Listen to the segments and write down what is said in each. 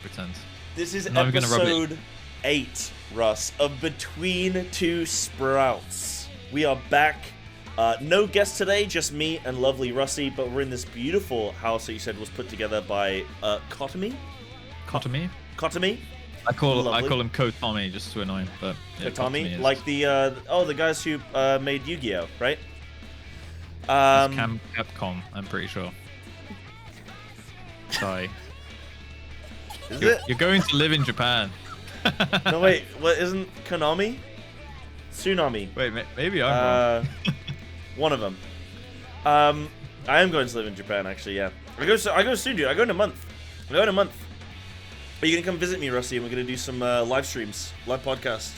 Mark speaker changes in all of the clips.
Speaker 1: pretend.
Speaker 2: This is
Speaker 1: I'm gonna rub it.
Speaker 2: episode 8, Russ, of Between Two Sprouts. We are back. No guest today, just me and lovely Russie, but we're in this beautiful house that you said was put together by Kotomi?
Speaker 1: Kotomi?
Speaker 2: Kotomi?
Speaker 1: I call him Kotomi just to annoy him, but yeah,
Speaker 2: Kotomi? Like the the guys who made Yu-Gi-Oh, right?
Speaker 1: Capcom, I'm pretty sure. Sorry. You're going to live in Japan.
Speaker 2: No, wait. What isn't Konami? Tsunami.
Speaker 1: Wait, maybe I'm wrong.
Speaker 2: One of them. I am going to live in Japan, actually. Yeah. I go soon, dude. I go in a month. Are you gonna come visit me, Rusty? And we're gonna do some live streams, live podcast.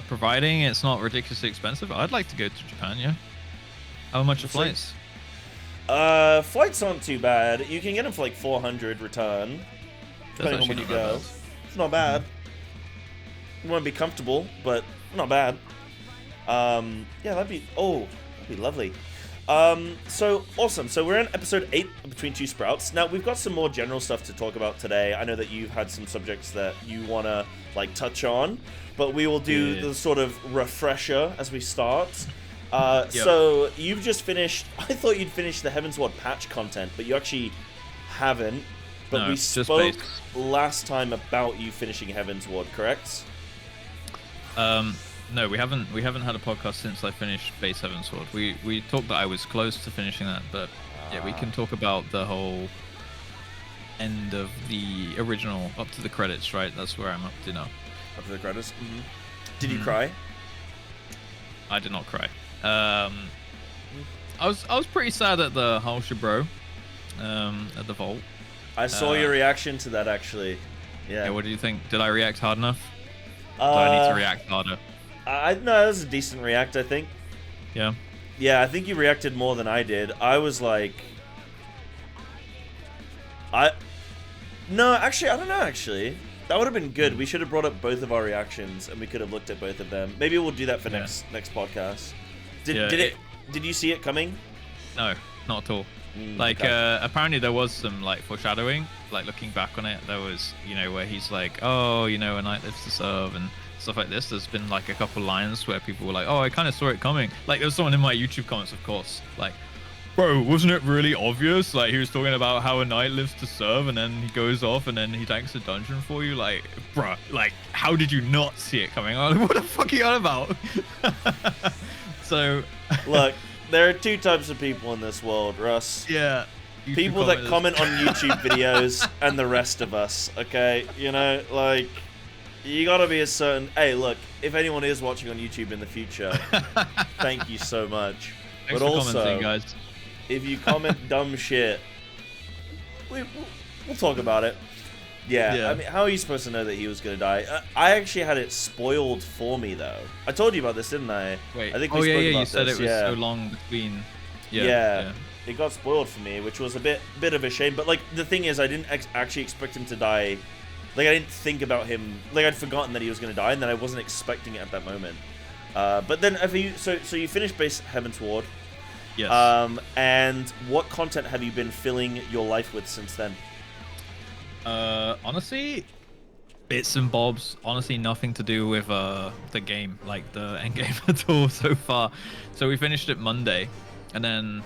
Speaker 1: Providing it's not ridiculously expensive, I'd like to go to Japan. Yeah. How much are flights?
Speaker 2: Flights aren't too bad. You can get them for like 400 return, depending on when you go. It's not bad. You want to be comfortable, but not bad. Yeah, that'd be lovely. So awesome. So we're in episode 8 of Between Two Sprouts. Now we've got some more general stuff to talk about today. I know that you've had some subjects that you wanna like touch on, but we will do the sort of refresher as we start. So you've just finished. I thought you'd finished the Heavensward patch content, but you actually haven't. But
Speaker 1: no,
Speaker 2: we spoke last time about you finishing Heavensward, correct?
Speaker 1: No, we haven't had a podcast since I finished Base Heavensward. We talked that I was close to finishing that, but yeah, we can talk about the whole end of the original up to the credits, right? That's where I'm up to now.
Speaker 2: Up to the credits. Mm-hmm. Did you cry?
Speaker 1: I did not cry. I was pretty sad at the Halshabro, at the vault.
Speaker 2: I saw your reaction to that, actually. Yeah.
Speaker 1: What do you think? Did I react hard enough? Do I need to react harder?
Speaker 2: No, that was a decent react, I think.
Speaker 1: Yeah.
Speaker 2: Yeah, I think you reacted more than I did. I was like... No, actually, I don't know, actually. That would have been good. We should have brought up both of our reactions, and we could have looked at both of them. Maybe we'll do that for next podcast. Did you see it coming?
Speaker 1: No, not at all. Apparently there was some, like, foreshadowing, like, looking back on it. There was, where he's like, oh, a knight lives to serve, and stuff like this. There's been, like, a couple lines where people were like, oh, I kind of saw it coming. Like, there was someone in my YouTube comments, of course, like, bro, wasn't it really obvious? Like, he was talking about how a knight lives to serve, and then he goes off, and then he tanks a dungeon for you. Like, bruh, like, how did you not see it coming? Like, what the fuck are you on about? So...
Speaker 2: Look, there are two types of people in this world, Russ.
Speaker 1: Yeah.
Speaker 2: People that comment on YouTube videos and the rest of us, okay? Like, you gotta be a certain... Hey, look, if anyone is watching on YouTube in the future, thank you so much.
Speaker 1: Thanks
Speaker 2: but
Speaker 1: for
Speaker 2: also,
Speaker 1: commenting, guys.
Speaker 2: If you comment dumb shit, we'll talk about it. Yeah, I mean, how are you supposed to know that he was gonna die? I actually had it spoiled for me, though. I told you about this, didn't I?
Speaker 1: Wait.
Speaker 2: I think we spoke about
Speaker 1: you
Speaker 2: this.
Speaker 1: said it was so long between...
Speaker 2: Yeah. It got spoiled for me, which was a bit of a shame. But, like, the thing is, I didn't actually expect him to die. Like, I didn't think about him. Like, I'd forgotten that he was gonna die, and then I wasn't expecting it at that moment. But then, so you finished Base Heavensward.
Speaker 1: Yes.
Speaker 2: And what content have you been filling your life with since then?
Speaker 1: Honestly, bits and bobs. Honestly, nothing to do with the game, like the end game at all so far. So we finished it Monday, and then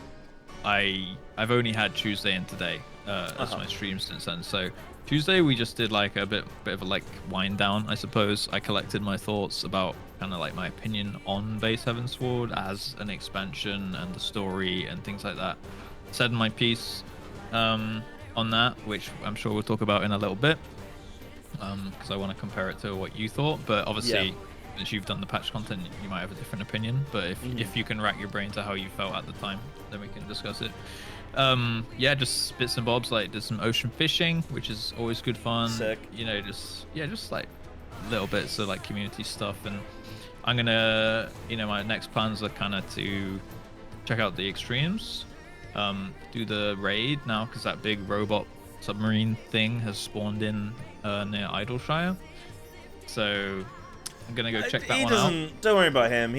Speaker 1: I've only had Tuesday and today as my streams since then. So Tuesday we just did like a bit of a like wind down, I suppose. I collected my thoughts about kind of like my opinion on Base Heavensward as an expansion and the story and things like that. Said my piece on that, which I'm sure we'll talk about in a little bit, because I want to compare it to what you thought. But obviously, since you've done the patch content, you might have a different opinion. But if you can rack your brain to how you felt at the time, then we can discuss it. Yeah, just bits and bobs. Like, there's some ocean fishing, which is always good fun.
Speaker 2: Sick.
Speaker 1: Just like little bits of like community stuff. And I'm gonna, my next plans are kind of to check out the extremes. Do the raid now, because that big robot submarine thing has spawned in near Idleshire. So I'm gonna go check that one out.
Speaker 2: Don't worry about him.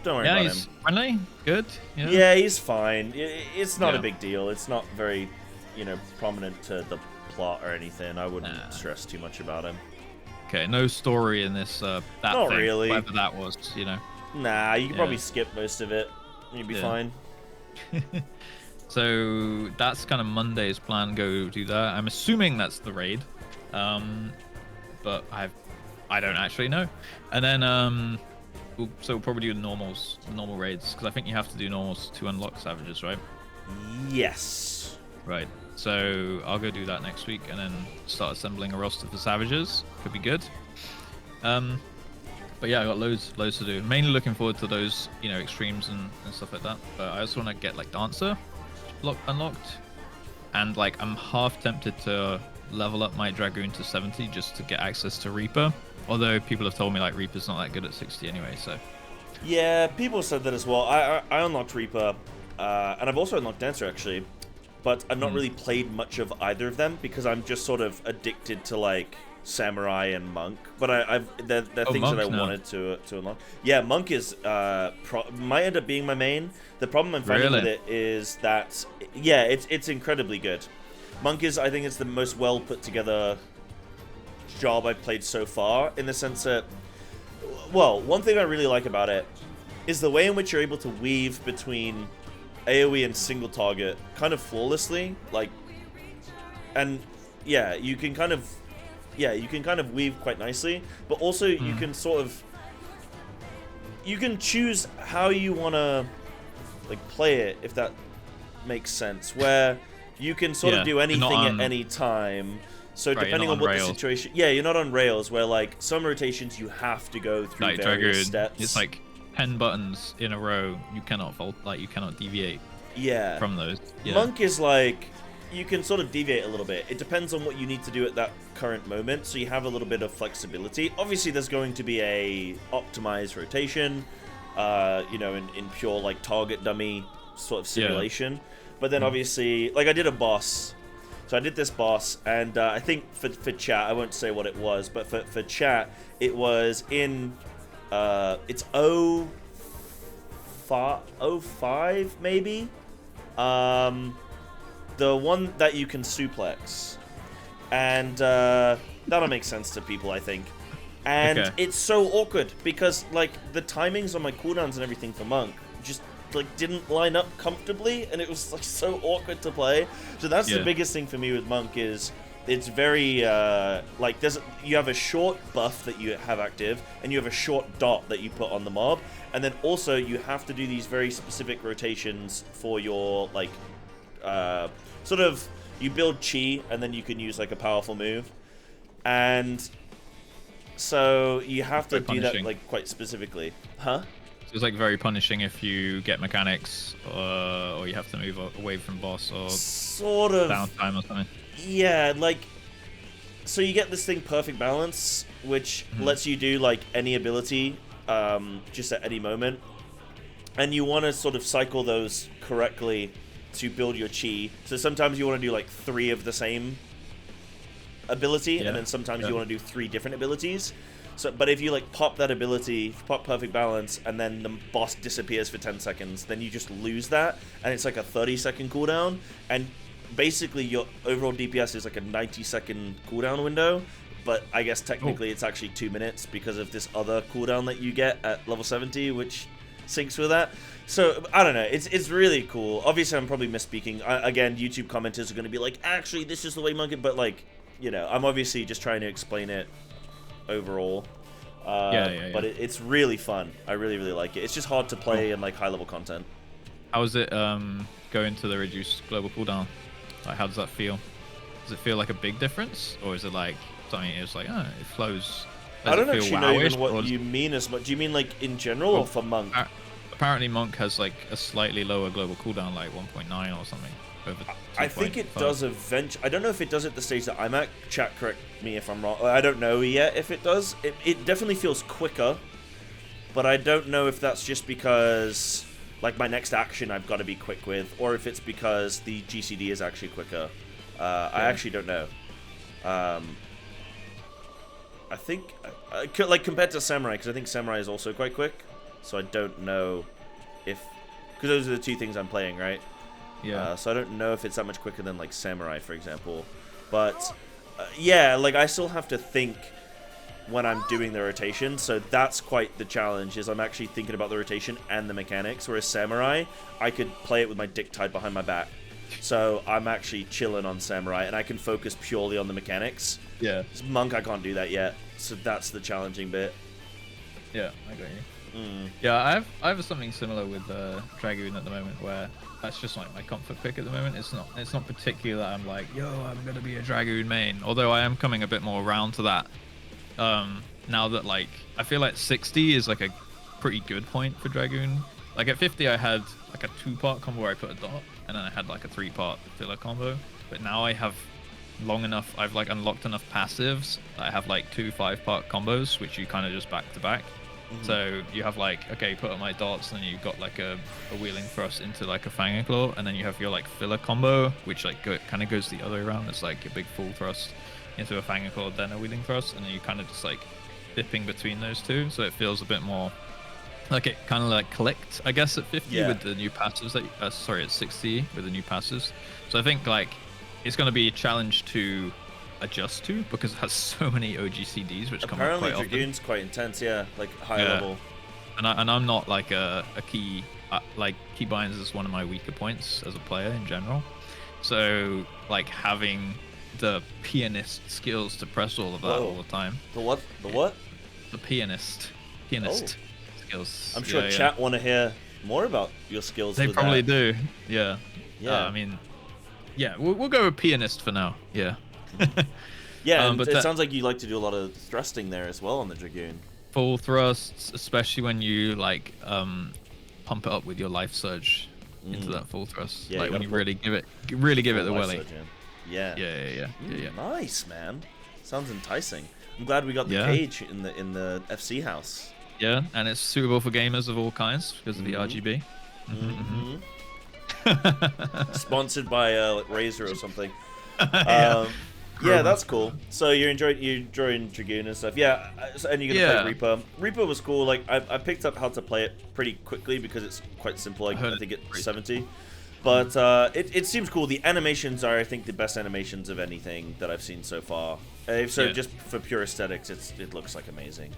Speaker 2: Don't worry about him.
Speaker 1: He's friendly, good.
Speaker 2: Yeah, he's fine. It's not a big deal. It's not very, prominent to the plot or anything. I wouldn't stress too much about him.
Speaker 1: Okay, no story in this. That
Speaker 2: Not
Speaker 1: thing,
Speaker 2: really.
Speaker 1: whatever that was, you know.
Speaker 2: Nah, you can probably skip most of it. You'd be fine.
Speaker 1: So that's kind of Monday's plan. Go do that. I'm assuming that's the raid, but I don't actually know. And then we'll probably do the normal raids, because I think you have to do normals to unlock savages, right?
Speaker 2: Yes.
Speaker 1: Right. So I'll go do that next week, and then start assembling a roster for savages. Could be good. But yeah, I got loads to do. Mainly looking forward to those, you know, extremes and stuff like that. But I also want to get like Dancer unlocked, and like I'm half tempted to level up my Dragoon to 70 just to get access to Reaper. Although people have told me like Reaper's not that good at 60 anyway, so.
Speaker 2: Yeah, people said that as well. I unlocked Reaper, and I've also unlocked Dancer actually, but I've not really played much of either of them because I'm just sort of addicted to like Samurai and Monk. But they're things
Speaker 1: Monk,
Speaker 2: that I wanted to unlock. Yeah, Monk is might end up being my main. The problem I'm finding with it is that it's incredibly good. Monk is, I think, it's the most well put together job I've played so far, in the sense that, well, one thing I really like about it is the way in which you're able to weave between AoE and single target kind of flawlessly, like, and yeah, you can kind of weave quite nicely, but also you can sort of, you can choose how you want to like play it, if that makes sense, where you can sort of do anything at any time. So depending on what the situation, you're not on rails where like some rotations you have to go through like various steps.
Speaker 1: It's like 10 buttons in a row. You cannot you cannot deviate. From those. Yeah.
Speaker 2: Monk is like, you can sort of deviate a little bit. It depends on what you need to do at that current moment, so you have a little bit of flexibility. Obviously, there's going to be a optimized rotation, you know, in pure like target dummy sort of simulation. But then obviously, like I did a boss. So I did this boss, and I think for chat, I won't say what it was, but for chat, it was in, it's 05 maybe? The one that you can suplex. And that'll make sense to people, I think. And it's so awkward, because like the timings on my cooldowns and everything for Monk just like didn't line up comfortably, and it was like so awkward to play. So that's the biggest thing for me with Monk, is it's very like you have a short buff that you have active, and you have a short dot that you put on the mob, and then also you have to do these very specific rotations for your like sort of, you build chi and then you can use like a powerful move, and so you have to do that like quite specifically.
Speaker 1: So it's like very punishing if you get mechanics, or you have to move away from boss, or
Speaker 2: sort of
Speaker 1: downtime or something.
Speaker 2: Yeah, like, so you get this thing Perfect Balance, which lets you do like any ability just at any moment, and you want to sort of cycle those correctly to build your chi. So sometimes you want to do like 3 of the same ability, and then sometimes you want to do 3 different abilities. So, but if you like pop that ability, pop Perfect Balance, and then the boss disappears for 10 seconds, then you just lose that, and it's like a 30-second cooldown, and basically your overall DPS is like a 90-second cooldown window, but I guess technically it's actually 2 minutes because of this other cooldown that you get at level 70, which syncs with that. So, I don't know, it's really cool. Obviously, I'm probably misspeaking. Again, YouTube commenters are going to be like, actually, this is the way Monk, but like, you know, I'm obviously just trying to explain it overall. But it's really fun. I really like it. It's just hard to play in like high level content.
Speaker 1: How is it going to the reduced global cooldown? Like, how does that feel? Does it feel like a big difference, or is it like something? It's like, oh, it flows.
Speaker 2: I don't actually know even what you mean as much. Do you mean like in general or for Monk?
Speaker 1: Apparently, Monk has like a slightly lower global cooldown, like 1.9 or something.
Speaker 2: I think it does eventually. I don't know if it does at the stage that I'm at. Chat, correct me if I'm wrong. I don't know yet if it does. It definitely feels quicker, but I don't know if that's just because like my next action I've got to be quick with, or if it's because the GCD is actually quicker. I actually don't know. I think like compared to Samurai, because I think Samurai is also quite quick. So I don't know if, because those are the 2 things I'm playing, right?
Speaker 1: Yeah.
Speaker 2: So I don't know if it's that much quicker than like Samurai, for example. But yeah, like I still have to think when I'm doing the rotation, so that's quite the challenge, is I'm actually thinking about the rotation and the mechanics, whereas Samurai, I could play it with my dick tied behind my back. So I'm actually chilling on Samurai, and I can focus purely on the mechanics.
Speaker 1: Yeah.
Speaker 2: Monk, I can't do that yet, so that's the challenging bit.
Speaker 1: Yeah, I got you. Yeah, I have something similar with Dragoon at the moment, where that's just like my comfort pick at the moment. It's not particularly that I'm like, yo, I'm gonna be a Dragoon main, although I am coming a bit more around to that. Now that like I feel like 60 is like a pretty good point for Dragoon. Like at 50 I had like a 2-part combo where I put a dot, and then I had like a 3-part filler combo. But now I have long enough, I've like unlocked enough passives that I have like 2 5-part combos, which you kind of just back to back. So you have like, okay, put up my dots, and then you've got like a wheeling thrust into like a Fanging Claw, and then you have your like filler combo, which like kind of goes the other way around. It's like a big full thrust into a Fanging Claw, then a wheeling thrust, and then you kind of just like dipping between those two, so it feels a bit more like it kind of like clicked, I guess, at 50 with the new passives that sorry, at 60 with the new passives. So I think like it's going to be a challenge to adjust to, because it has so many OGCDs which come up quite often.
Speaker 2: Dragoon's quite intense, like high level.
Speaker 1: And I'm not like a key like keybinds is one of my weaker points as a player in general. So like having the pianist skills to press all of that all the time.
Speaker 2: The what? The what?
Speaker 1: The pianist skills.
Speaker 2: I'm sure chat want to hear more about your skills.
Speaker 1: They
Speaker 2: with
Speaker 1: probably
Speaker 2: that.
Speaker 1: do. Yeah. I mean, yeah, we'll go with pianist for now. Yeah.
Speaker 2: Yeah, and it sounds like you like to do a lot of thrusting there as well on the Dragoon.
Speaker 1: Full thrusts, especially when you like pump it up with your life surge into that full thrust. Like when you really give it the willy.
Speaker 2: Yeah. Nice, man. Sounds enticing. I'm glad we got the cage in the FC house.
Speaker 1: Yeah, and it's suitable for gamers of all kinds because of the RGB.
Speaker 2: Sponsored by like Razer or something. Yeah, that's cool. So you're enjoying Dragoon and stuff. Yeah, and you're gonna play Reaper. Reaper was cool. Like I picked up how to play it pretty quickly because it's quite simple. I think it's 70. But it seems cool. The animations are, I think, the best animations of anything that I've seen so far. Just for pure aesthetics, it looks like amazing.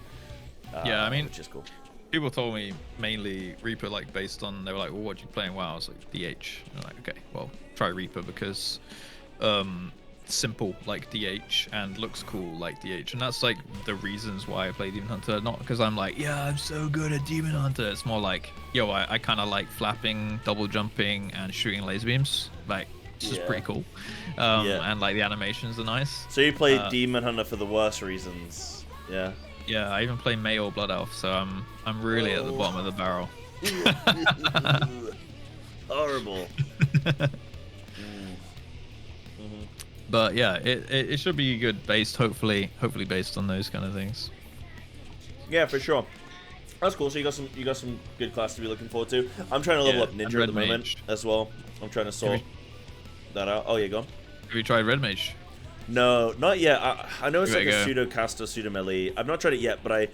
Speaker 1: I mean,
Speaker 2: which is cool.
Speaker 1: People told me mainly Reaper, like based on, they were like, well, what do you play in WoW? I was like, DH. And I'm like, okay, well, try Reaper because simple like DH and looks cool like DH, and that's like the reasons why I play Demon Hunter. Not because I'm like, yeah, I'm so good at Demon Hunter. It's more like, yo, I kind of like flapping, double jumping, and shooting laser beams. Like, it's just pretty cool. And like the animations are nice.
Speaker 2: So you play Demon Hunter for the worst reasons. Yeah.
Speaker 1: Yeah, I even play May or Blood Elf, so I'm really at the bottom of the barrel.
Speaker 2: Horrible.
Speaker 1: But yeah, it should be good based, hopefully based on those kind of things.
Speaker 2: Yeah, for sure. That's cool. So you got some good class to be looking forward to. I'm trying to level up Ninja at the moment as well. I'm trying to sort that out. Oh yeah, go on.
Speaker 1: Have you tried Red Mage?
Speaker 2: No, not yet. I know it's like a pseudo caster, pseudo melee. I've not tried it yet, but I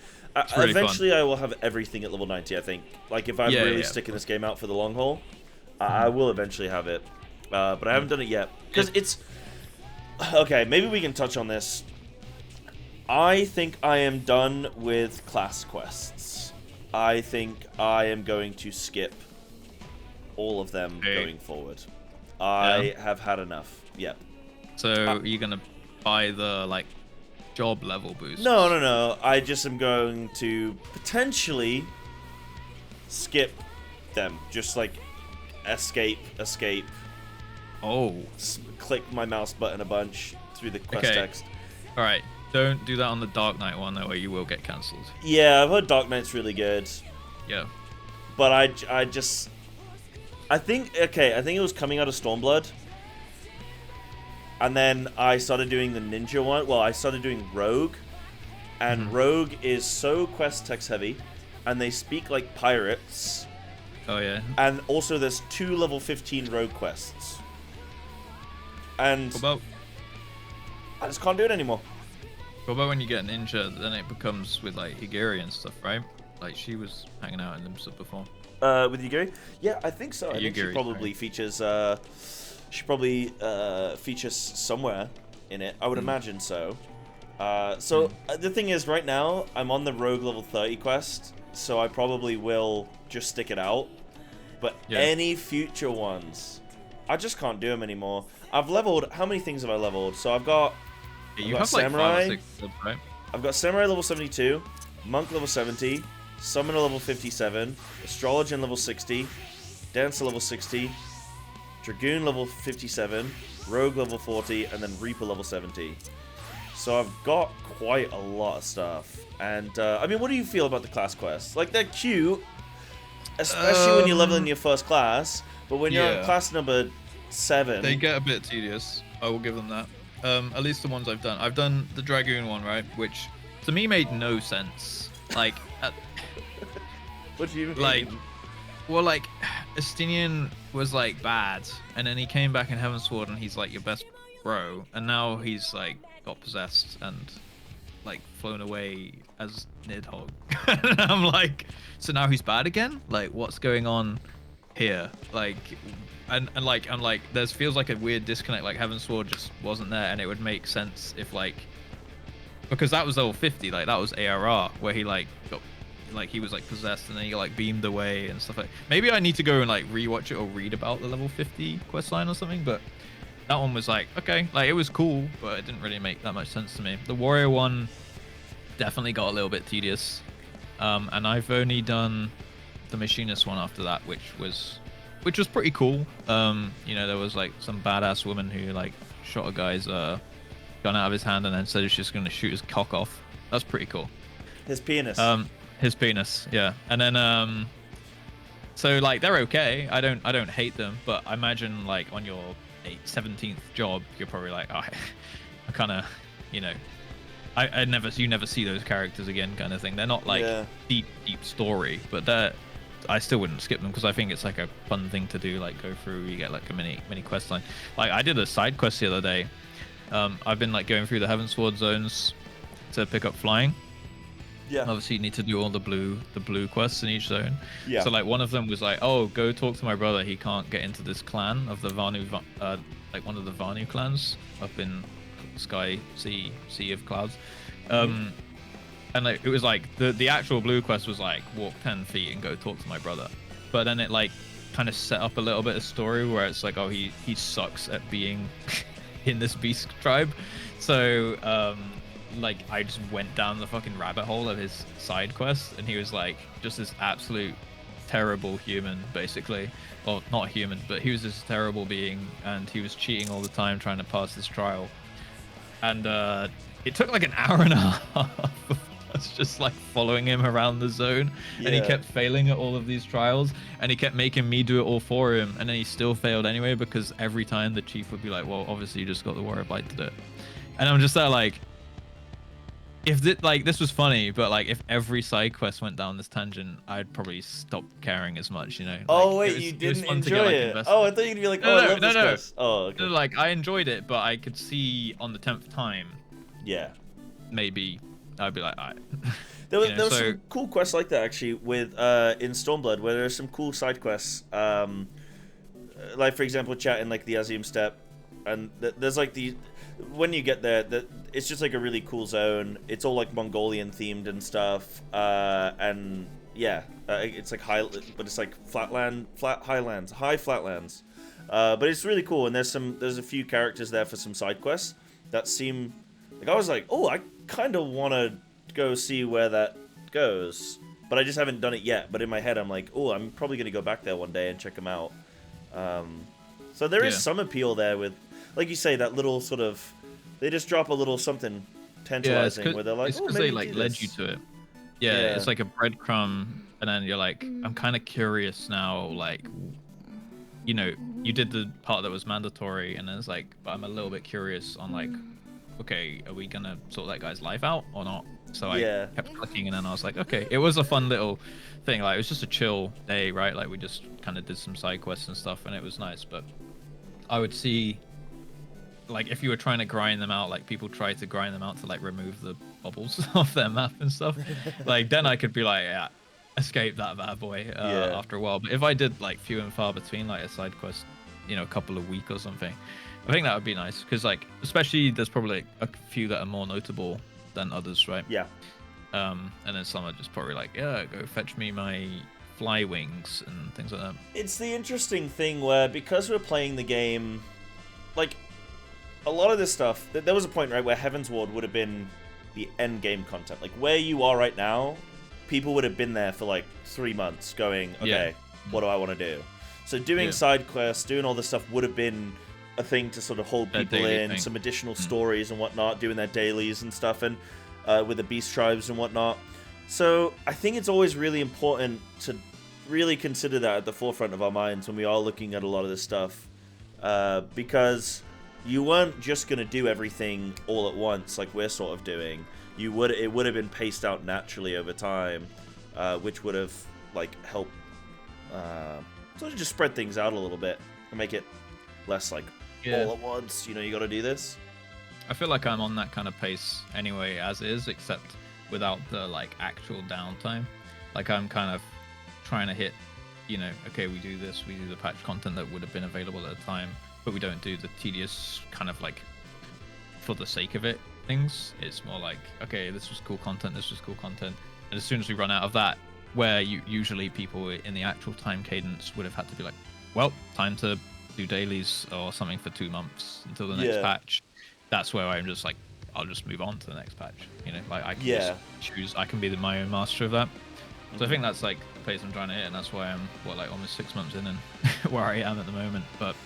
Speaker 2: eventually I will have everything at level 90. I think. Like if I'm really sticking this game out for the long haul, I will eventually have it. But I haven't done it yet because it's. Okay, maybe we can touch on this. I think I am done with class quests. I think I am going to skip all of them going forward. I have had enough. Yep.
Speaker 1: So you're gonna buy the like job level boost?
Speaker 2: No. I just am going to potentially skip them. Just like escape.
Speaker 1: Oh.
Speaker 2: Click my mouse button a bunch through the quest text.
Speaker 1: All right. Don't do that on the Dark Knight one, that way you will get cancelled.
Speaker 2: Yeah, I've heard Dark Knight's really good.
Speaker 1: Yeah.
Speaker 2: But I think it was coming out of Stormblood. And then I started doing the ninja one. Well, I started doing Rogue. And Rogue is so quest text heavy. And they speak like pirates.
Speaker 1: Oh, yeah.
Speaker 2: And also there's 2 level 15 Rogue quests. And
Speaker 1: what about,
Speaker 2: I just can't do it anymore.
Speaker 1: What about when you get ninja, then it becomes with like Higiri and stuff, right? Like she was hanging out in them stuff before.
Speaker 2: With Higiri? Yeah, I think so. I think she probably features. She probably features somewhere. in it. I would imagine so. The thing is, right now, I'm on the Rogue level 30 quest, so I probably will just stick it out. But any future ones, I just can't do them anymore. I've leveled, how many things have I leveled? So I've got Samurai.
Speaker 1: Like 5 or 6, right?
Speaker 2: I've got Samurai level 72, Monk level 70, Summoner level 57, Astrologian level 60, Dancer level 60, Dragoon level 57, Rogue level 40, and then Reaper level 70. So I've got quite a lot of stuff. And, I mean, what do you feel about the class quests? Like, they're cute, especially when you're leveling your first class, but when you're on class number 7...
Speaker 1: They get a bit tedious, I will give them that. At least the ones I've done. I've done the Dragoon one, right? Which, to me, made no sense. Like...
Speaker 2: what do you mean?
Speaker 1: Like... Well, like, Estinian was, like, bad, and then he came back in Heavensward, and he's, like, your best bro, and now he's, like, got possessed and, like, flown away as Nidhogg. And I'm like, so now he's bad again? Like, what's going on here? Like, and like, I'm like, there's feels like a weird disconnect, like, Heavensward just wasn't there, and it would make sense if, like, because that was level 50, like, that was ARR, where he, like, got... Like he was like possessed and then he like beamed away and stuff like. Maybe I need to go and like rewatch it or read about the level 50 questline or something. But that one was like okay, like it was cool, but it didn't really make that much sense to me. The warrior one definitely got a little bit tedious, and I've only done the machinist one after that, which was pretty cool. You know, there was like some badass woman who like shot a guy's gun out of his hand and then said she's gonna shoot his cock off. That's pretty cool.
Speaker 2: His penis.
Speaker 1: His penis, yeah. And then so like they're okay. I don't hate them, but I imagine like on your 17th job, you're probably like, oh, I kind of, you know, you never see those characters again, kind of thing. They're not like deep story, but I still wouldn't skip them because I think it's like a fun thing to do. Like go through, you get like a mini quest line. Like I did a side quest the other day. I've been like going through the Heavensward zones to pick up flying. Yeah. Obviously, you need to do all the blue quests in each zone. Yeah. So like one of them was like, oh, go talk to my brother. He can't get into this clan of the Vanu, like one of the Vanu clans up in Sky Sea of Clouds. And like it was like the actual blue quest was like walk 10 feet and go talk to my brother. But then it like kind of set up a little bit of story where it's like, oh, he sucks at being in this beast tribe. So like I just went down the fucking rabbit hole of his side quest, and he was like just this absolute terrible human, basically. Well, not human, but he was this terrible being, and he was cheating all the time trying to pass this trial. And it took like an hour and a half of us just like following him around the zone, and he kept failing at all of these trials, and he kept making me do it all for him, and then he still failed anyway because every time the chief would be like, well, obviously you just got the warrior blight to do it. And I'm just there like, if this was funny, but like if every side quest went down this tangent, I'd probably stop caring as much, you know.
Speaker 2: Oh wait, you didn't enjoy it? Oh, I thought you'd be like, oh, I love this quest. Oh, okay.
Speaker 1: No, like I enjoyed it, but I could see on the 10th time.
Speaker 2: Yeah.
Speaker 1: Maybe I'd be like, all right.
Speaker 2: There was some cool quests like that actually with in Stormblood, where there's some cool side quests. Like for example, chat in like the Azim Steppe, and there's like the. When you get there, it's just like a really cool zone. It's all like Mongolian themed and stuff, and yeah, it's like high, but it's like high flatlands. But it's really cool, and there's a few characters there for some side quests that seem like I was like, oh, I kind of want to go see where that goes, but I just haven't done it yet. But in my head, I'm like, oh, I'm probably gonna go back there one day and check them out. So there is some appeal there with. Like you say, that little sort of, they just drop a little something tantalizing where they're like,
Speaker 1: it's because they like led you to it. Yeah, it's like a breadcrumb, and then you're like, I'm kind of curious now, like, you know, you did the part that was mandatory, and then it's like, but I'm a little bit curious on like, okay, are we gonna sort that guy's life out or not? So I kept clicking, and then I was like, okay, it was a fun little thing. Like it was just a chill day, right? Like we just kind of did some side quests and stuff, and it was nice. But I would see. Like if you were trying to grind them out, like people try to grind them out to like remove the bubbles off their map and stuff, like then I could be like, yeah, escape that bad boy after a while. But if I did like few and far between, like a side quest, you know, a couple of weeks or something, I think that would be nice because, like, especially there's probably a few that are more notable than others, right?
Speaker 2: Yeah.
Speaker 1: And then some are just probably like, yeah, go fetch me my fly wings and things like that.
Speaker 2: It's the interesting thing where, because we're playing the game, like, a lot of this stuff, there was a point, right, where Heaven's Ward would have been the end game content. Like, where you are right now, people would have been there for, like, 3 months going, okay, what do I want to do? So doing side quests, doing all this stuff would have been a thing to sort of hold people in, some additional stories and whatnot, doing their dailies and stuff, and with the beast tribes and whatnot. So I think it's always really important to really consider that at the forefront of our minds when we are looking at a lot of this stuff, because you weren't just going to do everything all at once like we're sort of doing. It would have been paced out naturally over time, which would have like helped sort of just spread things out a little bit and make it less like all at once. You know, you got to do this.
Speaker 1: I feel like I'm on that kind of pace anyway, as is, except without the like actual downtime. Like I'm kind of trying to hit, you know, okay, we do this, we do the patch content that would have been available at the time, but we don't do the tedious kind of like for the sake of it things. It's more like, okay, this was cool content, this was cool content, and as soon as we run out of that, where usually people in the actual time cadence would have had to be like, well, time to do dailies or something for 2 months until the next patch. That's where I'm just like, I'll just move on to the next patch. You know, like I can just choose. I can be my own master of that. So I think that's like the pace I'm trying to hit, and that's why I'm like almost 6 months in and where I am at the moment. But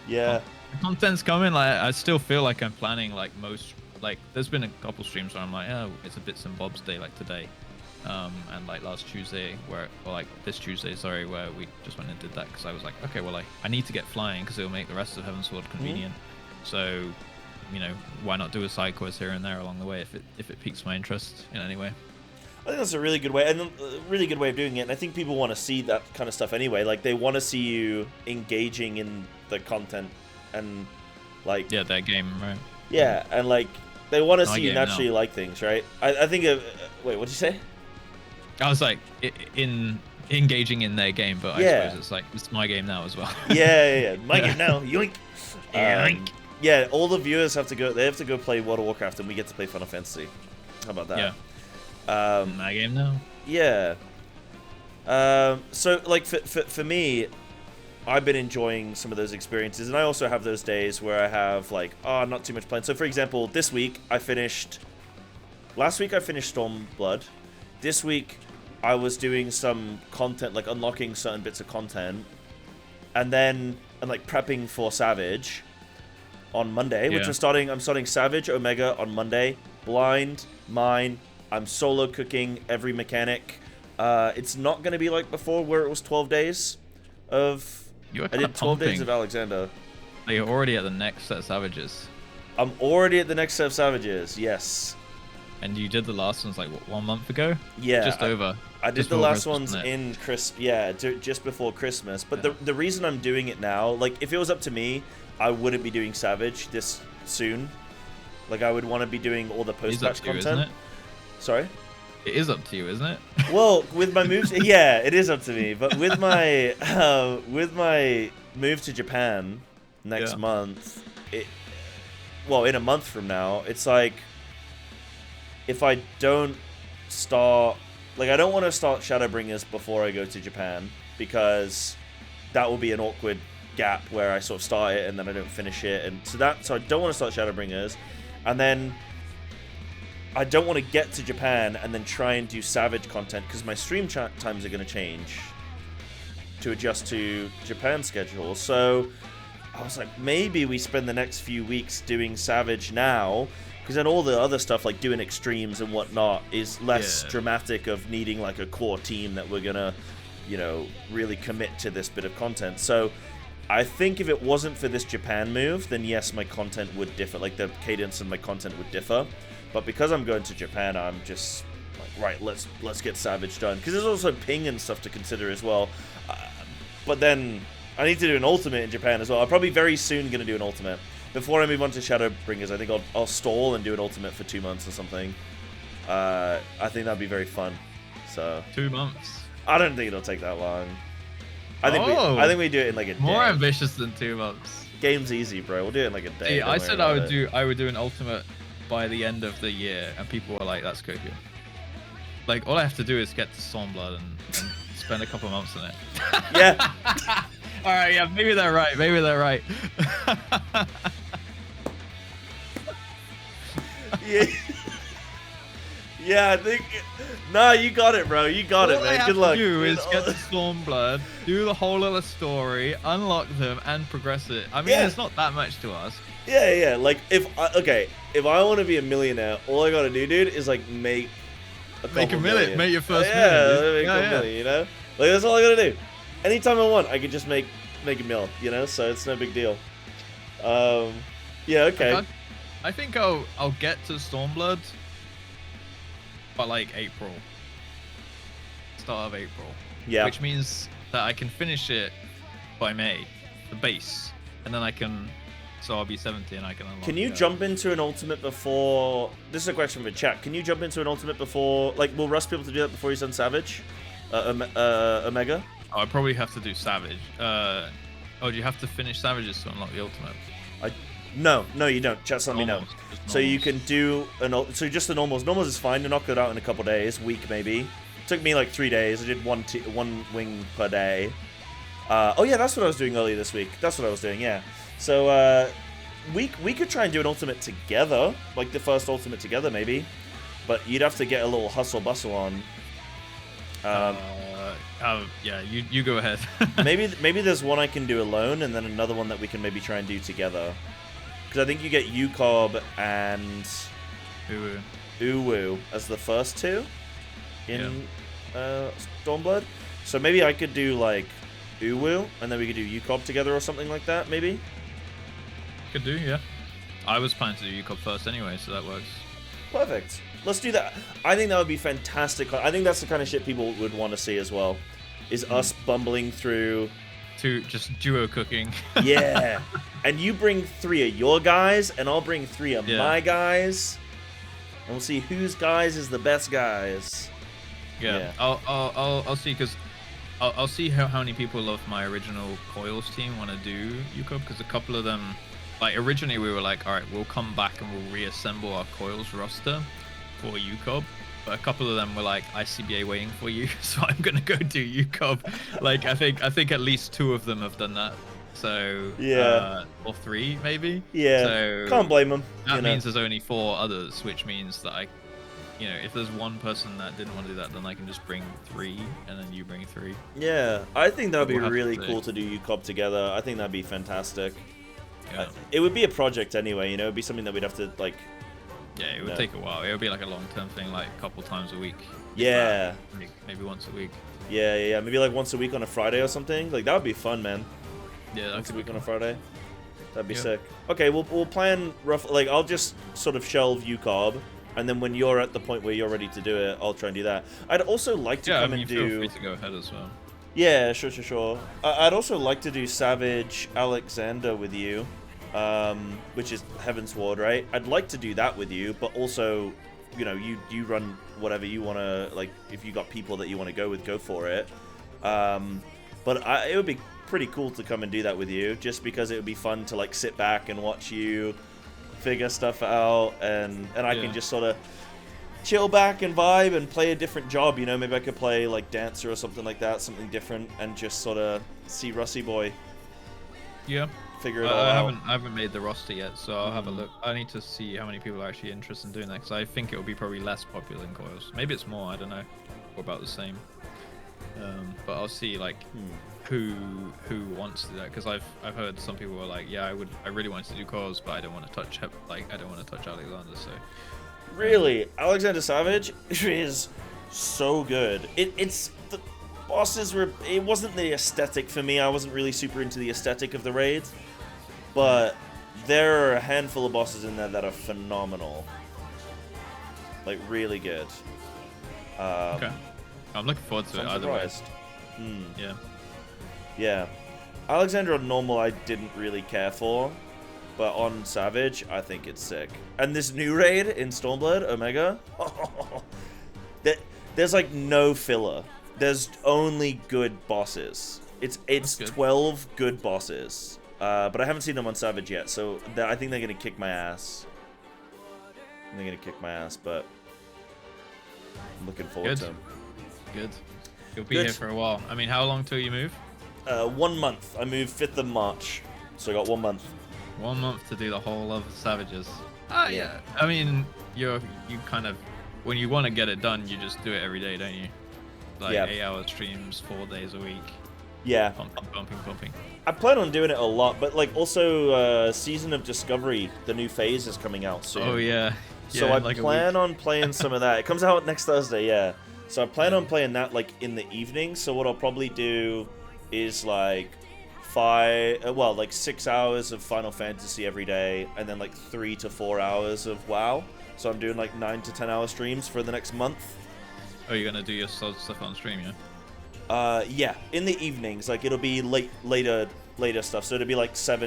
Speaker 1: the content's coming. Like I still feel like I'm planning like most. Like there's been a couple streams where I'm like, oh, it's a bits and bobs day like today, and like last Tuesday or like this Tuesday, sorry, where we just went and did that because I was like, okay, well I need to get flying because it'll make the rest of Heaven's Sword convenient. So, you know, why not do a side quest here and there along the way if it piques my interest in any way.
Speaker 2: I think that's a really good way, and a really good way of doing it. And I think people want to see that kind of stuff anyway. Like they want to see you engaging in the content and like
Speaker 1: their game, right?
Speaker 2: Yeah, and like they want to see you naturally like things, right? I think of wait, what did you say?
Speaker 1: I was like in engaging in their game, but I suppose it's like it's my game now as well.
Speaker 2: yeah, my game now, yoink. Yeah, all the viewers have to go. They have to go play World of Warcraft, and we get to play Final Fantasy. How about that?
Speaker 1: Yeah. My game now.
Speaker 2: Yeah. So like for me, I've been enjoying some of those experiences, and I also have those days where I have like not too much planned. So for example, this week last week I finished Stormblood. This week I was doing some content, like unlocking certain bits of content, and like prepping for Savage on Monday, which I'm starting Savage Omega on Monday. Blind, mine. I'm solo cooking every mechanic. It's not going to be like before where it was 12 days of... I did 12 days of Alexander.
Speaker 1: You're already at the next set of Savages.
Speaker 2: I'm already at the next set of Savages, yes.
Speaker 1: And you did the last ones like, what, 1 month ago?
Speaker 2: Yeah.
Speaker 1: Just over.
Speaker 2: I did the last ones in just before Christmas. But the reason I'm doing it now, like if it was up to me, I wouldn't be doing Savage this soon. Like I would want to be doing all the post-patch content.
Speaker 1: Isn't it?
Speaker 2: Sorry?
Speaker 1: It is up to you, isn't it?
Speaker 2: Well, with my moves, yeah, it is up to me. But with my move to Japan next month, in a month from now, it's like if I don't start, like I don't want to start Shadowbringers before I go to Japan because that will be an awkward gap where I sort of start it and then I don't finish it, and so I don't want to start Shadowbringers, and then I don't want to get to Japan and then try and do Savage content because my stream times are going to change to adjust to Japan schedule. So I was like, maybe we spend the next few weeks doing Savage now, because then all the other stuff like doing extremes and whatnot is less dramatic of needing like a core team that we're gonna, really commit to this bit of content. So I think if it wasn't for this Japan move, then yes, my content would differ. Like the cadence of my content would differ. But because I'm going to Japan, I'm just like, right, let's get Savage done. Because there's also ping and stuff to consider as well. But then I need to do an ultimate in Japan as well. I'm probably very soon going to do an ultimate. Before I move on to Shadowbringers, I think I'll stall and do an ultimate for 2 months or something. I think that'd be very fun. So
Speaker 1: 2 months.
Speaker 2: I don't think it'll take that long. I think we do it in like a day.
Speaker 1: More ambitious than 2 months.
Speaker 2: Game's easy, bro. We'll do it in like a day.
Speaker 1: Yeah, I said I would do an ultimate by the end of the year, and people were like, "That's copium." Like, all I have to do is get to Stormblood and spend a couple of months in it.
Speaker 2: Yeah.
Speaker 1: All right, yeah, maybe they're right. Maybe they're right.
Speaker 2: Yeah. Yeah, I think. Nah, you got it, bro. You got it, man. Good luck.
Speaker 1: All I have to do is get to Stormblood, do the whole little story, unlock them, and progress it. I mean, it's not that much to us.
Speaker 2: Yeah, yeah. Like, if I want to be a millionaire, all I gotta do, dude, is like make a million.
Speaker 1: Make your first
Speaker 2: million. Make a million, you know? Like, that's all I gotta do. Anytime I want, I can just make a mill, you know? So it's no big deal. Yeah, okay.
Speaker 1: I think I'll get to Stormblood by like April. Start of April.
Speaker 2: Yeah.
Speaker 1: Which means that I can finish it by May, the base. And then I can... So I'll be 70 and I can unlock.
Speaker 2: Can you jump into an ultimate before... This is a question for chat. Can you jump into an ultimate before... Like, will Russ be able to do that before he's done Savage? Omega?
Speaker 1: Oh, I probably have to do Savage. Oh, do you have to finish Savages to unlock the ultimate?
Speaker 2: No, you don't. Chat's let me know. So you can do so just the normals. Normals is fine to knock it out in a couple days, week maybe. Took me like 3 days. I did one wing per day. Oh yeah, that's what I was doing earlier this week. That's what I was doing. Yeah. So we could try and do an ultimate together, like the first ultimate together maybe. But you'd have to get a little hustle bustle on.
Speaker 1: Yeah, you go ahead.
Speaker 2: maybe there's one I can do alone, and then another one that we can maybe try and do together. Because I think you get UCOB and Uwu as the first two in Stormblood. So maybe I could do like Uwu, and then we could do UCOB together or something like that, maybe?
Speaker 1: Could do, yeah. I was planning to do UCOB first anyway, so that works.
Speaker 2: Perfect. Let's do that. I think that would be fantastic. I think that's the kind of shit people would want to see as well. Is us bumbling through...
Speaker 1: To just duo cooking.
Speaker 2: Yeah. And you bring 3 of your guys, and I'll bring 3 of my guys. And we'll see whose guys is the best guys.
Speaker 1: Yeah. I'll see, because I'll see how many people of my original Coils team want to do UCOB, because a couple of them... Like, originally we were like, alright, we'll come back and we'll reassemble our Coils roster for UCOB. But a couple of them were like, ICBA waiting for you, so I'm gonna go do UCOB. Like, I think at least 2 of them have done that. So,
Speaker 2: yeah.
Speaker 1: Or 3 maybe.
Speaker 2: Yeah,
Speaker 1: so
Speaker 2: can't blame them.
Speaker 1: That means there's only 4 others, which means that if there's one person that didn't want to do that, then I can just bring 3, and then you bring 3.
Speaker 2: Yeah, I think that would be really cool to do UCOB together. I think that'd be fantastic. Yeah. It would be a project anyway, it'd be something that we'd have to, like...
Speaker 1: Yeah, it would take a while. It would be like a long-term thing, like a couple times a week.
Speaker 2: Yeah.
Speaker 1: Maybe once a week.
Speaker 2: Yeah. Maybe like once a week on a Friday or something. Like, that would be fun, man.
Speaker 1: Yeah,
Speaker 2: once a week on a Friday. That'd be sick. Okay, we'll plan rough... Like, I'll just sort of shelve UCOB, and then when you're at the point where you're ready to do it, I'll try and do that. I'd also like to come and do...
Speaker 1: feel free to go ahead as well.
Speaker 2: Yeah, sure. I'd also like to do Savage Alexander with you. Which is Heaven's Ward, right? I'd like to do that with you, but also, you run whatever you want to, like, if you got people that you want to go with, go for it. But it would be pretty cool to come and do that with you, just because it would be fun to, like, sit back and watch you figure stuff out, and I can just sort of chill back and vibe and play a different job, maybe I could play, like, Dancer or something like that, something different, and just sort of see Rusty Boy.
Speaker 1: Yeah.
Speaker 2: Figure it all out.
Speaker 1: I haven't made the roster yet, so I'll have a look. I need to see how many people are actually interested in doing that, because I think it will be probably less popular than Coils. Maybe it's more, I don't know. Or about the same. But I'll see, like, who wants to do that, because I've heard some people were like, yeah, I really wanted to do Coils, but I don't want to touch Alexander, so...
Speaker 2: Really? Alexander Savage is so good. It's... The bosses were... It wasn't the aesthetic for me. I wasn't really super into the aesthetic of the raids. But there are a handful of bosses in there that are phenomenal. Like, really good.
Speaker 1: Okay. I'm looking forward to it either way. Yeah.
Speaker 2: Yeah. Alexander on normal I didn't really care for. But on Savage, I think it's sick. And this new raid in Stormblood, Omega, there's like no filler. There's only good bosses. It's 12 good bosses. but I haven't seen them on Savage yet, so I think they're gonna kick my ass. But I'm looking forward to them.
Speaker 1: Good. You'll be here for a while. I mean, how long till you move?
Speaker 2: 1 month. I moved 5th of March, so I got 1 month.
Speaker 1: 1 month to do the whole of Savages. Yeah. I mean, you kind of, when you want to get it done, you just do it every day, don't you? Like 8-hour streams, 4 days a week.
Speaker 2: Yeah.
Speaker 1: Pumping.
Speaker 2: I plan on doing it a lot, but like also Season of Discovery, the new phase is coming out soon.
Speaker 1: Oh yeah.
Speaker 2: So I plan on playing some of that. It comes out next Thursday, yeah. So I plan on playing that like in the evening. So what I'll probably do is like 6 hours of Final Fantasy every day, and then like 3 to 4 hours of WoW. So I'm doing like 9 to 10 hour streams for the next month.
Speaker 1: Oh, you're gonna do your stuff on stream, yeah?
Speaker 2: Yeah, in the evenings. Like it'll be later stuff. So it'll be like 6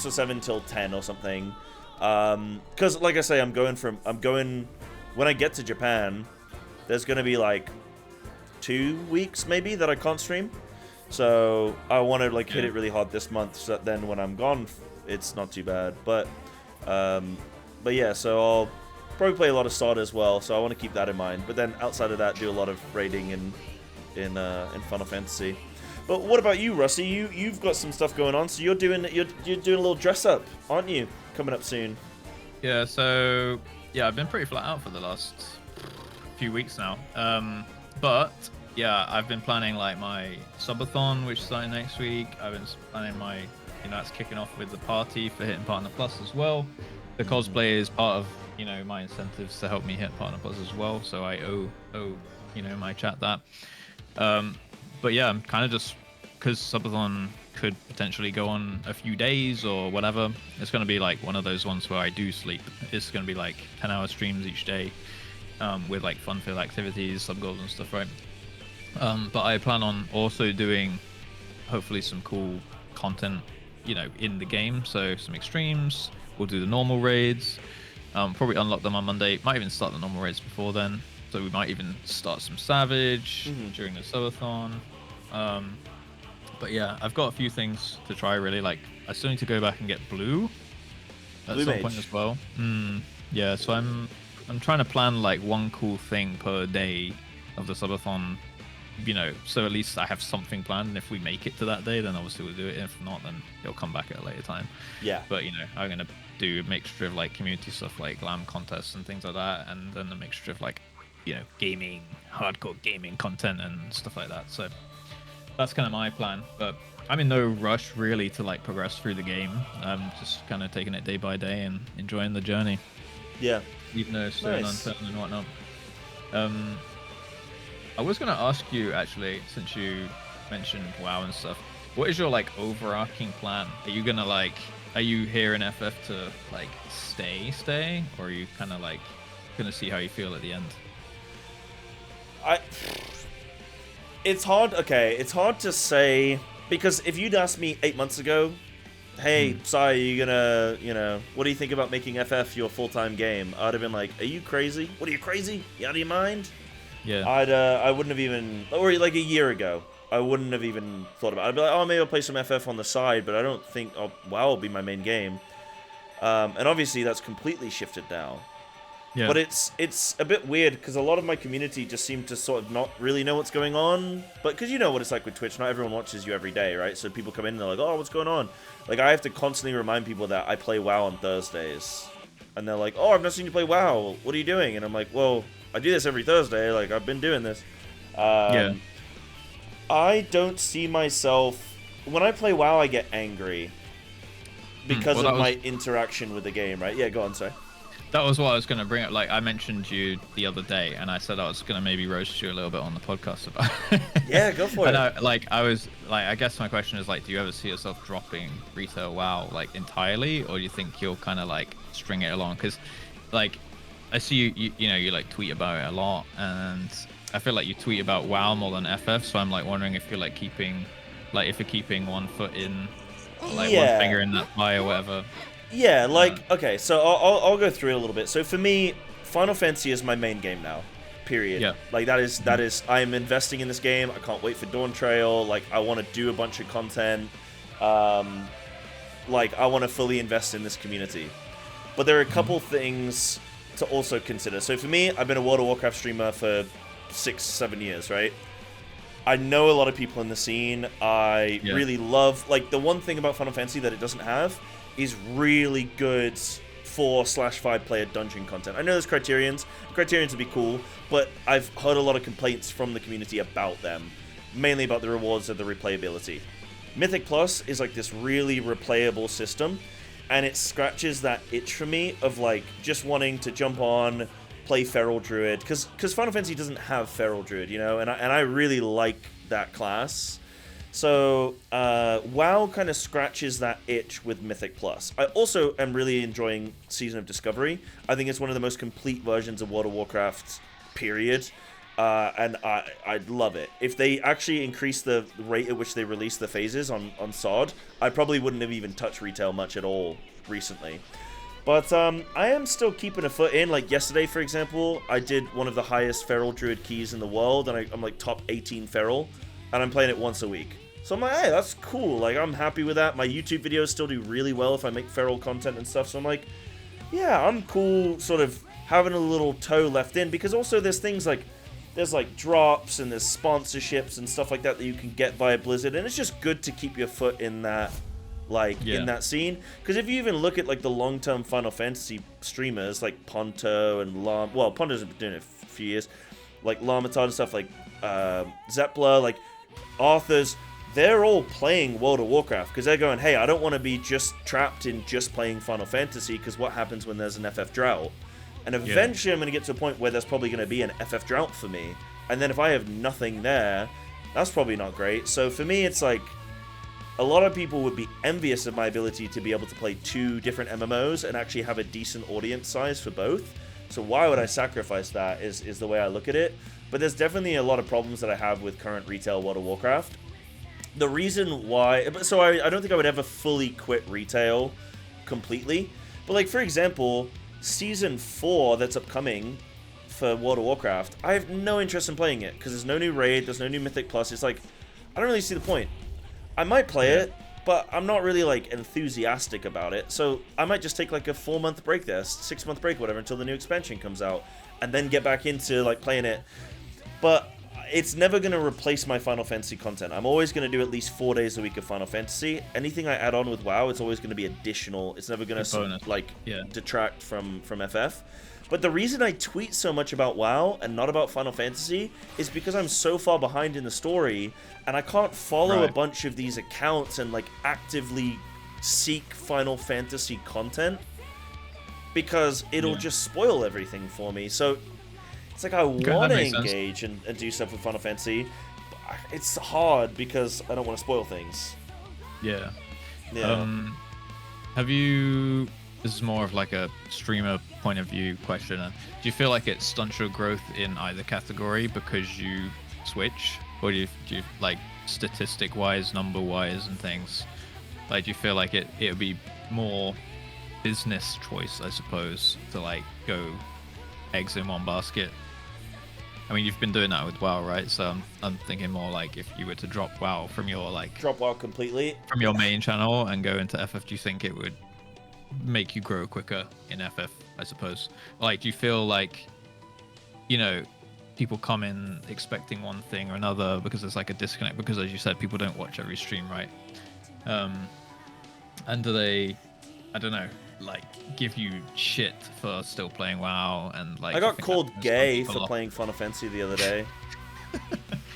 Speaker 2: or 7 till 10 or something. Because like I say, I'm going when I get to Japan, there's gonna be like 2 weeks maybe that I can't stream. So I want to hit it really hard this month, so that then when I'm gone, it's not too bad. But yeah, so I'll probably play a lot of SOD as well. So I want to keep that in mind. But then outside of that, do a lot of raiding in Final Fantasy. But what about you, Rusty? You've got some stuff going on. So you're doing a little dress up, aren't you? Coming up soon.
Speaker 1: Yeah. So yeah, I've been pretty flat out for the last few weeks now. But yeah, I've been planning like my subathon, which is starting next week. I've been planning my, that's kicking off with the party for hitting Partner Plus as well. The cosplay is part of, my incentives to help me hit Partner Plus as well. So I owe my chat that. But yeah, I'm kind of just, because subathon could potentially go on a few days or whatever. It's going to be like one of those ones where I do sleep. It's going to be like 10-hour streams each day, with like fun-filled activities, sub goals and stuff, right? But I plan on also doing hopefully some cool content, in the game. So some extremes, we'll do the normal raids, probably unlock them on Monday. Might even start the normal raids before then. So we might even start some Savage during the subathon. But yeah, I've got a few things to try really. Like I still need to go back and get Blue at some point as well. Yeah, so I'm trying to plan like one cool thing per day of the subathon. So at least I have something planned, and if we make it to that day, then obviously we'll do it. If not, then it'll come back at a later time. Yeah. But I'm gonna do a mixture of like community stuff, like glam contests and things like that, and then a mixture of like, gaming, hardcore gaming content and stuff like that. So that's kind of my plan. But I'm in no rush really to like progress through the game. I'm just kind of taking it day by day and enjoying the journey. Yeah. Even though it's so uncertain and whatnot. I was going to ask you, actually, since you mentioned WoW and stuff, what is your, like, overarching plan? Are you going to, like, are you here in FF to, like, stay? Or are you kind of, like, going to see how you feel at the end? It's hard to say, because if you'd asked me 8 months ago, hey, Psy, you gonna, what do you think about making FF your full-time game? I'd have been like, are you crazy? What, are you crazy? You out of your mind? Yeah. I wouldn't have even, or like a year ago, I wouldn't have even thought about it. I'd be like, oh, maybe I'll play some FF on the side, but I don't think WoW will be my main game. And obviously that's completely shifted now. Yeah. But it's a bit weird because a lot of my community just seem to sort of not really know what's going on. But because you know what it's like with Twitch, not everyone watches you every day, right? So people come in and they're like, oh, what's going on? Like I have to constantly remind people that I play WoW on Thursdays. And they're like, oh, I've not seen you play WoW. What are you doing? And I'm like, well, I do this every Thursday. Like, I've been doing this. Yeah. I don't see myself... When I play WoW, I get angry. Because of my interaction with the game, right? Yeah, go on, sorry. That was what I was going to bring up. Like, I mentioned you the other day, and I said I was going to maybe roast you a little bit on the podcast about it. Yeah, go for it. I guess my question is, like, do you ever see yourself dropping retail WoW, like, entirely? Or do you think you'll kind of, like, string it along? Because, like, I see you like tweet about it a lot, and I feel like you tweet about WoW more than FF, so I'm like wondering if you're like keeping one foot in, like one finger in that pie or whatever. Yeah, like okay, so I'll go through it a little bit. So for me, Final Fantasy is my main game now. Period. Yeah. Like that is I'm investing in this game. I can't wait for Dawn Trail. Like I want to do a bunch of content.
Speaker 2: like, I want to fully invest in this community. But there are a couple things to also consider. So for me, I've been a World of Warcraft streamer for 6-7 years, right? I know a lot of people in the scene. I really love, like, the one thing about Final Fantasy that it doesn't have is really good 4/5 player dungeon content. I know there's Criterions. Criterions would be cool, but I've heard a lot of complaints from the community about them, mainly about the rewards and the replayability. Mythic Plus is like this really replayable system, and it scratches that itch for me of like just wanting to jump on, play Feral Druid, because Final Fantasy doesn't have Feral Druid, you know, and I really like that class. So WoW kind of scratches that itch with Mythic Plus. I also am really enjoying Season of Discovery. I think it's one of the most complete versions of World of Warcraft, period. And I'd love it. If they actually increase the rate at which they release the phases on SOD, I probably wouldn't have even touched retail much at all recently. But I am still keeping a foot in. Like yesterday, for example, I did one of the highest Feral Druid keys in the world, and I'm like top 18 Feral, and I'm playing it once a week. So I'm like, hey, that's cool. Like, I'm happy with that. My YouTube videos still do really well if I make Feral content and stuff. So I'm like, yeah, I'm cool sort of having a little toe left in, because also there's things like, there's like drops and there's sponsorships and stuff like that that you can get via Blizzard, and it's just good to keep your foot in that, like, in that scene. Because if you even look at like the long-term Final Fantasy streamers like Ponto and well, Ponto's been doing it a few years, like Lamatard and stuff, like Zeppler, like Arthur's, they're all playing World of Warcraft because they're going, hey, I don't want to be just trapped in just playing Final Fantasy, because what happens when there's an FF drought? And eventually I'm going to get to a point where there's probably going to be an FF drought for me. And then if I have nothing there, that's probably not great. So for me, it's like, a lot of people would be envious of my ability to be able to play 2 different MMOs and actually have a decent audience size for both. So why would I sacrifice that is the way I look at it. But there's definitely a lot of problems that I have with current retail World of Warcraft. The reason why... So I don't think I would ever fully quit retail completely. But like, for example, Season 4 that's upcoming for World of Warcraft, I have no interest in playing it, because there's no new raid, there's no new Mythic Plus. It's like, I don't really see the point. I might play it, but I'm not really like enthusiastic about it. So I might just take like a 4-month break there, 6-month break, whatever, until the new expansion comes out, and then get back into like playing it. But it's never going to replace my Final Fantasy content. I'm always going to do at least 4 days a week of Final Fantasy. Anything I add on with WoW, it's always going to be additional. It's never going to like detract from FF. But the reason I tweet so much about WoW and not about Final Fantasy is because I'm so far behind in the story, and I can't follow a bunch of these accounts and like actively seek Final Fantasy content, because it'll just spoil everything for me. So it's like I want to engage and do stuff with Final Fantasy, but it's hard because I don't want to spoil things.
Speaker 1: Yeah. Have you... This is more of like a streamer point of view question. Do you feel like it stunts your growth in either category because you switch, or do you like statistic-wise, number-wise, and things? Like, do you feel like it would be more business choice, I suppose, to like go eggs in one basket? I mean, you've been doing that with WoW, right? So I'm thinking more like if you were to drop WoW from your like
Speaker 2: drop WoW completely
Speaker 1: from your main channel and go into FF, do you think it would make you grow quicker in FF, I suppose? Like, do you feel like, you know, people come in expecting one thing or another because there's like a disconnect, because as you said, people don't watch every stream, right? And do they, I don't know, like give you shit for still playing WoW? And like,
Speaker 2: I got called gay for playing Final Fantasy the other day.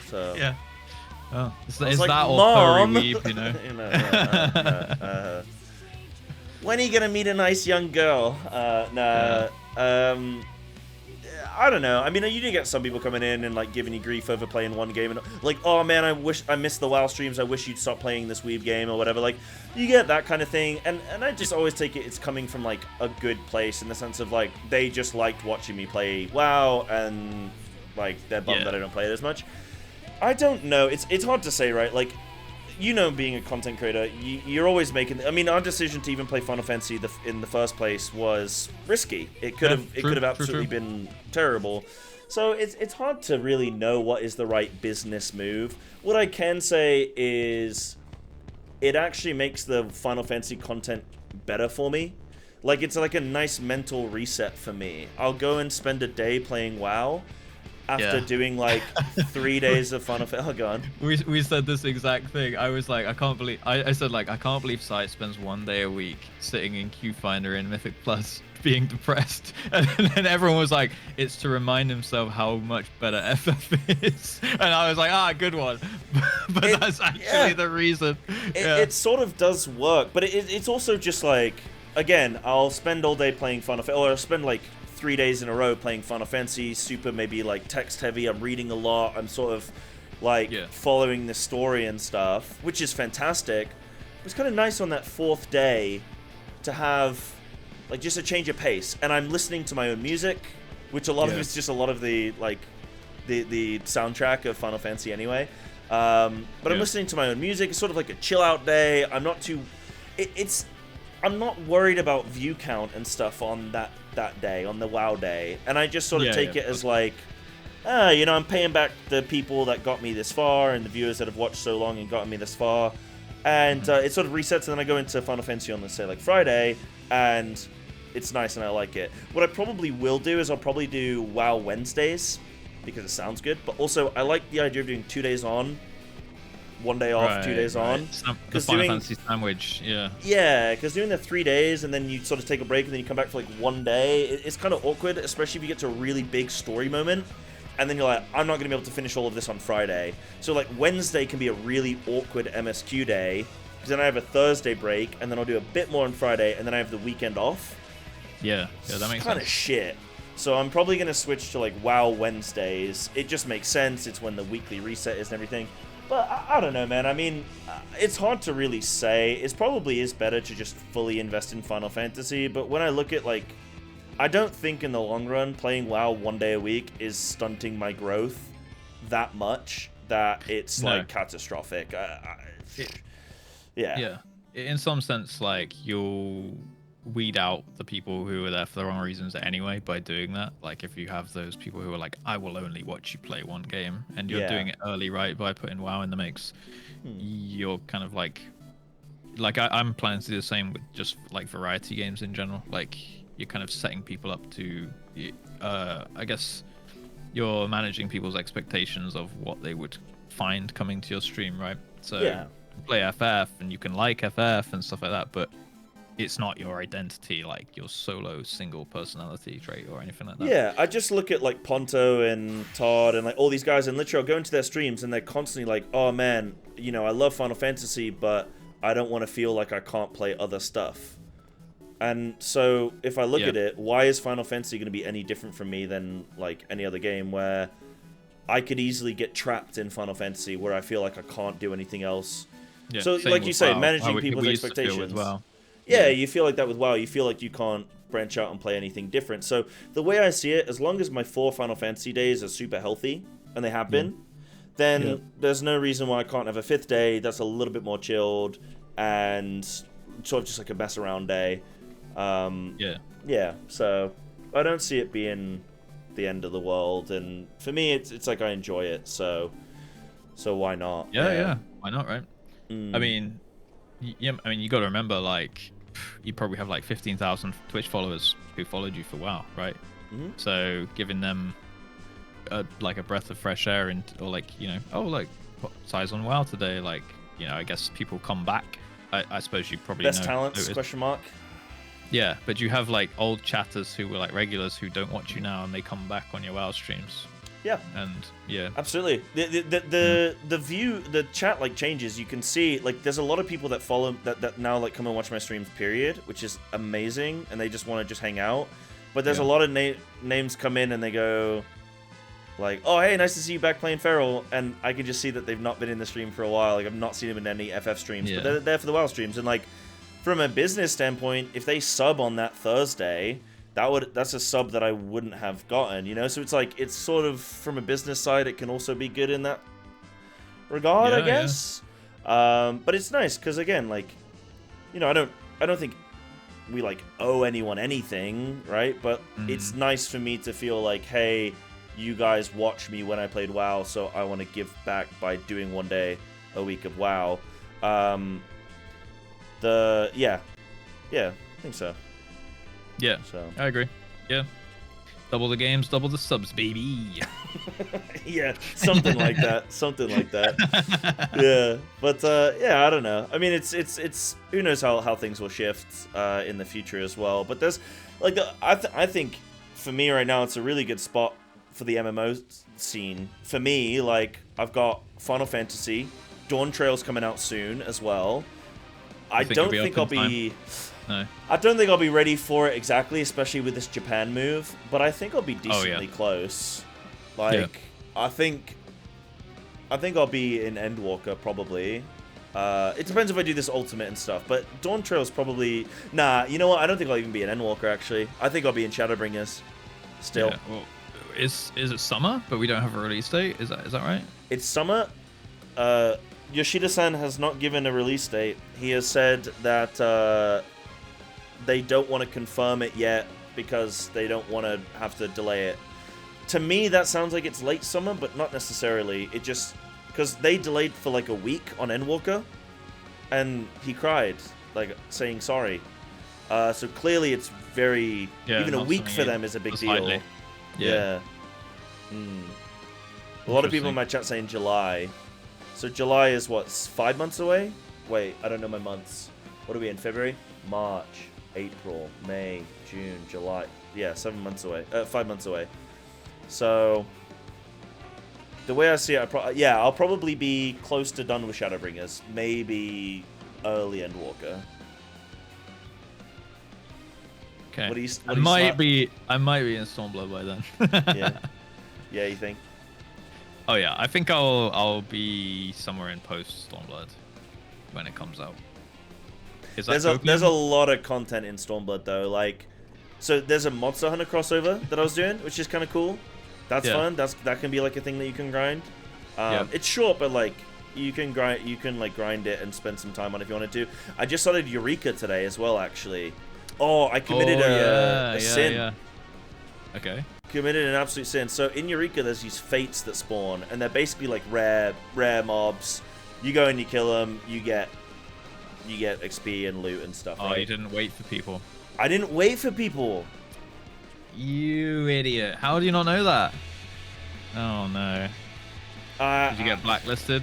Speaker 2: So
Speaker 1: yeah. Oh, is
Speaker 2: like,
Speaker 1: that or
Speaker 2: Mom,
Speaker 1: furry weeb, you know?
Speaker 2: When are you gonna meet a nice young girl? I don't know. I mean, you do get some people coming in and like giving you grief over playing one game and like, oh man, I missed the WoW streams. I wish you'd stop playing this weeb game or whatever. Like, you get that kind of thing, and I just always take it's coming from like a good place, in the sense of like they just liked watching me play WoW, and like they're bummed that I don't play it as much. I don't know. It's hard to say, right? Like, you know, being a content creator, you're always making... I mean, our decision to even play Final Fantasy in the first place was risky. It could have absolutely been terrible. So it's hard to really know what is the right business move. What I can say is it actually makes the Final Fantasy content better for me. Like, it's like a nice mental reset for me. I'll go and spend a day playing WoW after doing like 3 days of Final Fantasy. Oh, God.
Speaker 1: We said this exact thing. I was like, I can't believe. I said like, I can't believe Sai spends 1 day a week sitting in Q Finder in Mythic Plus being depressed, and then everyone was like, it's to remind himself how much better FF is, and I was like, good one. But that's actually the reason.
Speaker 2: It sort of does work, but it's also just like, again, I'll spend all day playing Final Fantasy, or I'll spend like 3 days in a row playing Final Fantasy, super maybe like text heavy. I'm reading a lot. I'm sort of like following the story and stuff, which is fantastic. It's kind of nice on that 4th day to have like just a change of pace, and I'm listening to my own music, which a lot of it's just a lot of the like the soundtrack of Final Fantasy anyway. But I'm listening to my own music. It's sort of like a chill out day. I'm not too. I'm not worried about view count and stuff on that day, on the WoW day, and I just sort of take it as like, you know, I'm paying back the people that got me this far and the viewers that have watched so long and gotten me this far, and it sort of resets, and then I go into Final Fantasy on, let's say, like Friday, and it's nice and I like it. What I probably will do is I'll probably do WoW Wednesdays, because it sounds good, but also I like the idea of doing 2 days on, 1 day off, 2 days on.
Speaker 1: The Final Fantasy sandwich,
Speaker 2: Yeah, because doing the 3 days and then you sort of take a break and then you come back for like 1 day, it's kind of awkward, especially if you get to a really big story moment and then you're like, I'm not going to be able to finish all of this on Friday. So like Wednesday can be a really awkward MSQ day, because then I have a Thursday break and then I'll do a bit more on Friday and then I have the weekend off.
Speaker 1: Yeah, that makes sense.
Speaker 2: Kind of shit. So I'm probably going to switch to like WoW Wednesdays. It just makes sense. It's when the weekly reset is and everything. But I don't know, man. I mean, it's hard to really say. It probably is better to just fully invest in Final Fantasy. But when I look at, like, I don't think in the long run playing WoW 1 day a week is stunting my growth that much that it's, like, catastrophic.
Speaker 1: Yeah. In some sense, like, you'll weed out the people who are there for the wrong reasons anyway by doing that. Like, if you have those people who are like, I will only watch you play one game, and you're doing it early, right, by putting WoW in the mix, you're kind of like I'm planning to do the same with just like variety games in general. Like, you're kind of setting people up to I guess you're managing people's expectations of what they would find coming to your stream, right? So you play FF and you can like FF and stuff like that, but it's not your identity, like your solo single personality trait or anything like that.
Speaker 2: Yeah, I just look at like Ponto and Todd and like all these guys, and literally I'll go into their streams and they're constantly like, oh man, you know, I love Final Fantasy, but I don't want to feel like I can't play other stuff. And so if I look at it, why is Final Fantasy going to be any different from me than like any other game where I could easily get trapped in Final Fantasy where I feel like I can't do anything else? Yeah, so like you say, managing people's expectations. Yeah, you feel like that with WoW. You feel like you can't branch out and play anything different. So the way I see it, as long as my 4 Final Fantasy days are super healthy, and they have been, then there's no reason why I can't have a 5th day that's a little bit more chilled and sort of just like a mess around day. Yeah, so I don't see it being the end of the world, and for me, it's like I enjoy it, so why not?
Speaker 1: Yeah, why not, right? I mean, you got to remember, like, you probably have like 15,000 Twitch followers who followed you for WoW, right? So giving them like a breath of fresh air, and or like, you know, oh, like what size on WoW today, like, you know, I guess people come back. I suppose you probably
Speaker 2: best talents ?
Speaker 1: Yeah, but you have like old chatters who were like regulars who don't watch you now, and they come back on your WoW streams.
Speaker 2: Yeah,
Speaker 1: and
Speaker 2: absolutely. The chat like changes. You can see like there's a lot of people that follow that now like come and watch my streams. Period, which is amazing, and they just want to just hang out. But there's a lot of names come in and they go like, oh hey, nice to see you back playing Feral, and I can just see that they've not been in the stream for a while. Like I've not seen them in any FF streams, but they're there for the WoW streams. And like from a business standpoint, if they sub on that Thursday, that's a sub that I wouldn't have gotten, you know? So it's like, it's sort of, from a business side, it can also be good in that regard, I guess. But it's nice, because again, like, you know, I don't think we, like, owe anyone anything, right? But it's nice for me to feel like, hey, you guys watch me when I played WoW, so I want to give back by doing 1 day a week of WoW. Yeah, I think so.
Speaker 1: Yeah,
Speaker 2: So
Speaker 1: I agree. Yeah. Double the games, double the subs, baby.
Speaker 2: yeah, something like that. Something like that. Yeah, but yeah, I don't know. I mean, it's who knows how things will shift in the future as well. But there's like I think for me right now, it's a really good spot for the MMO scene. For me, like I've got Final Fantasy, Dawn Trail's coming out soon as well. I don't think I'll be.
Speaker 1: No.
Speaker 2: I don't think I'll be ready for it exactly, especially with this Japan move. But I think I'll be decently close. Like, I think I'll be in Endwalker probably. It depends if I do this ultimate and stuff. But Dawn Trail's probably nah. You know what? I don't think I'll even be in Endwalker actually. I think I'll be in Shadowbringers. Still.
Speaker 1: Yeah, well, is it summer? But we don't have a release date. Is that right?
Speaker 2: It's summer. Yoshida-san has not given a release date. He has said that they don't want to confirm it yet because they don't want to have to delay it. To me, that sounds like it's late summer, but not necessarily. It just... Because they delayed for like a week on Endwalker, and he cried, like, saying sorry. So clearly it's very... even a week for them is a big deal. Yeah. A lot of people in my chat saying July. So July is what, 5 months away? Wait, I don't know my months. What are we in, February? March, April, May, June, July. Yeah, 7 months away. 5 months away. So, the way I see it, I'll probably be close to done with Shadowbringers. Maybe early Endwalker.
Speaker 1: Okay. I might be in Stormblood by then.
Speaker 2: Yeah, you think?
Speaker 1: Oh yeah, I think I'll be somewhere in post Stormblood when it comes out.
Speaker 2: There's a lot of content in Stormblood though. Like, so there's a Monster Hunter crossover that I was doing, which is kind of cool. That's fun. That can be like a thing that you can grind. It's short, but like you can grind. You can like grind it and spend some time on it if you want to. I just started Eureka today as well, actually. Oh, I committed a sin.
Speaker 1: Yeah. Okay.
Speaker 2: Committed an absolute sin. So in Eureka, there's these fates that spawn, and they're basically like rare mobs. You go and you kill them. You get XP and loot and stuff.
Speaker 1: Oh,
Speaker 2: right?
Speaker 1: You didn't wait for people.
Speaker 2: I didn't wait for people.
Speaker 1: You idiot! How do you not know that? Oh no. Did you get blacklisted?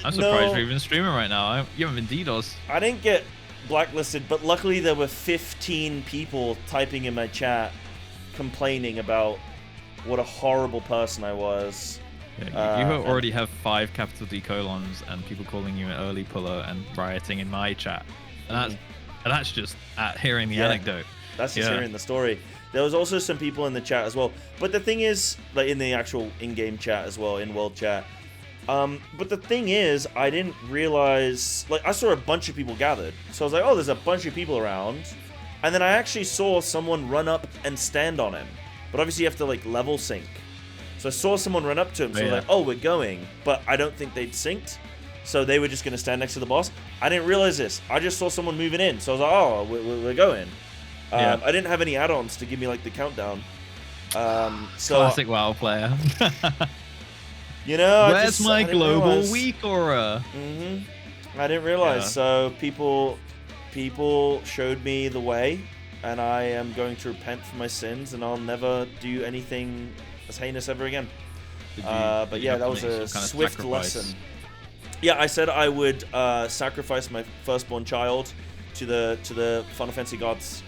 Speaker 1: I'm surprised you're even streaming right now. You haven't been DDoS.
Speaker 2: I didn't get blacklisted, but luckily there were 15 people typing in my chat complaining about what a horrible person I was.
Speaker 1: Yeah, you already have 5 capital D colons and people calling you an early puller and rioting in my chat. And that's just at hearing the anecdote.
Speaker 2: That's just hearing the story. There was also some people in the chat as well. But the thing is, like in the actual in-game chat as well, in-world chat. But the thing is, I didn't realize, like I saw a bunch of people gathered. So I was like, oh, there's a bunch of people around. And then I actually saw someone run up and stand on him. But obviously you have to like level sync. So I saw someone run up to him. So I was like, oh, we're going. But I don't think they'd synced. So they were just going to stand next to the boss. I didn't realize this. I just saw someone moving in. So I was like, oh, we're going. I didn't have any add-ons to give me like the countdown. So
Speaker 1: classic WoW player.
Speaker 2: You know,
Speaker 1: where's my global weak aura?
Speaker 2: I didn't realize. So people showed me the way, and I am going to repent for my sins, and I'll never do anything as heinous ever again. But yeah, that was a swift lesson. Yeah, I said I would sacrifice my firstborn child to the Final Fantasy gods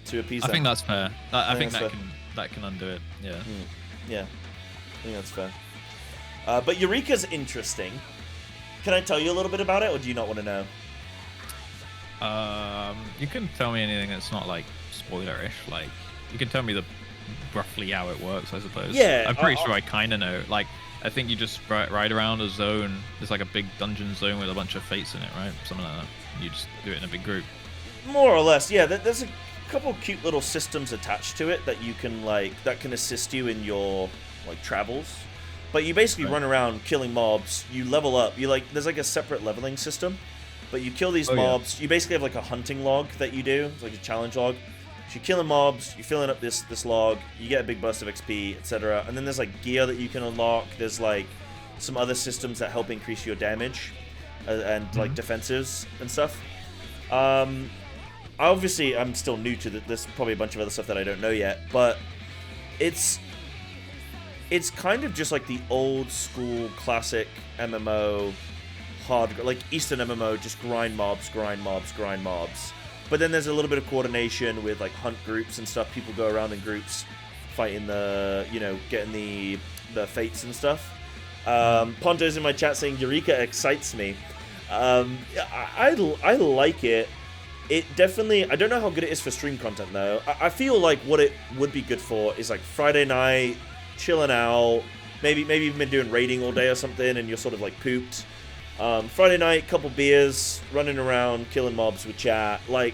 Speaker 2: to appease them.
Speaker 1: I think that's fair. I think that can undo it. Yeah.
Speaker 2: Yeah, I think that's fair. But Eureka's interesting. Can I tell you a little bit about it, or do you not want to know?
Speaker 1: You can tell me anything that's not like spoilerish. Like you can tell me roughly how it works, I suppose.
Speaker 2: Yeah,
Speaker 1: I'm pretty sure I kind of know. Like I think you just ride around a zone. There's like a big dungeon zone with a bunch of fates in it, right? Something like that. You just do it in a big group.
Speaker 2: More or less, yeah. There's a couple cute little systems attached to it that you can that can assist you in your like travels. But you basically run around killing mobs. You level up. There's like a separate leveling system. But you kill these mobs. You basically have like a hunting log that you do. It's like a challenge log. So you're killing mobs. You're filling up this log. You get a big burst of XP, etc. And then there's like gear that you can unlock. There's like some other systems that help increase your damage and like defensives and stuff. Obviously, I'm still new to there's probably a bunch of other stuff that I don't know yet, but it's kind of just like the old school classic MMO hard, like Eastern MMO, just grind mobs, grind mobs, grind mobs. But then there's a little bit of coordination with like hunt groups and stuff. People go around in groups fighting the, you know, getting the fates and stuff. Ponto's in my chat saying Eureka excites me. I like it. It definitely, I don't know how good it is for stream content though. I feel like what it would be good for is like Friday night, chilling out, maybe you've been doing raiding all day or something and you're sort of like pooped. Friday night, couple beers, running around, killing mobs with chat. Like,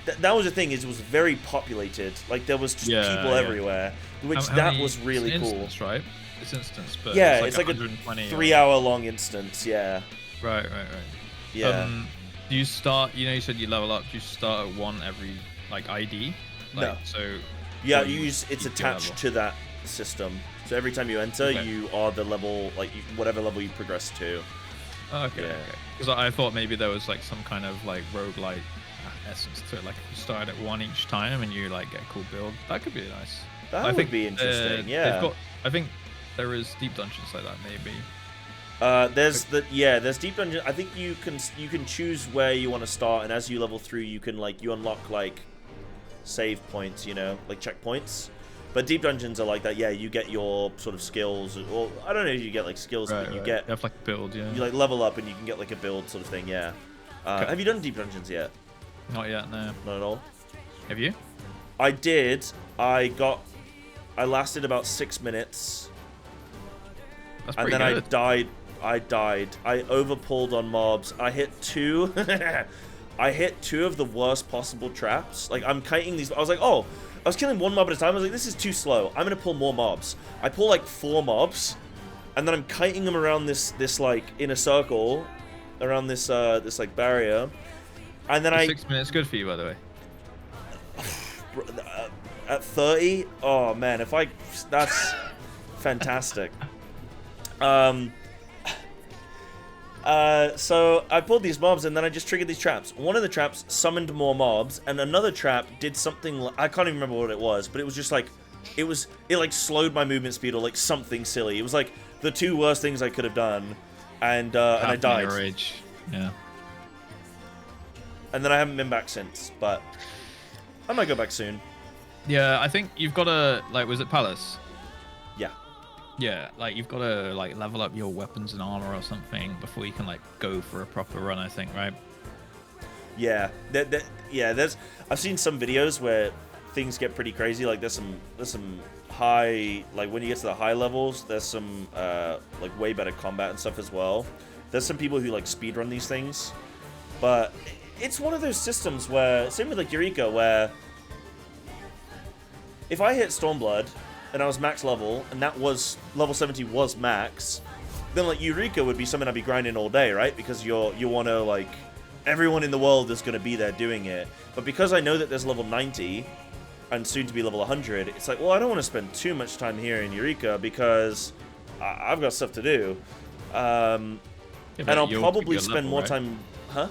Speaker 2: that was the thing, is it was very populated. Like, there was just people everywhere, which that was really cool.
Speaker 1: Instance, right? It's instance, but
Speaker 2: yeah,
Speaker 1: it's like
Speaker 2: a 3-hour-long instance, yeah.
Speaker 1: Right.
Speaker 2: Yeah.
Speaker 1: Do you start, you know, you said you level up, do you start at one every, like, ID? Like,
Speaker 2: no.
Speaker 1: So...
Speaker 2: Yeah, it's attached to that system. So every time you enter, you are the level, like, whatever level you progress to.
Speaker 1: Okay. Because I thought maybe there was, like, some kind of, like, roguelike essence to it. Like, if you start at one each time and you, like, get a cool build, that could be nice.
Speaker 2: That would be interesting, yeah.
Speaker 1: I think there is deep dungeons like that, maybe.
Speaker 2: There's deep dungeon. I think you can choose where you want to start, and as you level through, you can you unlock like save points, you know, like checkpoints. But deep dungeons are like that. Yeah, you get your sort of skills, or I don't know if you get like skills, but you get
Speaker 1: you have like build, yeah.
Speaker 2: You like level up, and you can get like a build sort of thing. Yeah. Have you done deep dungeons yet?
Speaker 1: Not yet, no.
Speaker 2: Not at all.
Speaker 1: Have you?
Speaker 2: I did. I lasted about 6 minutes.
Speaker 1: That's
Speaker 2: and
Speaker 1: pretty
Speaker 2: then
Speaker 1: good.
Speaker 2: I died. I overpulled on mobs. I hit 2. I hit 2 of the worst possible traps. Like, I'm kiting these. I was like, oh, I was killing one mob at a time. I was like, this is too slow. I'm gonna pull more mobs. I pull like 4 mobs, and then I'm kiting them around this like in a circle, around this like barrier, and then
Speaker 1: 6 minutes good for you, by the way.
Speaker 2: At 30, oh man, that's fantastic. So I pulled these mobs, and then I just triggered these traps. One of the traps summoned more mobs, and another trap did something, I can't even remember what it was, but it was just like, it like slowed my movement speed, or like something silly. It was like the 2 worst things I could have done, and I died.
Speaker 1: Rage. Yeah.
Speaker 2: And then I haven't been back since, but I might go back soon.
Speaker 1: Yeah, I think you've got to, like, was it Palace?
Speaker 2: Yeah.
Speaker 1: Yeah, like, you've got to, like, level up your weapons and armor or something before you can, like, go for a proper run, I think, right?
Speaker 2: Yeah. I've seen some videos where things get pretty crazy. Like, there's some high, like, when you get to the high levels, there's some, like, way better combat and stuff as well. There's some people who, like, speedrun these things. But it's one of those systems where, same with, like, Eureka, where if I hit Stormblood and I was max level, and that was level 70 was max, then like Eureka would be something I'd be grinding all day, right? Because you want to, like, everyone in the world is going to be there doing it. But because I know that there's level 90 and soon to be level 100, it's like, well, I don't want to spend too much time here in Eureka because I've got stuff to do. And I'll probably spend more time, huh?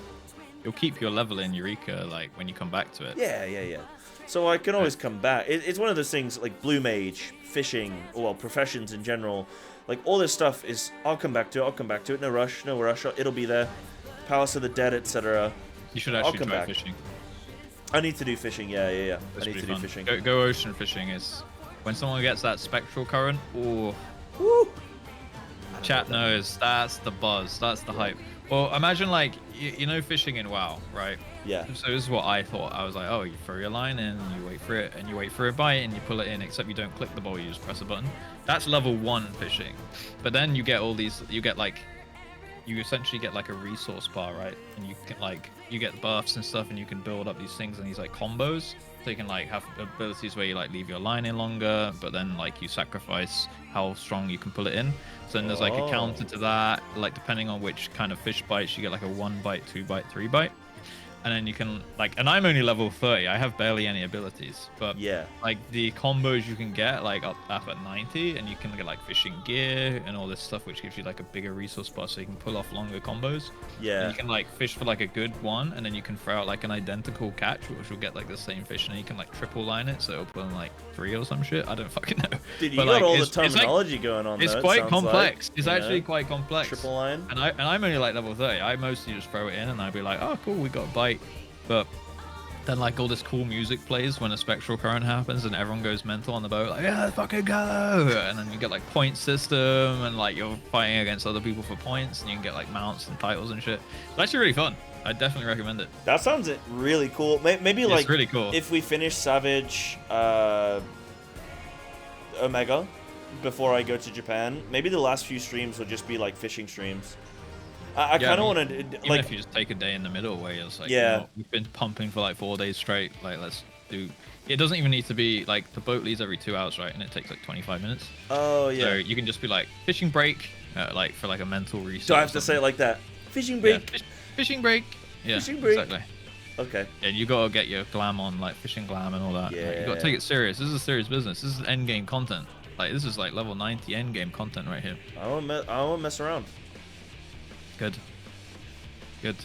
Speaker 1: You'll keep your level in Eureka, like, when you come back to it.
Speaker 2: Yeah. So I can always come back. It's one of those things, like Blue Mage, fishing, well, professions in general. Like, all this stuff is, I'll come back to it. No rush. It'll be there. Palace of the Dead, etc.
Speaker 1: You should actually try fishing.
Speaker 2: I need to do fishing, yeah.
Speaker 1: That's
Speaker 2: I need to do fishing.
Speaker 1: Go ocean fishing is, when someone gets that spectral current, ooh.
Speaker 2: Woo!
Speaker 1: Chat knows, that's the buzz, that's the hype. Well, imagine, like, you know fishing in WoW, right?
Speaker 2: Yeah.
Speaker 1: So this is what I thought. I was like, oh, you throw your line in, you wait for it, and you wait for a bite, and you pull it in, except you don't click the ball, you just press a button. That's level 1 fishing. But then you get all these, you essentially get, like, a resource bar, right? And you get, like, you get buffs and stuff, and you can build up these things and these, like, combos. So you can, like, have abilities where you, like, leave your line in longer, but then, like, you sacrifice how strong you can pull it in. So then there's, like, a counter to that, like, depending on which kind of fish bites, you get, like, a 1 bite, 2 bite, 3 bite. and then you can like, and I'm only level 30. I have barely any abilities, but
Speaker 2: Yeah.
Speaker 1: like the combos you can get like up at 90, and you can get like fishing gear and all this stuff, which gives you like a bigger resource bar, so you can pull off longer combos.
Speaker 2: Yeah.
Speaker 1: And you can like fish for like a good one, and then you can throw out like an identical catch, which will get like the same fish, and then you can like triple line it, so it'll put in like 3 or some shit. I don't fucking know.
Speaker 2: Dude, you
Speaker 1: but,
Speaker 2: got
Speaker 1: like,
Speaker 2: all the terminology going on.
Speaker 1: It's
Speaker 2: though,
Speaker 1: quite
Speaker 2: it
Speaker 1: complex.
Speaker 2: like,
Speaker 1: It's actually quite complex.
Speaker 2: Triple line.
Speaker 1: And I'm only like level 30. I mostly just throw it in, and I'd be like, oh cool, we got a bite. But then like all this cool music plays when a spectral current happens, and everyone goes mental on the boat, like yeah, fucking go. And then you get like point system, and like you're fighting against other people for points, and you can get like mounts and titles and shit. It's actually really fun. I definitely recommend it.
Speaker 2: That sounds really cool. Maybe like
Speaker 1: it's really cool.
Speaker 2: If we finish Savage Omega before I go to Japan, maybe the last few streams will just be like fishing streams. I kind of want to like,
Speaker 1: if you just take a day in the middle where you're just like,
Speaker 2: yeah,
Speaker 1: you know, we've been pumping for like 4 days straight. Like, let's do. It doesn't even need to be like the boat leaves every 2 hours, right? And it takes like 25 minutes.
Speaker 2: Oh yeah.
Speaker 1: So you can just be like fishing break, like for like a mental reset.
Speaker 2: Do I have to say it like that? Fishing break.
Speaker 1: Yeah, fishing break. Yeah,
Speaker 2: fishing break.
Speaker 1: Exactly.
Speaker 2: Okay.
Speaker 1: Yeah, you gotta get your glam on, like fishing glam and all that.
Speaker 2: Yeah.
Speaker 1: Like, you gotta take it serious. This is serious business. This is end game content. Like this is like level 90 end game content right here.
Speaker 2: I won't mess around.
Speaker 1: Good. Good.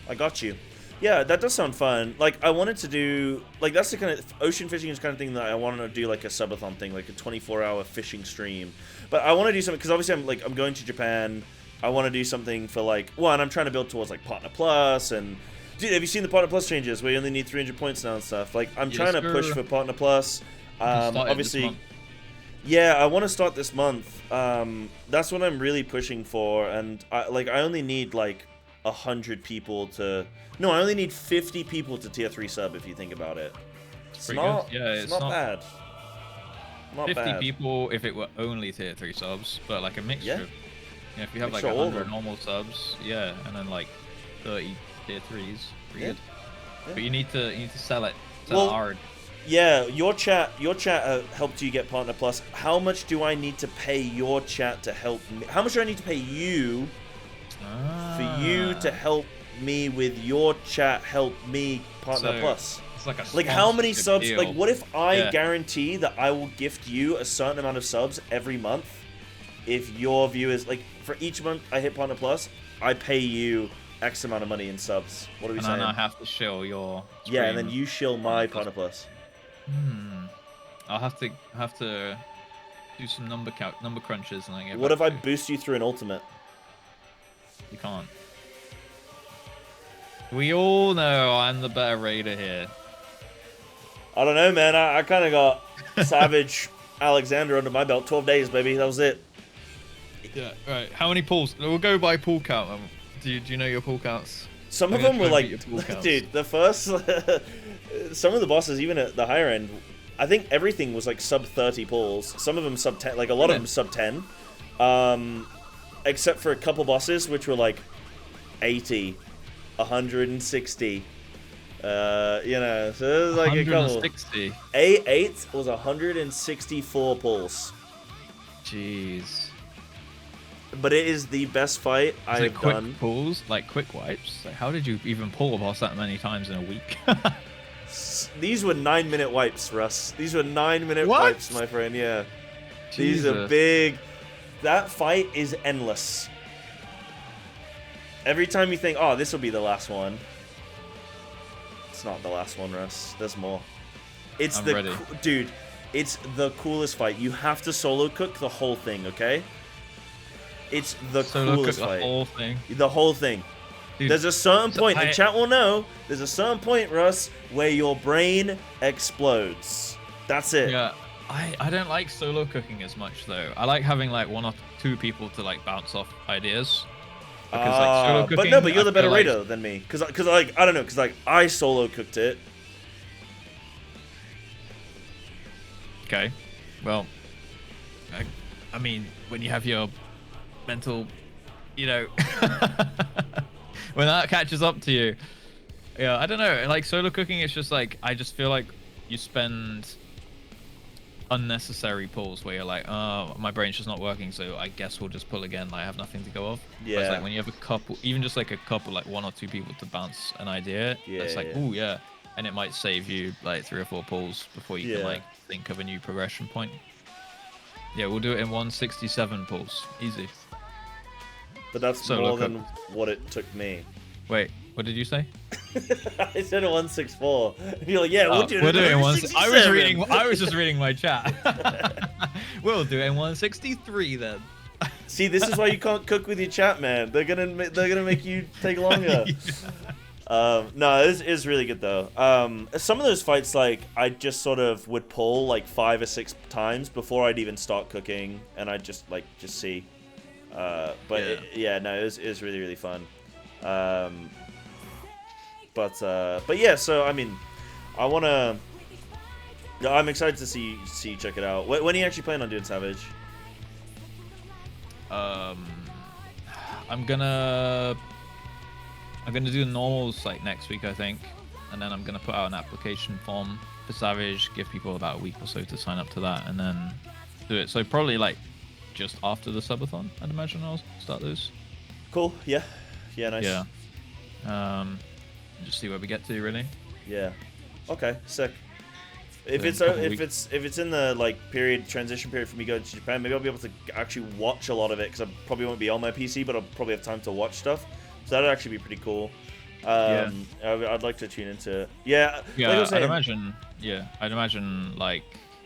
Speaker 2: I got you. Yeah, that does sound fun. Like, I wanted to do, like, that's the kind of, ocean fishing is the kind of thing that I wanted to do, like, a subathon thing, like a 24-hour fishing stream. But I want to do something, because obviously I'm going to Japan. I want to do something for, like, one, I'm trying to build towards, like, Partner Plus, and, dude, have you seen the Partner Plus changes, where you only need 300 points now and stuff? Like, I'm trying to push for Partner Plus. Obviously, yeah, I want to start this month. That's what I'm really pushing for, and, I only need, like, 100 people to... No, I only need 50 people to tier 3 sub, if you think about it. It's not,
Speaker 1: yeah,
Speaker 2: it's not bad. Not
Speaker 1: 50
Speaker 2: bad.
Speaker 1: people if it were only tier 3 subs, but like a mixture.
Speaker 2: Yeah.
Speaker 1: Yeah, if you have like
Speaker 2: Mixture all of
Speaker 1: 100
Speaker 2: them.
Speaker 1: normal subs, yeah, and then like 30 tier 3s, pretty good.
Speaker 2: Yeah.
Speaker 1: But you need to sell it.
Speaker 2: Well,
Speaker 1: hard.
Speaker 2: Yeah, your chat helped you get Partner Plus. How much do I need to pay your chat to help me? How much do I need to pay you for you to help me with your chat help me Partner Plus?
Speaker 1: It's like a
Speaker 2: like how many subs?
Speaker 1: deal.
Speaker 2: Like what if I guarantee that I will gift you a certain amount of subs every month? If your viewers, like for each month I hit Partner Plus, I pay you X amount of money in subs. What are we saying?
Speaker 1: And then I have to show your
Speaker 2: yeah, and then you shill my Partner Plus.
Speaker 1: I'll have to do some number crunches and then get
Speaker 2: What
Speaker 1: back
Speaker 2: if I
Speaker 1: to you.
Speaker 2: boost you through an ultimate?
Speaker 1: You can't. We all know I'm the better raider here.
Speaker 2: I don't know, man. I kind of got Savage Alexander under my belt. 12 days, baby. That was it.
Speaker 1: Yeah, right. How many pulls? We'll go by pull count. Do you know your pull counts?
Speaker 2: Some of them were like, dude, the first, some of the bosses, even at the higher end, I think everything was like sub 30 pulls. Some of them sub 10, like a lot of them sub 10. Except for a couple bosses, which were like 80, 160. You know, so it was like a couple.
Speaker 1: 160.
Speaker 2: A8 was 164 pulls.
Speaker 1: Jeez.
Speaker 2: But it is the best fight I have
Speaker 1: quick
Speaker 2: done.
Speaker 1: Pulls, like quick wipes. Like, how did you even pull a boss that many times in a week?
Speaker 2: These were 9-minute wipes, Russ. These were 9-minute wipes, my friend. Yeah.
Speaker 1: Jesus.
Speaker 2: These are big. That fight is endless. Every time you think, oh, this will be the last one. It's not the last one, Russ. There's more. It's dude, it's the coolest fight. You have to solo cook the whole thing, okay? It's the coolest fight.
Speaker 1: The whole thing.
Speaker 2: The whole thing.
Speaker 1: Dude,
Speaker 2: there's a certain point, the chat will know, there's a certain point, Russ, where your brain explodes. That's it.
Speaker 1: Yeah, I don't like solo cooking as much, though. I like having, like, 1 or 2 people to, like, bounce off ideas. Because, like, solo cooking,
Speaker 2: but you're the better raider than me. Because, like, I don't know, because, like, I solo cooked it.
Speaker 1: Okay. Well, I mean, when you have your mental, you know, when that catches up to you, yeah, I don't know, like solo cooking, it's just like, I just feel like you spend unnecessary pulls where you're like, oh, my brain's just not working, so I guess we'll just pull again. Like, I have nothing to go off.
Speaker 2: Yeah.
Speaker 1: But it's like when you have a couple, even just like a couple, like 1 or 2 people to bounce an idea, it's like, oh yeah, and it might save you like 3 or 4 pulls before you can like think of a new progression point. Yeah, we'll do it in 167 pulls, easy.
Speaker 2: But that's more than what it took me.
Speaker 1: Wait, what did you say?
Speaker 2: I said a 164. You're like, yeah, we'll do it.
Speaker 1: We're doing 167. I was just reading my chat. We'll do it in 163 then.
Speaker 2: See, this is why you can't cook with your chat, man. They're gonna make you take longer. No, it is really good though. Some of those fights, like, I just sort of would pull like 5 or 6 times before I'd even start cooking, and I'd just see. But it was really, really fun. But yeah, so I mean, I'm excited to see you check it out. When are you actually planning on doing Savage?
Speaker 1: I'm gonna do the normals like next week, I think, and then I'm gonna put out an application form for Savage, give people about a week or so to sign up to that, and then do it. So probably like just after the subathon, I'd imagine I'll start those.
Speaker 2: Cool. Yeah. Yeah. Nice.
Speaker 1: Yeah. Just see where we get to, really.
Speaker 2: Yeah. Okay. Sick. If it's in the like transition period for me going to Japan, maybe I'll be able to actually watch a lot of it, because I probably won't be on my PC, but I'll probably have time to watch stuff. So that'd actually be pretty cool. I'd like to tune into it. Yeah.
Speaker 1: Yeah.
Speaker 2: Like
Speaker 1: I'd imagine like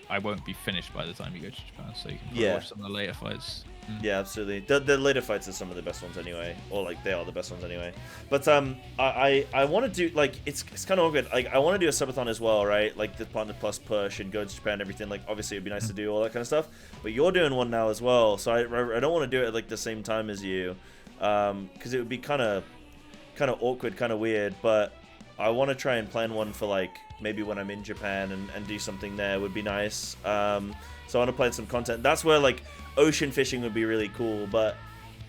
Speaker 1: I won't be finished by the time you go to Japan, so you can probably watch some of the later fights.
Speaker 2: Yeah, absolutely. The later fights are some of the best ones anyway, or like they are the best ones anyway. But I want to do, like, it's kind of awkward. Like, I want to do a subathon as well, right? Like the Partner Plus push and go to Japan and everything. Like, obviously it'd be nice to do all that kind of stuff. But you're doing one now as well, so I don't want to do it at like the same time as you, because it would be kind of awkward, kind of weird. But I want to try and plan one for like maybe when I'm in Japan and do something there would be nice. So I want to plan some content. That's where like ocean fishing would be really cool, but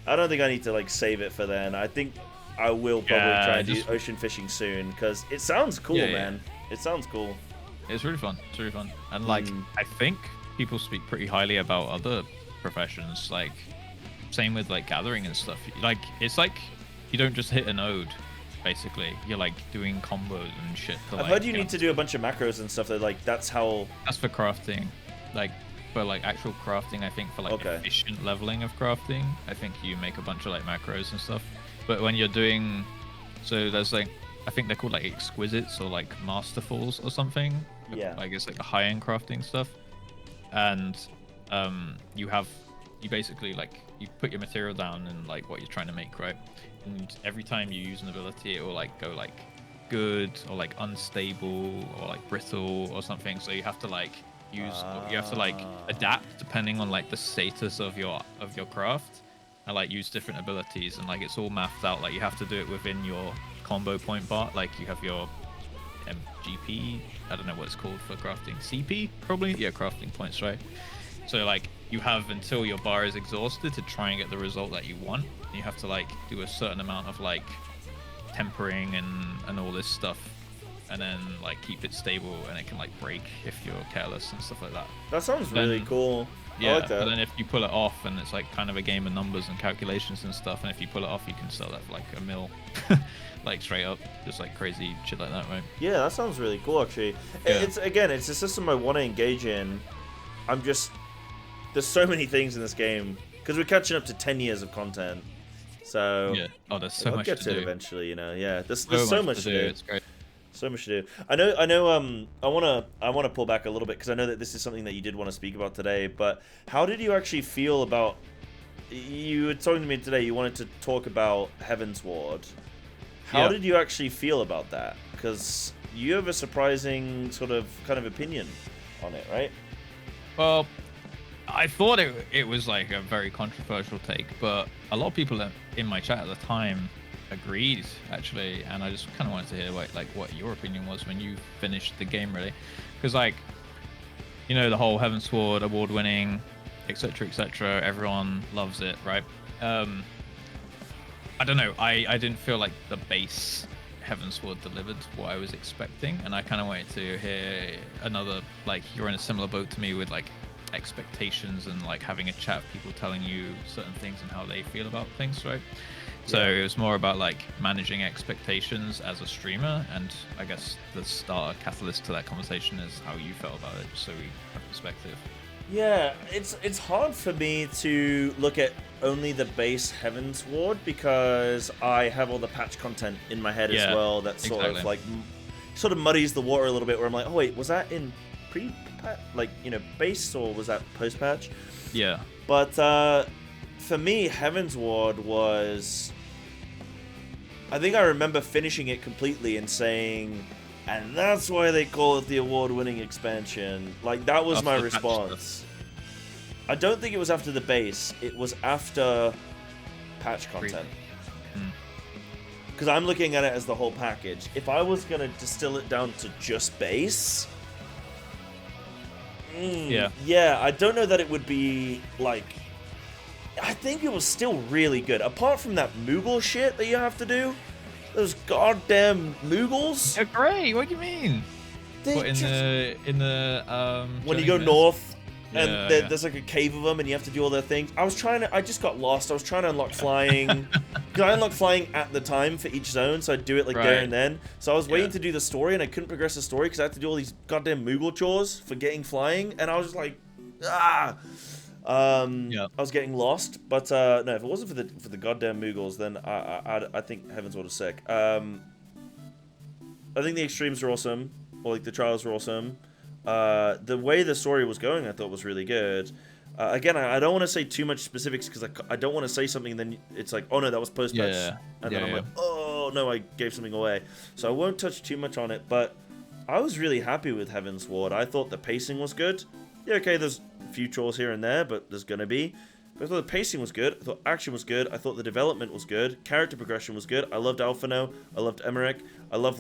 Speaker 2: I don't think I need to like save it for then. I think I will probably try and do ocean fishing soon, because it sounds cool, man. It sounds cool.
Speaker 1: It's really fun. It's really fun. And like I think people speak pretty highly about other professions, like same with like gathering and stuff. Like it's like you don't just hit a node, basically. You're like doing combos and shit.
Speaker 2: I've heard you need to do a bunch of macros and stuff. That's
Speaker 1: that's for crafting. Like for like actual crafting, I think for like efficient leveling of crafting, I think you make a bunch of like macros and stuff. But when you're doing, so there's like, I think they're called like exquisites or like masterfuls or something.
Speaker 2: Yeah.
Speaker 1: I guess like the high-end crafting stuff. And you basically like, you put your material down and like what you're trying to make, right? And every time you use an ability, it will like go like good or like unstable or like brittle or something. So you have to like you have to like adapt depending on like the status of your craft, and like use different abilities, and like it's all mapped out. Like you have to do it within your combo point bar. Like you have your MGP, I don't know what it's called for crafting, CP probably, yeah, crafting points, right? So like you have until your bar is exhausted to try and get the result that you want. You have to like do a certain amount of like tempering and all this stuff, and then like keep it stable, and it can like break if you're careless and stuff like that.
Speaker 2: That sounds really cool.
Speaker 1: Yeah,
Speaker 2: I like that.
Speaker 1: But then if you pull it off, and it's like kind of a game of numbers and calculations and stuff, and if you pull it off, you can sell that for like a mil, like straight up, just like crazy shit like that, right?
Speaker 2: Yeah, that sounds really cool actually. Yeah. It's a system I want to engage in. There's so many things in this game because we're catching up to 10 years of content. So
Speaker 1: yeah, there's so much to do.
Speaker 2: I'll get to it eventually, you know. Yeah, there's so much to do.
Speaker 1: It's great.
Speaker 2: So much to do. I know. I wanna pull back a little bit because I know that this is something that you did want to speak about today. But how did you actually feel about? You were talking to me today. You wanted to talk about Heaven's Ward. How did you actually feel about that? Because you have a surprising sort of kind of opinion on it, right?
Speaker 1: Well, I thought it was like a very controversial take, but a lot of people in my chat at the time agreed actually, and I just kind of wanted to hear what your opinion was when you finished the game, really, because like, you know, the whole Heaven's Sword award-winning, etc., etc., everyone loves it, right? I don't know, I didn't feel like the base Heavensward delivered what I was expecting, and I kind of wanted to hear another, like, you're in a similar boat to me with like expectations and like having a chat with people telling you certain things and how they feel about things, right? So it was more about like managing expectations as a streamer, and I guess the starter catalyst to that conversation is how you felt about it, so we have perspective.
Speaker 2: Yeah, it's hard for me to look at only the base Heavensward because I have all the patch content in my head as well. That sort of like sort of muddies the water a little bit. Where I'm like, oh wait, was that in base, or was that post patch?
Speaker 1: Yeah.
Speaker 2: But for me, Heavensward was. I think I remember finishing it completely and saying, and that's why they call it the award-winning expansion. Like, that was my response. I don't think it was after the base. It was after patch content. Because I'm looking at it as the whole package. If I was going to distill it down to just base... yeah, I don't know that it would be, like... I think it was still really good. Apart from that Moogle shit that you have to do. Those goddamn Moogles.
Speaker 1: They're great. What do you mean? What, in the
Speaker 2: when you go north and there's like a cave of them and you have to do all their things. I just got lost. I was trying to unlock flying. Because I unlocked flying at the time for each zone, so I'd do it like there and then. So I was waiting to do the story and I couldn't progress the story because I had to do all these goddamn Moogle chores for getting flying, and I was just like, I was getting lost, but no, if it wasn't for the goddamn Moogles, then I think Heavensward was sick. I think the extremes are awesome, or like the trials were awesome. The way the story was going, I thought was really good. Again, I don't want to say too much specifics because I don't want to say something and then it's like, oh no, that was post patch, and then I'm like, oh no, I gave something away. So I won't touch too much on it, but I was really happy with Heavensward. I thought the pacing was good. Yeah, okay, there's a few trolls here and there, but there's gonna be. But I thought the pacing was good. I thought action was good. I thought the development was good. Character progression was good. I loved Alphino. I loved Emmerich. I loved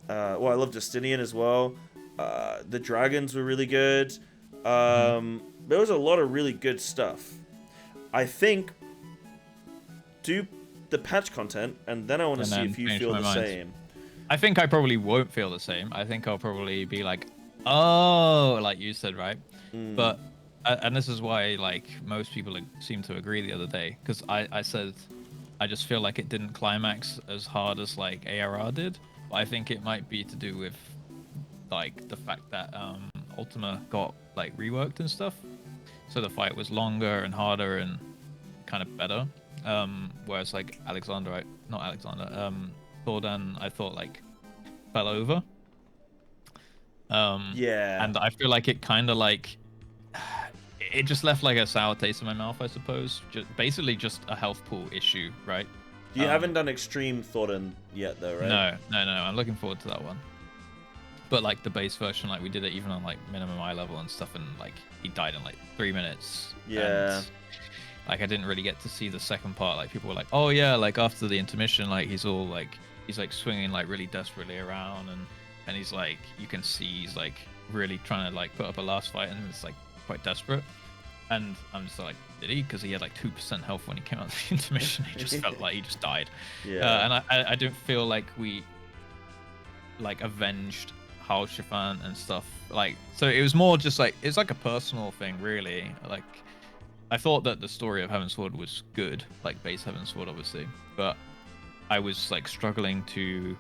Speaker 2: I loved Justinian as well. The dragons were really good. There was a lot of really good stuff. I think do the patch content, and then I want to see if you feel the same.
Speaker 1: I think I probably won't feel the same. I think I'll probably be like, oh, like you said, right? But and this is why like most people seem to agree the other day, because I said I just feel like it didn't climax as hard as like ARR did. But I think it might be to do with like the fact that Ultima got like reworked and stuff, so the fight was longer and harder and kind of better. Whereas like Thordan, I thought like fell over. And I feel like it kind of like it just left like a sour taste in my mouth, I suppose. Basically just a health pool issue, right?
Speaker 2: You haven't done extreme Thordan yet though, right?
Speaker 1: No, I'm looking forward to that one. But like the base version, like we did it even on like minimum eye level and stuff, and like he died in like 3 minutes. And, like I didn't really get to see the second part. Like people were like, oh yeah, like after the intermission, like he's swinging like really desperately around, and he's like, you can see he's like really trying to like put up a last fight, and it's like quite desperate. And I'm just like, did he? Because he had like 2% health when he came out of the intermission. He just felt like he just died. And I don't feel like we like avenged Halshafan and stuff. Like, so it was more just like, it's like a personal thing, really. Like, I thought that the story of Heavensward was good, like base Heavensward, obviously, but I was like struggling to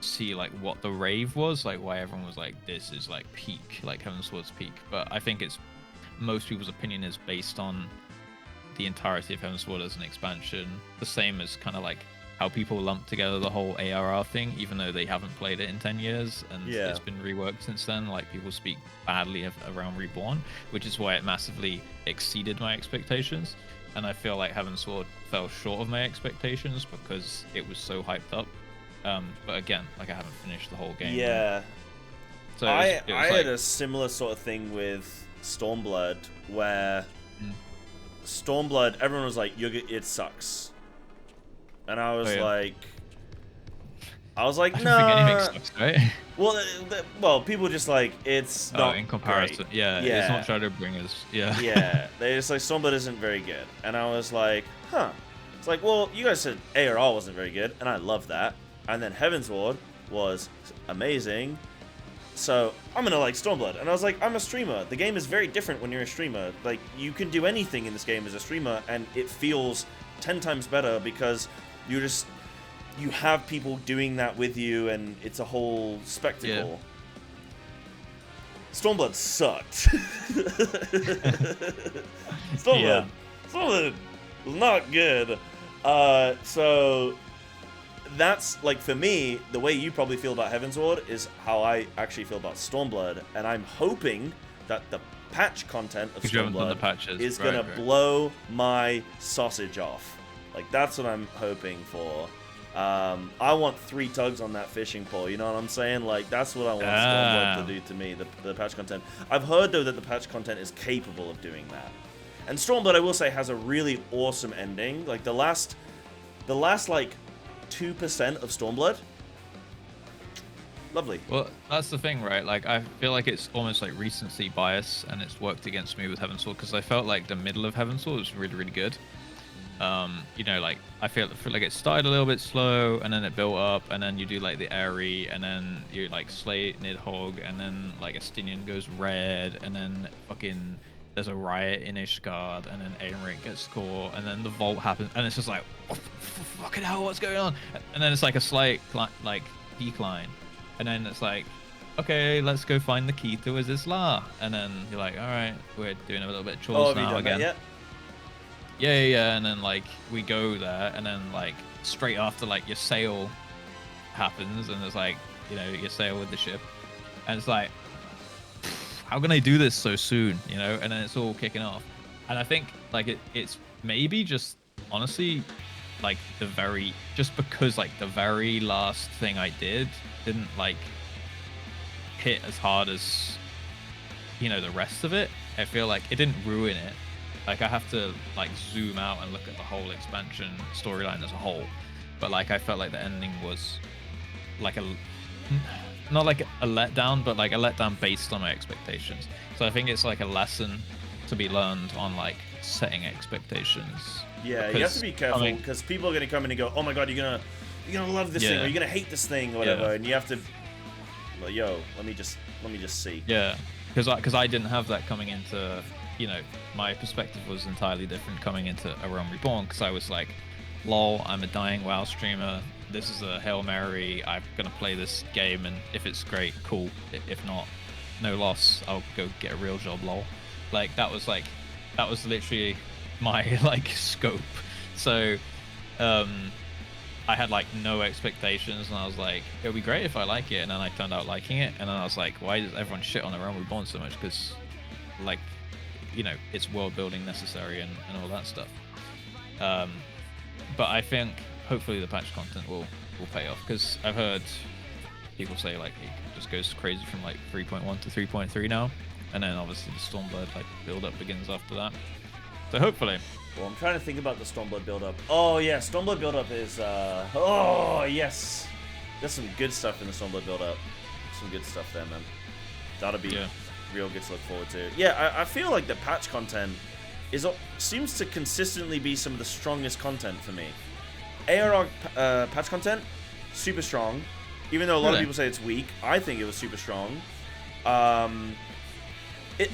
Speaker 1: see like what the rave was, like why everyone was like, this is like peak, like Heavensward's peak. But I think it's most people's opinion is based on the entirety of Heavensward as an expansion, the same as kind of like how people lump together the whole ARR thing, even though they haven't played it in 10 years and it's been reworked since then. Like people speak badly around Reborn, which is why it massively exceeded my expectations. And I feel like Heavensward fell short of my expectations because it was so hyped up. But again, like I haven't finished the whole game.
Speaker 2: Yeah.
Speaker 1: So
Speaker 2: I had a similar sort of thing with Stormblood, where Stormblood, everyone was like, it sucks. And I was like, no.
Speaker 1: I think anything sucks, right?
Speaker 2: Well, people just like, it's not
Speaker 1: in comparison.
Speaker 2: Great.
Speaker 1: Yeah, it's not Shadowbringers.
Speaker 2: Yeah, they just like, Stormblood isn't very good. And I was like, huh. It's like, well, you guys said ARR wasn't very good, and I love that. and then Heavensward was amazing. So I'm gonna like Stormblood, and I was like, I'm a streamer. The game is very different when you're a streamer. Like, you can do anything in this game as a streamer, and it feels 10 times better because you have people doing that with you, and it's a whole spectacle. Yeah. Stormblood sucked. Stormblood was not good. So that's, like, for me, the way you probably feel about Heavensward is how I actually feel about Stormblood, and I'm hoping that the patch content of Stormblood is gonna blow my sausage off. Like, that's what I'm hoping for. I want 3 tugs on that fishing pole, you know what I'm saying? Like, that's what I want Stormblood to do to me, the patch content. I've heard, though, that the patch content is capable of doing that. And Stormblood, I will say, has a really awesome ending. Like, the last like, 2% of Stormblood, lovely.
Speaker 1: Well, that's the thing, right? Like, I feel like it's almost like recency bias, and it's worked against me with Heavensward, because I felt like the middle of Heavensward was really, really good. You know, like, I feel like it started a little bit slow, and then it built up, and then you do like the Airy, and then you like slay Nidhogg, and then like Estinian goes red, and then fucking there's a riot in Ishgard, and then Aenric gets caught, and then the vault happens, and it's just like, oh, fucking hell, what's going on? And then it's like a slight like decline, and then it's like, okay, let's go find the key to Azizla, and then you're like, all right, we're doing a little bit of chores now again. Yeah, and then like we go there, and then like straight after like your sail happens, and it's like, you know, your sail with the ship, and it's like, how can I do this so soon, you know? And then it's all kicking off, and I think like it's maybe just honestly like because like the very last thing I didn't like hit as hard as, you know, the rest of it. I feel like it didn't ruin it. Like, I have to like zoom out and look at the whole expansion storyline as a whole, but like I felt like the ending was like not like a letdown, but like a letdown based on my expectations. So I think it's like a lesson to be learned on like setting expectations.
Speaker 2: Yeah, you have to be careful, because people are gonna come in and go, "Oh my god, you're gonna love this thing, or you're gonna hate this thing, or whatever," and you have to, well, yo, let me just see.
Speaker 1: Yeah, because I didn't have that coming into. You know, my perspective was entirely different coming into A Realm Reborn, because I was like, lol, I'm a dying WoW streamer, this is a Hail Mary, I'm gonna play this game, and if it's great, cool, if not, no loss, I'll go get a real job, lol. Like, that was literally my like scope. So I had like no expectations, and I was like, it'll be great if I like it, and then I turned out liking it, and then I was like, why does everyone shit on A Realm Reborn so much? Because like, you know, it's world building necessary and all that stuff. But I think hopefully the patch content will pay off, because I've heard people say like it just goes crazy from like 3.1 to 3.3 now, and then obviously the Stormblood like build up begins after that. So hopefully.
Speaker 2: Well, I'm trying to think about the Stormblood build up. Oh yeah, Stormblood build up is oh yes, there's some good stuff in the Stormblood build up. Some good stuff there, man. That'll be real good to look forward to. Yeah, I feel like the patch content seems to consistently be some of the strongest content for me. ARR patch content, super strong. Even though a lot of people say it's weak, I think it was super strong. I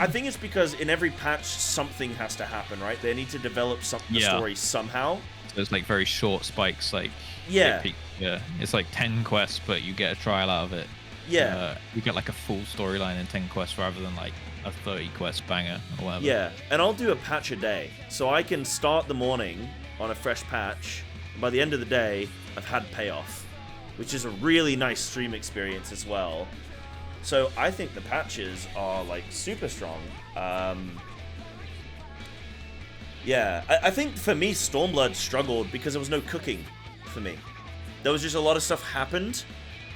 Speaker 2: think it's because in every patch something has to happen, right? They need to develop the story somehow. So
Speaker 1: it's like very short spikes, like it's like 10 quests, but you get a trial out of it.
Speaker 2: Yeah,
Speaker 1: you get like a full storyline in 10 quests rather than like a 30 quest banger or whatever.
Speaker 2: Yeah, and I'll do a patch a day, so I can start the morning on a fresh patch. And by the end of the day, I've had payoff, which is a really nice stream experience as well. So I think the patches are like super strong. Yeah, I think for me, Stormblood struggled because there was no cooking for me. There was just a lot of stuff happened.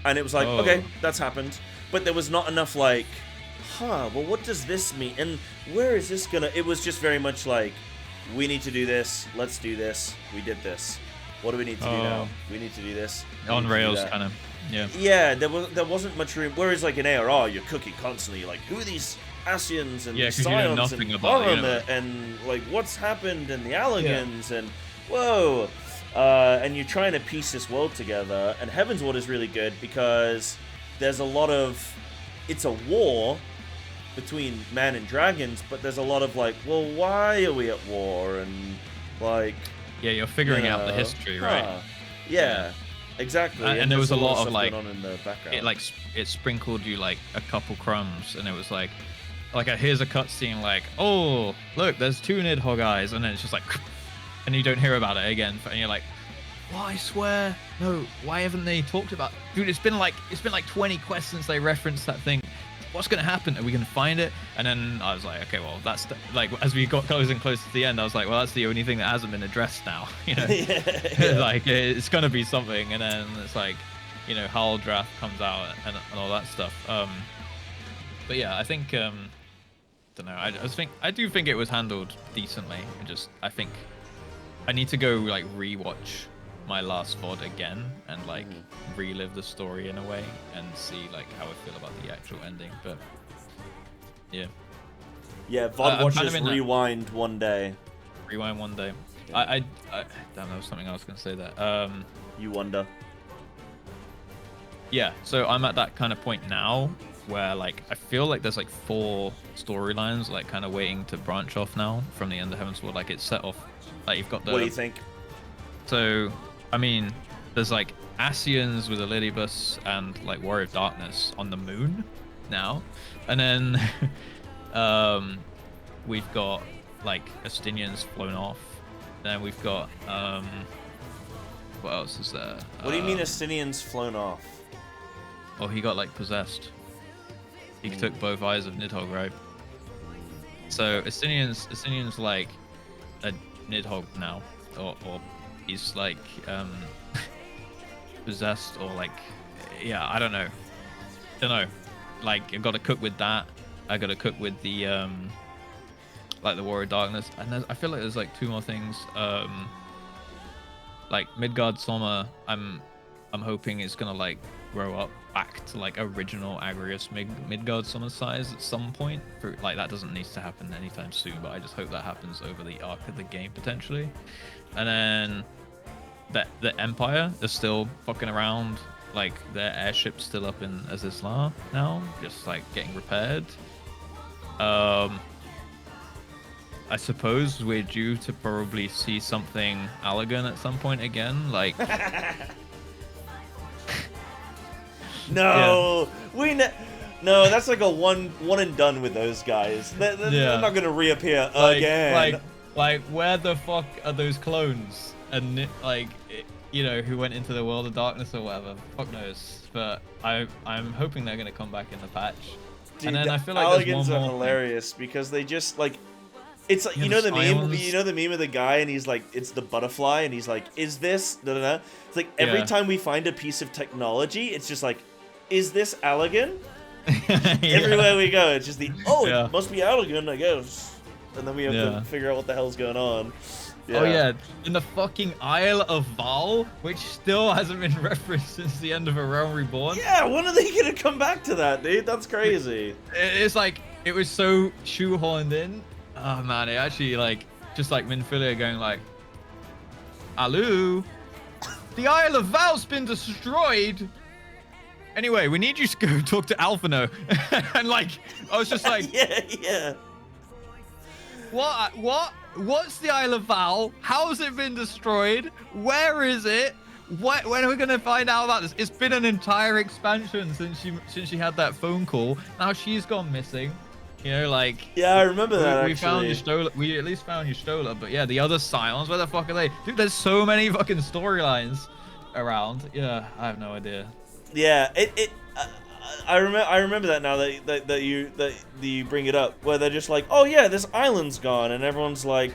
Speaker 2: And it was like, okay, that's happened. But there was not enough like, well, what does this mean? And where is this gonna... It was just very much like, we need to do this. Let's do this. We did this. What do we need to do now? We need to do this.
Speaker 1: On rails, kind of. Yeah.
Speaker 2: Yeah, there wasn't much room. Whereas like in ARR, you're cooking constantly. You're like, who are these Ascians and Scions and Bahamut and like what's happened and the Alligans and whoa. and you're trying to piece this world together. And Heavensward is really good because there's a lot of... It's a war between man and dragons, but there's a lot of like, well, why are we at war? And like...
Speaker 1: Yeah, you're figuring out the history, right?
Speaker 2: Yeah, exactly.
Speaker 1: And there was a lot of like...
Speaker 2: on in the background.
Speaker 1: It sprinkled you like a couple crumbs, and it was like here's a cutscene like, oh, look, there's 2 Nidhogg eyes, and then it's just like... And you don't hear about it again, and you're like, well, I swear, no, why haven't they talked about... Dude, it's been like 20 quests since they referenced that thing. What's gonna happen? Are we gonna find it? And then I was like, okay, well, that's like, as we got closer and closer to the end, I was like, well, that's the only thing that hasn't been addressed now. You know, like it's gonna be something. And then it's like, you know, Howl Draft comes out and all that stuff. But yeah, I think, don't know. I do think it was handled decently. I think I need to go like rewatch my last VOD again and like relive the story in a way and see like how I feel about the actual ending. But yeah,
Speaker 2: VOD watchers rewind one day.
Speaker 1: Rewind one day. I damn, there was something I was gonna say there.
Speaker 2: You wonder.
Speaker 1: Yeah, so I'm at that kind of point now where like I feel like there's like 4 storylines like kind of waiting to branch off now from the end of Heavensward. Like it's set off. Like you've got the...
Speaker 2: What do you think?
Speaker 1: So, I mean, there's like Ascians with Elidibus and like Warrior of Darkness on the moon now. And then we've got like Astinians flown off. Then we've got, what else is there?
Speaker 2: What do you mean Astinians flown off?
Speaker 1: Oh, he got like possessed. He took both eyes of Nidhogg, right? So Astinian's like a Nidhogg now, or he's like possessed, or like, yeah, I don't know. Like I got to cook with that. I got to cook with the like the Warrior of Darkness, and I feel like there's like 2 more things. Like Midgard Soma, I'm hoping it's gonna like grow up back to like original Agrius Midgard Soma size at some point. Like that doesn't need to happen anytime soon, but I just hope that happens over the arc of the game potentially. And then the Empire is still fucking around. Like their airship's still up in Azizla now, just like getting repaired. I suppose we're due to probably see something Allergan at some point again, like.
Speaker 2: No, yeah. No, that's like a one and done with those guys. They're not gonna reappear again.
Speaker 1: Like where the fuck are those clones? And like, you know, who went into the World of Darkness or whatever? Fuck knows. But I'm hoping they're gonna come back in the patch.
Speaker 2: Dude,
Speaker 1: and then I feel like
Speaker 2: Allergans are hilarious because they just like. It's like, you know the meme of the guy, and he's like, it's the butterfly, and he's like, is this da, da, da. It's like every time we find a piece of technology, it's just like, is this Allergan? Everywhere we go, it's just it must be Allergan, I guess. And then we have to figure out what the hell's going on. Yeah.
Speaker 1: Oh yeah, in the fucking Isle of Val, which still hasn't been referenced since the end of A Realm Reborn.
Speaker 2: Yeah, when are they gonna come back to that, dude? That's crazy.
Speaker 1: It's like, it was so shoehorned in. Oh man, it actually like, just like Minfilia going like, Alu, the Isle of Val's been destroyed. Anyway, we need you to go talk to Alphino. And like, I was just like,
Speaker 2: yeah.
Speaker 1: What's the Isle of Val? How has it been destroyed? Where is it? When are we gonna find out about this? It's been an entire expansion since she had that phone call. Now she's gone missing. You know, like...
Speaker 2: Yeah, I remember that,
Speaker 1: we found Justola. We at least found Justola, but yeah, the other Scions, where the fuck are they? Dude, there's so many fucking storylines around. Yeah, I have no idea.
Speaker 2: Yeah, I remember that now that you bring it up, where they're just like, oh yeah, this island's gone, and everyone's like,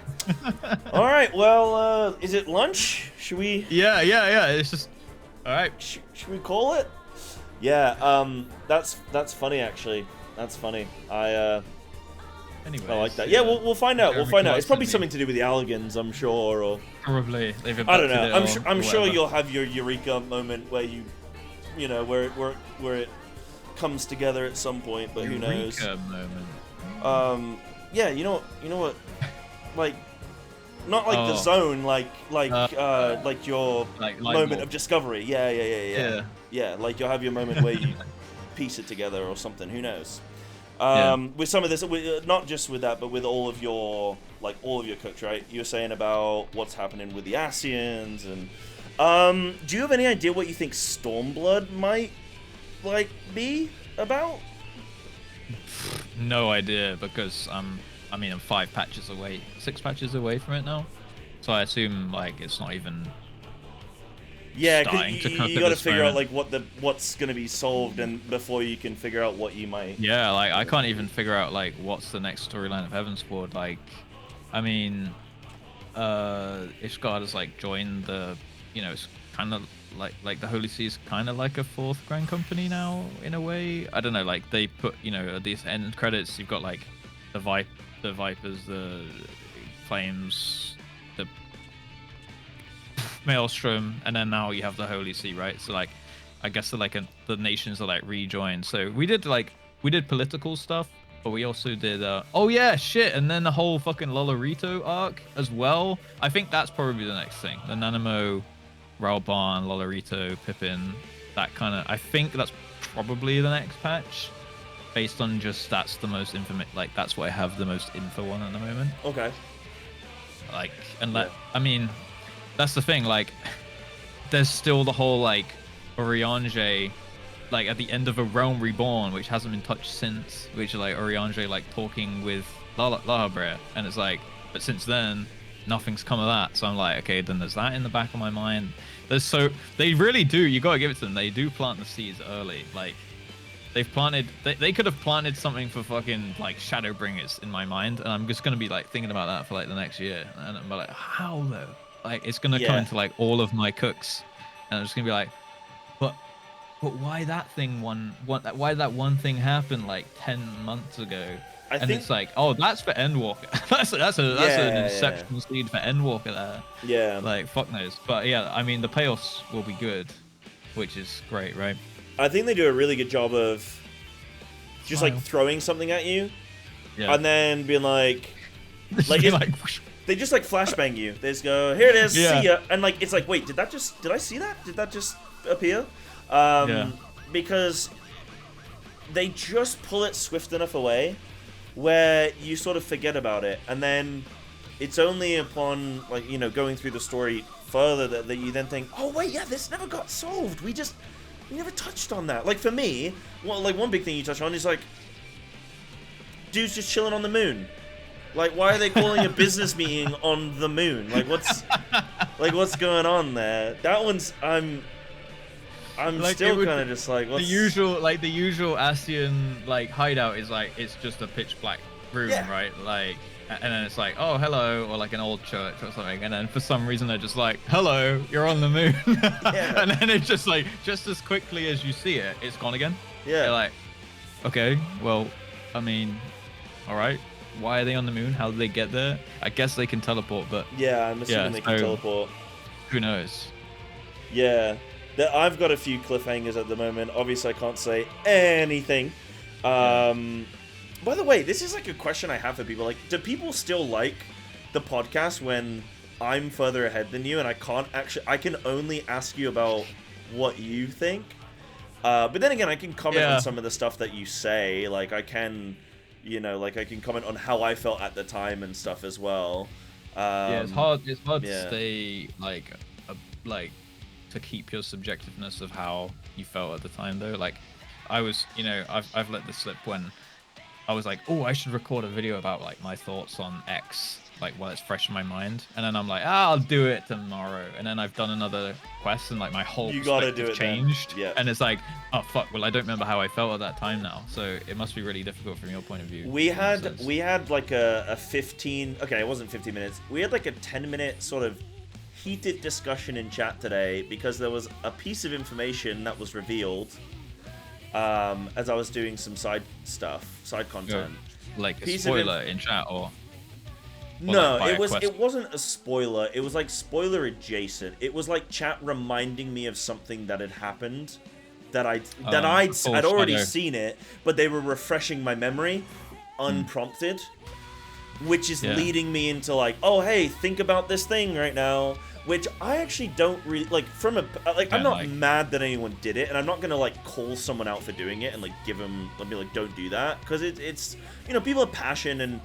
Speaker 2: all right, well, is it lunch? Should we?
Speaker 1: Yeah. It's just, all right.
Speaker 2: Should we call it? Yeah. That's funny actually. That's funny.
Speaker 1: Anyways,
Speaker 2: I like that. Yeah, we'll find out. We'll find out. It's probably something to do with the Allergans, I'm sure, or
Speaker 1: probably they've.
Speaker 2: I don't know. I'm sure you'll have your eureka moment where you know, where it comes together at some point, but who knows?
Speaker 1: Eureka moment.
Speaker 2: Yeah, you know what? Like, Not like the zone, like your
Speaker 1: like
Speaker 2: moment of discovery. Yeah.
Speaker 1: Yeah.
Speaker 2: Yeah, like you'll have your moment where you piece it together or something. Who knows?
Speaker 1: Yeah.
Speaker 2: With some of this, not just with that, but with all of your cooks, right? You were saying about what's happening with the Asians, and do you have any idea what you think Stormblood might be about?
Speaker 1: No idea, because I'm 5 patches away, 6 patches away from it now, so I assume like it's not even.
Speaker 2: Yeah, because you got to figure out like what's gonna be solved, and before you can figure out what you might.
Speaker 1: Yeah, like I can't even figure out like what's the next storyline of Heavensward. Like, I mean, Ishgard has like joined the, it's kind of like the Holy See is kind of like a 4th Grand Company now in a way. I don't know, like they put at these end credits you've got like the Vipers, the Flames, the Maelstrom, and then now you have the Holy See, right? So like, I guess the nations are like rejoined. So we did political stuff, but we also did oh yeah, shit, and then the whole fucking Lolorito arc as well. I think that's probably the next thing. The Nanamo, Ralbarn, Lolorito, Pippin, that kind of. I think that's probably the next patch, based on just that's the most info. Like that's what I have the most info on at the moment.
Speaker 2: Okay.
Speaker 1: Like, and I mean. That's the thing, like, there's still the whole, like, Oriange, like, at the end of A Realm Reborn, which hasn't been touched since, which, like, Oriange, like, talking with Lahabrea, and it's like, but since then, nothing's come of that, so I'm like, okay, then there's that in the back of my mind. They really do, you gotta give it to them, they do plant the seeds early, like, they've planted, they could have planted something for fucking, like, Shadowbringers in my mind, and I'm just gonna be, like, thinking about that for, like, the next year, and I'm like, how, though? Like, it's gonna come into like all of my cooks, and I'm just gonna be like, but why that thing why that one thing happened like 10 months ago? I think it's like, oh, that's for Endwalker. that's an inception seed for Endwalker there.
Speaker 2: Yeah.
Speaker 1: Like, fuck knows. But yeah, I mean the payoffs will be good, which is great, right?
Speaker 2: I think they do a really good job of just like throwing something at you, and then being like they just like flashbang you. They just go, here it is, see ya. And like, it's like, wait, did I see that? Did that just appear? Because they just pull it swift enough away where you sort of forget about it. And then it's only upon like, going through the story further that you then think, oh wait, yeah, this never got solved. We never touched on that. Like for me, one big thing you touch on is like, dude's just chilling on the moon. Like, why are they calling a business meeting on the moon? Like, what's going on there? That one's, I'm like, still kind of just like, what's...
Speaker 1: the usual Asian like hideout is like, it's just a pitch black room, right? Like, and then it's like, oh, hello, or like an old church or something, and then for some reason they're just like, hello, you're on the moon, and then it's just like, just as quickly as you see it, it's gone again. Yeah. You're like, okay, well, I mean, all right. Why are they on the moon? How did they get there? I guess they can teleport, but... Yeah, I'm assuming they can teleport. Who knows?
Speaker 2: Yeah. I've got a few cliffhangers at the moment. Obviously, I can't say anything. By the way, this is like a question I have for people. Like, do people still like the podcast when I'm further ahead than you and I can only ask you about what you think? But then again, I can comment on some of the stuff that you say. Like, I can... I can comment on how I felt at the time and stuff as well.
Speaker 1: It's hard to stay like to keep your subjectiveness of how you felt at the time though. Like I was, I've let this slip when I was like, oh, I should record a video about like my thoughts on X, like while it's fresh in my mind, and then I'm like, I'll do it tomorrow, and then I've done another quest and like my whole perspective changed, and it's like, oh fuck, well I don't remember how I felt at that time now, so it must be really difficult from your point of view.
Speaker 2: We had like a 15, okay, it wasn't 15 minutes, we had like a 10-minute sort of heated discussion in chat today because there was a piece of information that was revealed as I was doing some side content.
Speaker 1: Like a spoiler in chat or
Speaker 2: no, like it wasn't a spoiler. It was like spoiler adjacent. It was like chat reminding me of something that had happened that I'd already seen it, but they were refreshing my memory unprompted. which is leading me into like, oh hey, think about this thing right now, which I actually don't really like. From a like, I'm not mad that anyone did it, and I'm not gonna like call someone out for doing it and like give them, let me like, don't do that, because it's you know, people have passion, and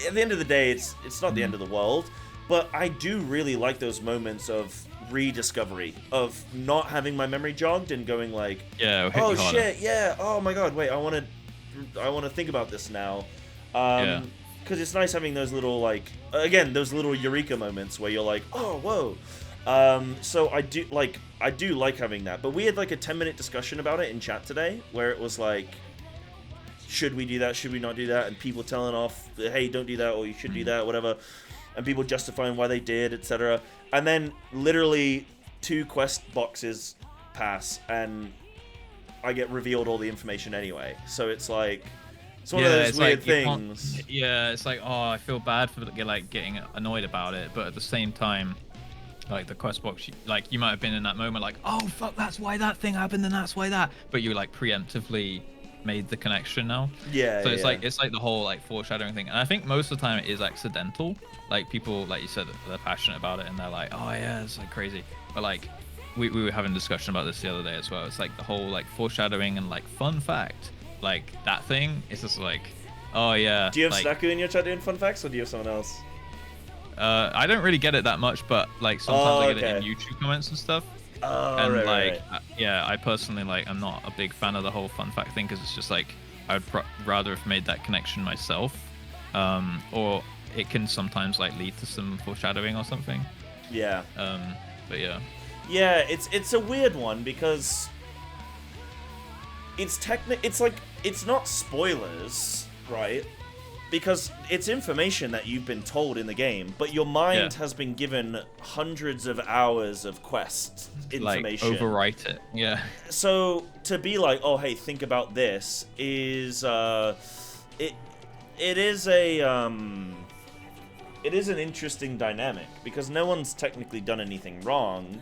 Speaker 2: at the end of the day, it's not the end of the world. But I do really like those moments of rediscovery, of not having my memory jogged and going like, oh shit, yeah, oh my god, wait, I want to think about this now. Because it's nice having those little, like, again, those little eureka moments where you're like, oh, whoa. So I do like having that. But we had like a 10-minute discussion about it in chat today, where it was like, should we do that? Should we not do that? And people telling off, hey, don't do that, or you should do that, whatever. And people justifying why they did, etc. And then literally 2 quest boxes pass, and I get revealed all the information anyway. So it's like, it's one of those weird things.
Speaker 1: Yeah, it's like, oh, I feel bad for like getting annoyed about it, but at the same time, like the quest box, like you might have been in that moment, like, oh fuck, that's why that thing happened, and that's why that. But you like preemptively made the connection now.
Speaker 2: Yeah.
Speaker 1: So it's like the whole like foreshadowing thing, and I think most of the time it is accidental. Like people, like you said, they're passionate about it, and they're like, oh yeah, it's like crazy. But like we were having a discussion about this the other day as well. It's like the whole like foreshadowing and like fun fact, like that thing. It's just like, oh yeah.
Speaker 2: Do you have
Speaker 1: like,
Speaker 2: Snaku in your chat doing fun facts, or do you have someone else?
Speaker 1: I don't really get it that much, but like sometimes I get it in YouTube comments and stuff.
Speaker 2: Oh,
Speaker 1: and
Speaker 2: right.
Speaker 1: Yeah, I personally like, I'm not a big fan of the whole fun fact thing, because it's just like I'd rather have made that connection myself, or it can sometimes like lead to some foreshadowing or something.
Speaker 2: Yeah.
Speaker 1: But yeah.
Speaker 2: Yeah, it's a weird one, because it's like, it's not spoilers, right? Because it's information that you've been told in the game, but your mind has been given hundreds of hours of quest information.
Speaker 1: Like, overwrite it. Yeah.
Speaker 2: So to be like, oh hey, think about this, is it is an interesting dynamic, because no one's technically done anything wrong.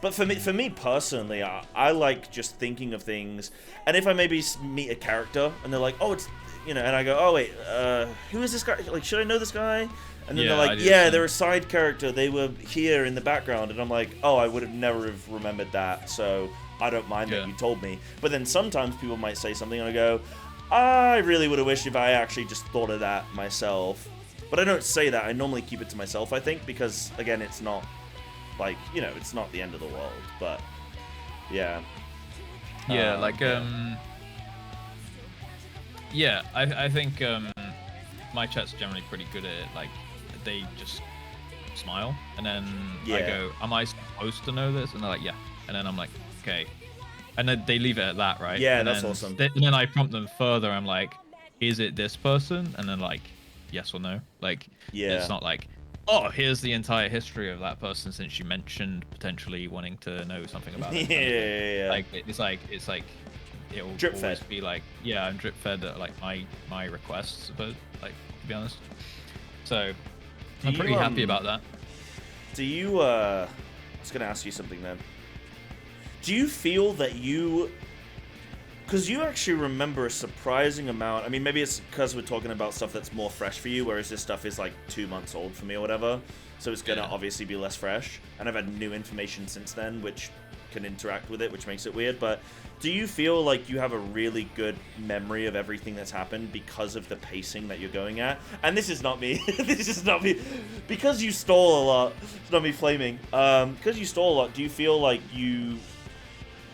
Speaker 2: But for me personally, I like just thinking of things, and if I maybe meet a character and they're like, oh, it's, you know, and I go, oh wait, who is this guy? Like, should I know this guy? And then they're like, yeah, they're a side character. They were here in the background, and I'm like, oh, I would have never have remembered that. So I don't mind that you told me. But then sometimes people might say something, and I go, I really would have wished if I actually just thought of that myself. But I don't say that. I normally keep it to myself, I think, because again, it's not like, you know, it's not the end of the world. But yeah.
Speaker 1: Yeah, yeah, I think my chat's generally pretty good at it. Like, they just smile, and then I go, am I supposed to know this? And they're like, yeah. And then I'm like, okay. And then they leave it at that, right?
Speaker 2: Yeah,
Speaker 1: and
Speaker 2: that's
Speaker 1: then,
Speaker 2: awesome.
Speaker 1: And then I prompt them further. I'm like, is it this person? And then like, yes or no. Like, it's not like, oh, here's the entire history of that person since you mentioned potentially wanting to know something about it.
Speaker 2: Yeah.
Speaker 1: Like, it's like it'll
Speaker 2: drip
Speaker 1: always
Speaker 2: fed.
Speaker 1: be like, yeah, I'm drip fed at like my requests, but like, to be honest. So I'm pretty happy about that.
Speaker 2: Do you I was gonna ask you something then. Do you feel that because you actually remember a surprising amount, I mean, maybe it's because we're talking about stuff that's more fresh for you, whereas this stuff is like 2 months old for me or whatever, so it's gonna obviously be less fresh, and I've had new information since then which can interact with it, which makes it weird. But do you feel like you have a really good memory of everything that's happened because of the pacing that you're going at? And this is not me. This is not me. Because you stole a lot. It's not me flaming. Because you stole a lot, do you feel like you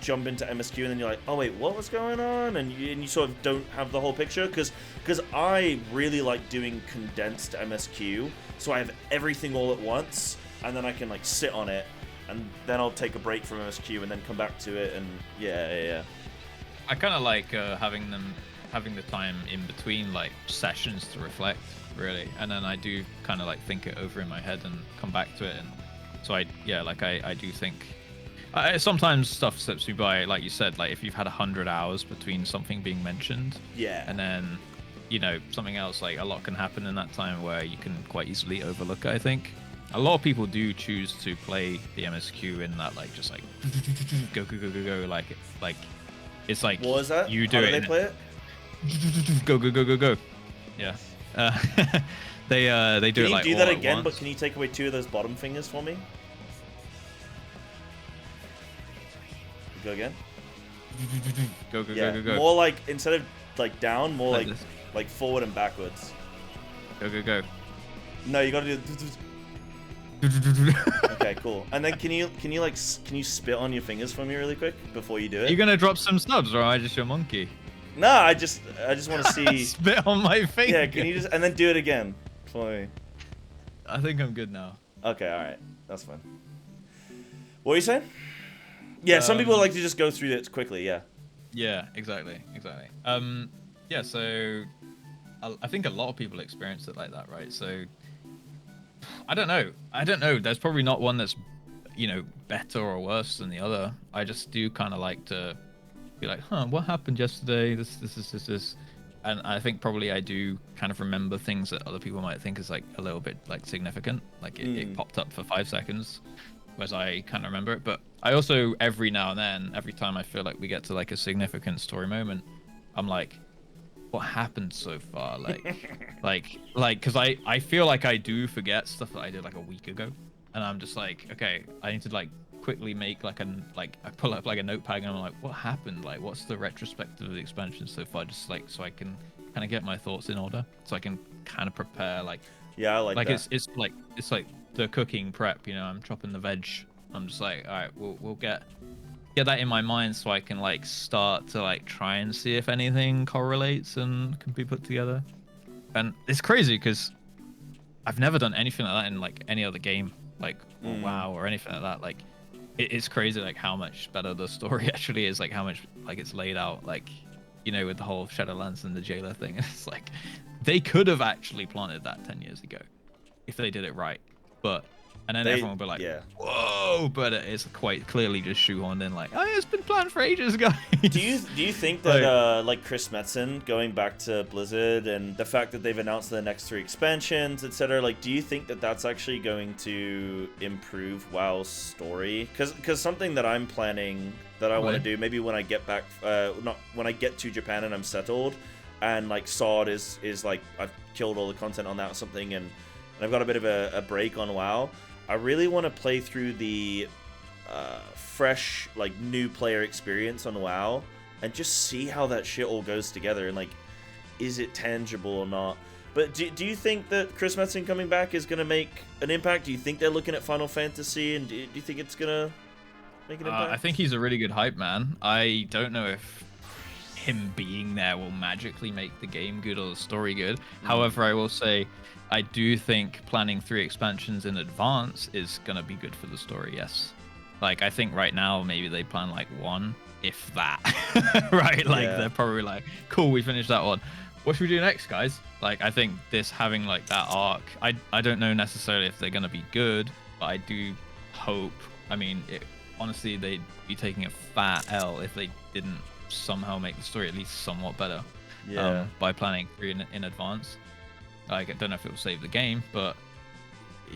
Speaker 2: jump into MSQ and then you're like, oh wait, what was going on? And you sort of don't have the whole picture? Because I really like doing condensed MSQ, so I have everything all at once, and then I can like sit on it, and then I'll take a break from MSQ and then come back to it, and yeah.
Speaker 1: I kind of like having the time in between like sessions to reflect, really, and then I do kind of like think it over in my head and come back to it, and so I do think. Sometimes stuff slips me by, like you said, like if you've had 100 hours between something being mentioned, and then, you know, something else, like a lot can happen in that time where you can quite easily overlook it. I think a lot of people do choose to play the MSQ in that, like, just like go, like it's like,
Speaker 2: what was that?
Speaker 1: You do
Speaker 2: How
Speaker 1: it.
Speaker 2: Do they play it?
Speaker 1: Go. Yeah. They do
Speaker 2: Can
Speaker 1: it
Speaker 2: you
Speaker 1: like
Speaker 2: do
Speaker 1: all
Speaker 2: that
Speaker 1: at
Speaker 2: again,
Speaker 1: once.
Speaker 2: but can you take away 2 of those bottom fingers for me? Go again.
Speaker 1: Go.
Speaker 2: More like, instead of like down, more
Speaker 1: Like
Speaker 2: like
Speaker 1: this.
Speaker 2: like forward and backwards.
Speaker 1: Go.
Speaker 2: No, you gotta do. Okay, cool. And then can you spit on your fingers for me really quick before you do it?
Speaker 1: Are you gonna drop some subs, or am I just your monkey?
Speaker 2: No, I just want to see.
Speaker 1: Spit on my finger.
Speaker 2: Yeah, can you just and then do it again for me?
Speaker 1: I think I'm good now.
Speaker 2: Okay, all right, that's fine. What were you saying? Yeah, some people like to just go through it quickly. Yeah.
Speaker 1: Yeah, exactly. Yeah, so I think a lot of people experience it like that, right? So I don't know. There's probably not one that's, you know, better or worse than the other. I just do kind of like to be like, what happened yesterday? This. And I think probably I do kind of remember things that other people might think is like a little bit like significant. Like it popped up for 5 seconds, whereas I kind of remember it. But I also, every now and then, every time I feel like we get to like a significant story moment, I'm like, what happened so far? Like, because I feel like I do forget stuff that I did like a week ago, and I'm just like, okay, I need to like quickly make like I pull up like a notepad and I'm like, what happened? Like, what's the retrospective of the expansion so far? Just like so I can kind of get my thoughts in order, so I can kind of prepare. Like,
Speaker 2: yeah, I like that.
Speaker 1: it's like the cooking prep. You know, I'm chopping the veg. I'm just like, all right, we'll get that in my mind so I can like start to like try and see if anything correlates and can be put together. And it's crazy because I've never done anything like that in like any other game, like or WoW or anything like that. Like it's crazy like how much better the story actually is, like how much like it's laid out, like, you know, with the whole Shadowlands and the jailer thing. It's like they could have actually planted that 10 years ago if they did it right, but and then everyone will be like,
Speaker 2: yeah.
Speaker 1: whoa, but it's quite clearly just shoehorned in, like, oh, it's been planned for ages, guys.
Speaker 2: Do you think that like Chris Metzen going back to Blizzard and the fact that they've announced the next 3 expansions, etc., like, do you think that that's actually going to improve WoW's story? Because something that I'm planning that I want to do, maybe when I get back, not when I get to Japan and I'm settled, and like SOD is like I've killed all the content on that or something, and I've got a bit of a break on WoW. I really want to play through the fresh, like, new player experience on WoW and just see how that shit all goes together and, like, is it tangible or not? But do you think that Chris Metzen coming back is going to make an impact? Do you think they're looking at Final Fantasy, and do you think it's going to make an impact?
Speaker 1: I think he's a really good hype man. I don't know if him being there will magically make the game good or the story good. However, I will say I do think planning 3 expansions in advance is going to be good for the story, yes. Like, I think right now maybe they plan like 1, if that. Right? Like, they're probably like, cool, we finished that one. What should we do next, guys? Like, I think this having like that arc, I don't know necessarily if they're going to be good, but I do hope, I mean, honestly, they'd be taking a fat L if they didn't somehow make the story at least somewhat better by planning 3 in advance. Like, I don't know if it will save the game, but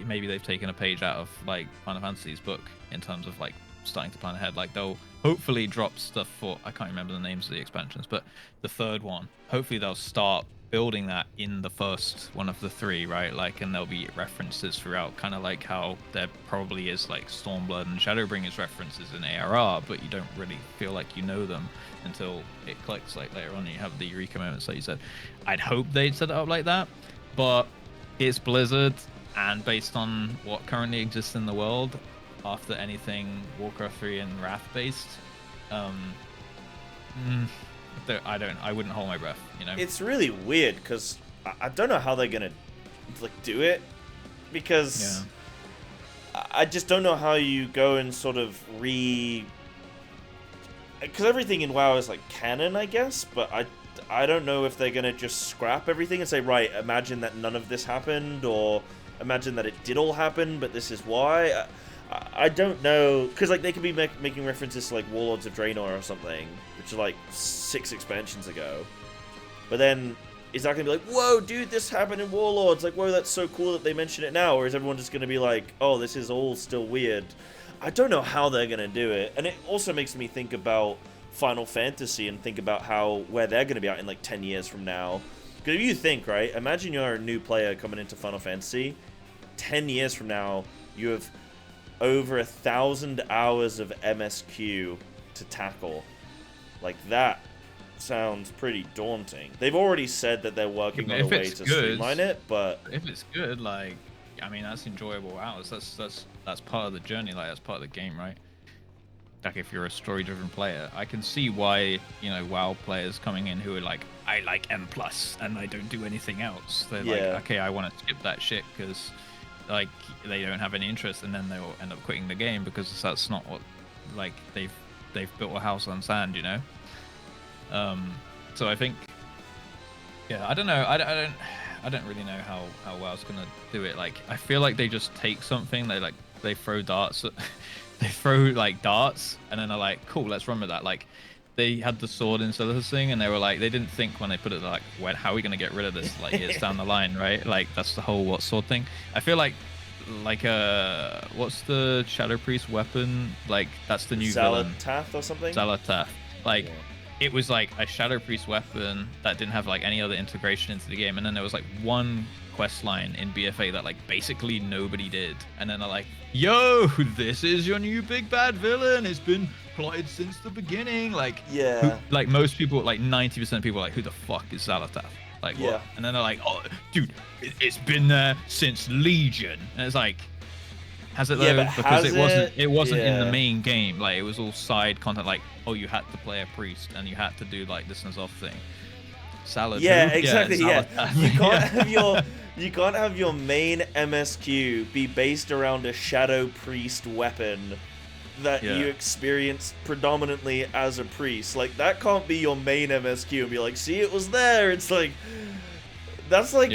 Speaker 1: maybe they've taken a page out of like Final Fantasy's book in terms of like starting to plan ahead. Like, they'll hopefully drop stuff for, I can't remember the names of the expansions, but the 3rd one, hopefully they'll start building that in the first one of the 3, right? Like, and there'll be references throughout, kind of like how there probably is like Stormblood and Shadowbringers references in ARR, but you don't really feel like you know them until it clicks, like later on you have the Eureka moments, like you said. I'd hope they'd set it up like that, but it's Blizzard, and based on what currently exists in the world, after anything Warcraft 3 and Wrath based, I wouldn't hold my breath, you know?
Speaker 2: It's really weird, because I don't know how they're gonna like do it, because I just don't know how you go and sort of because everything in WoW is like canon, I guess, but I don't know if they're gonna just scrap everything and say, right, imagine that none of this happened, or imagine that it did all happen, but this is why. I don't know, because like they could be making references to like Warlords of Draenor or something, which is like 6 expansions ago. But then is that gonna be like, whoa, dude, this happened in Warlords? Like, whoa, that's so cool that they mention it now. Or is everyone just gonna be like, oh, this is all still weird? I don't know how they're gonna do it. And it also makes me think about Final Fantasy and think about where they're gonna be at in like 10 years from now. Because you think, right? Imagine you're a new player coming into Final Fantasy. 10 years from now, you have over 1,000 hours of MSQ to tackle. Like, that sounds pretty daunting. They've already said that they're working on a way to streamline it, but
Speaker 1: if it's good, like, I mean, that's enjoyable hours. That's part of the journey. Like, that's part of the game, right? Like, if you're a story-driven player, I can see why, you know, WoW players coming in who are like, I like M+ and I don't do anything else. They're like, okay, I want to skip that shit because, like, they don't have any interest, and then they'll end up quitting the game because that's not what, like, they've built a house on sand, you know. So I think, yeah, I don't know. I don't really know how WoW's gonna do it. Like, I feel like they just take something, they throw darts. They throw like darts, and then they're like, cool, let's run with that. Like, they had the sword instead of the thing, and they were like, they didn't think when they put it, like, how are we gonna get rid of this, like, years down the line, right? Like, that's the whole what sword thing. I feel like what's the Shadow Priest weapon? Like, that's the new villain.
Speaker 2: Xalatath or something?
Speaker 1: Xalatath. Like, it was like a Shadow Priest weapon that didn't have like any other integration into the game, and then there was like one quest line in BFA that like basically nobody did, and then they're like, yo, this is your new big bad villain, it's been plotted since the beginning. Like, like most people, like 90% of people are like, who the fuck is Xalatath? Like, what? And then they're like, oh dude, it's been there since Legion. And it's like, has it though? Because it wasn't in the main game. Like, it was all side content. Like, oh, you had to play a priest and you had to do like this and off thing. Salad.
Speaker 2: Yeah, exactly. Yeah, you can't have your main MSQ be based around a Shadow Priest weapon that you experience predominantly as a priest. Like, that can't be your main MSQ and be like, see, it was there. It's like, that's like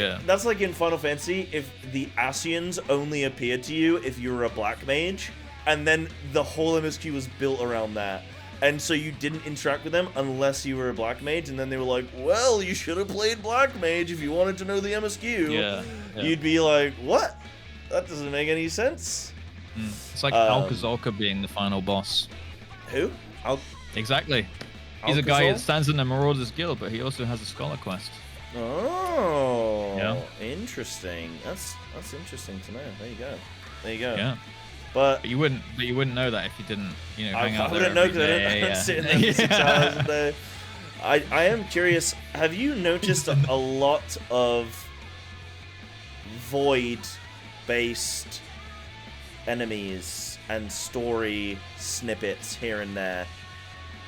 Speaker 2: in Final Fantasy if the Ascians only appeared to you if you were a black mage, and then the whole MSQ was built around that. And so you didn't interact with them unless you were a black mage, and then they were like, well, you should have played black mage if you wanted to know the MSQ. You'd be like, what? That doesn't make any sense.
Speaker 1: It's like Alcazalca being the final boss.
Speaker 2: Who?
Speaker 1: Exactly. He's a guy that stands in the Marauders Guild, but he also has a Scholar quest.
Speaker 2: Oh, interesting. That's interesting to know. There you go.
Speaker 1: Yeah.
Speaker 2: But
Speaker 1: you wouldn't know that if you didn't, you know, hang out there.
Speaker 2: I wouldn't know because I don't sit in there for 6 hours a day. I am curious. Have you noticed a lot of void-based enemies and story snippets here and there?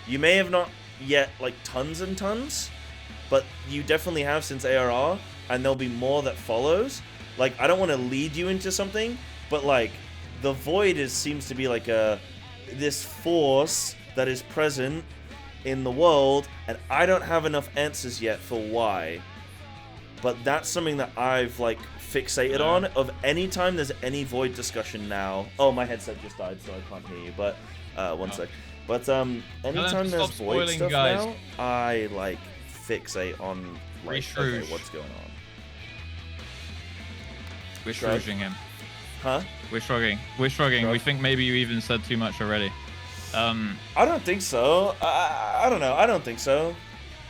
Speaker 2: You may have not yet like tons and tons, but you definitely have since ARR, and there'll be more that follows. Like, I don't want to lead you into something, but like, the void seems to be like this force that is present in the world, and I don't have enough answers yet for why. But that's something that I've like fixated on. Of any time there's any void discussion now. Oh, my headset just died, so I can't hear you. But one sec. But anytime there's void stuff now, I like fixate on like, okay, what's going on.
Speaker 1: We're shrugging him.
Speaker 2: Huh?
Speaker 1: We're shrugging. We think maybe you even said too much already.
Speaker 2: I don't think so. I don't know. I don't think so.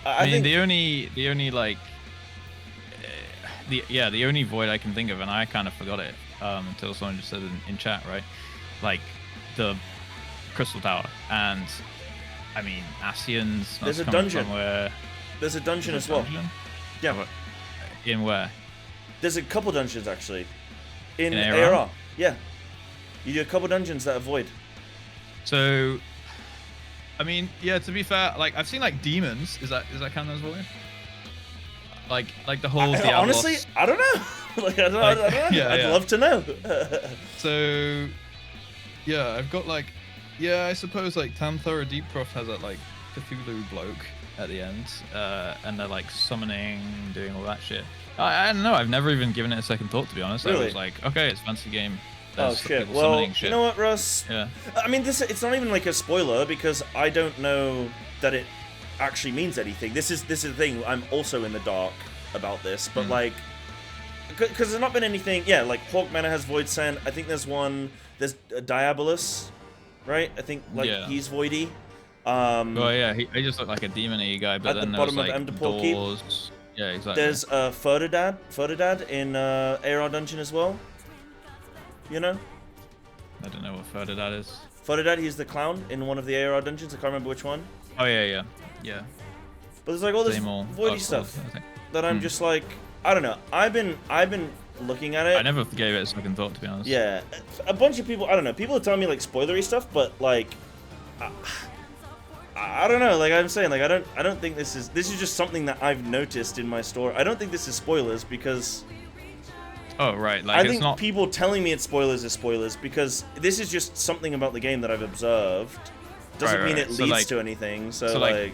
Speaker 1: I mean, the only like, the only void I can think of, and I kind of forgot it until someone just said it in chat, right? Like the Crystal Tower, and I mean, Ascians.
Speaker 2: There's a dungeon.
Speaker 1: Somewhere.
Speaker 2: There's a dungeon as well. Yeah.
Speaker 1: In where?
Speaker 2: There's a couple dungeons actually. In
Speaker 1: ARR?
Speaker 2: ARR. Yeah. You do a couple dungeons that are void.
Speaker 1: So, I mean, yeah. To be fair, like I've seen like demons. Is that count as void? Like the whole Diablos.
Speaker 2: Honestly, I don't know. I don't know. Yeah, I'd love to know.
Speaker 1: So, yeah, I've got like, I suppose like Tanthora Deepcroft has that like Cthulhu bloke at the end, and they're like summoning, doing all that shit. I don't know. I've never even given it a second thought, to be honest.
Speaker 2: Really?
Speaker 1: I was like, okay, it's a fancy game.
Speaker 2: There's shit. Well,
Speaker 1: shit.
Speaker 2: You know what, Russ?
Speaker 1: Yeah.
Speaker 2: I mean, it's not even like a spoiler because I don't know that it actually means anything. This is the thing. I'm also in the dark about this, but like, because there's not been anything. Yeah, like Hawk Manor has Void Sent. I think there's one. There's Diabolus, right? I think like he's voidy.
Speaker 1: Well, yeah, he just looked like a demon-y guy, but then there was like doors. Yeah, exactly.
Speaker 2: There's Ferdinand in AR Dungeon as well. You know?
Speaker 1: I don't know what further that is.
Speaker 2: Ferdinand, he's the clown in one of the AR Dungeons. I can't remember which one.
Speaker 1: Oh yeah.
Speaker 2: But there's like all this voidy stuff that I'm just like, I don't know. I've been looking at it.
Speaker 1: I never gave it a second thought, to be honest.
Speaker 2: Yeah, a bunch of people. I don't know. People are telling me like spoilery stuff, but like, I don't know. Like I'm saying, like I don't think this is just something that I've noticed in my store. I don't think this is spoilers because.
Speaker 1: Oh right, like
Speaker 2: I
Speaker 1: it's
Speaker 2: think
Speaker 1: not...
Speaker 2: people telling me it's spoilers is spoilers because this is just something about the game that I've observed. Doesn't mean it leads to anything. So like,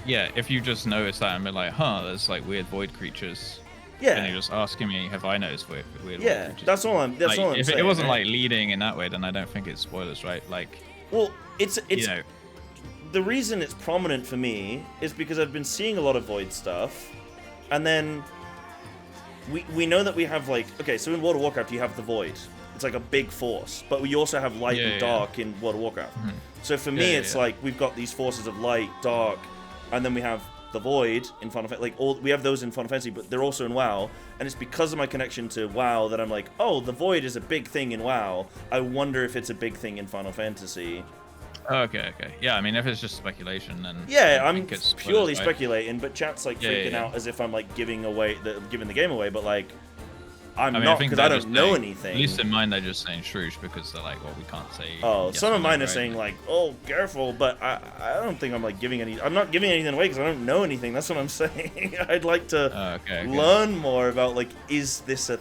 Speaker 1: yeah, if you just notice that and be like, huh, there's like weird void creatures.
Speaker 2: Yeah.
Speaker 1: And you're just asking me, have I noticed weird void creatures?
Speaker 2: That's all I'm saying.
Speaker 1: If it wasn't like leading in that way, then I don't think it's spoilers, right? Like,
Speaker 2: well, it's
Speaker 1: you know,
Speaker 2: the reason it's prominent for me is because I've been seeing a lot of void stuff, and then we know that we have like, okay, so in World of Warcraft you have the void. It's like a big force, but we also have light and dark in World of Warcraft. Mm-hmm. So for me, it's like we've got these forces of light, dark, and then we have the void in Final Fantasy. Like we have those in Final Fantasy, but they're also in WoW. And it's because of my connection to WoW that I'm like, oh, the void is a big thing in WoW. I wonder if it's a big thing in Final Fantasy.
Speaker 1: Okay. Yeah, I mean, if it's just speculation, then
Speaker 2: I'm purely speculating. But chat's like freaking out as if I'm like giving the game away. But like, I'm not, because I don't know anything.
Speaker 1: At least in mine, they're just saying shroosh because they're like, well, we can't say.
Speaker 2: Oh, some of mine are saying like, oh, careful, but I don't think I'm like giving any. I'm not giving anything away because I don't know anything. That's what I'm saying. I'd like to learn more about like, is this a?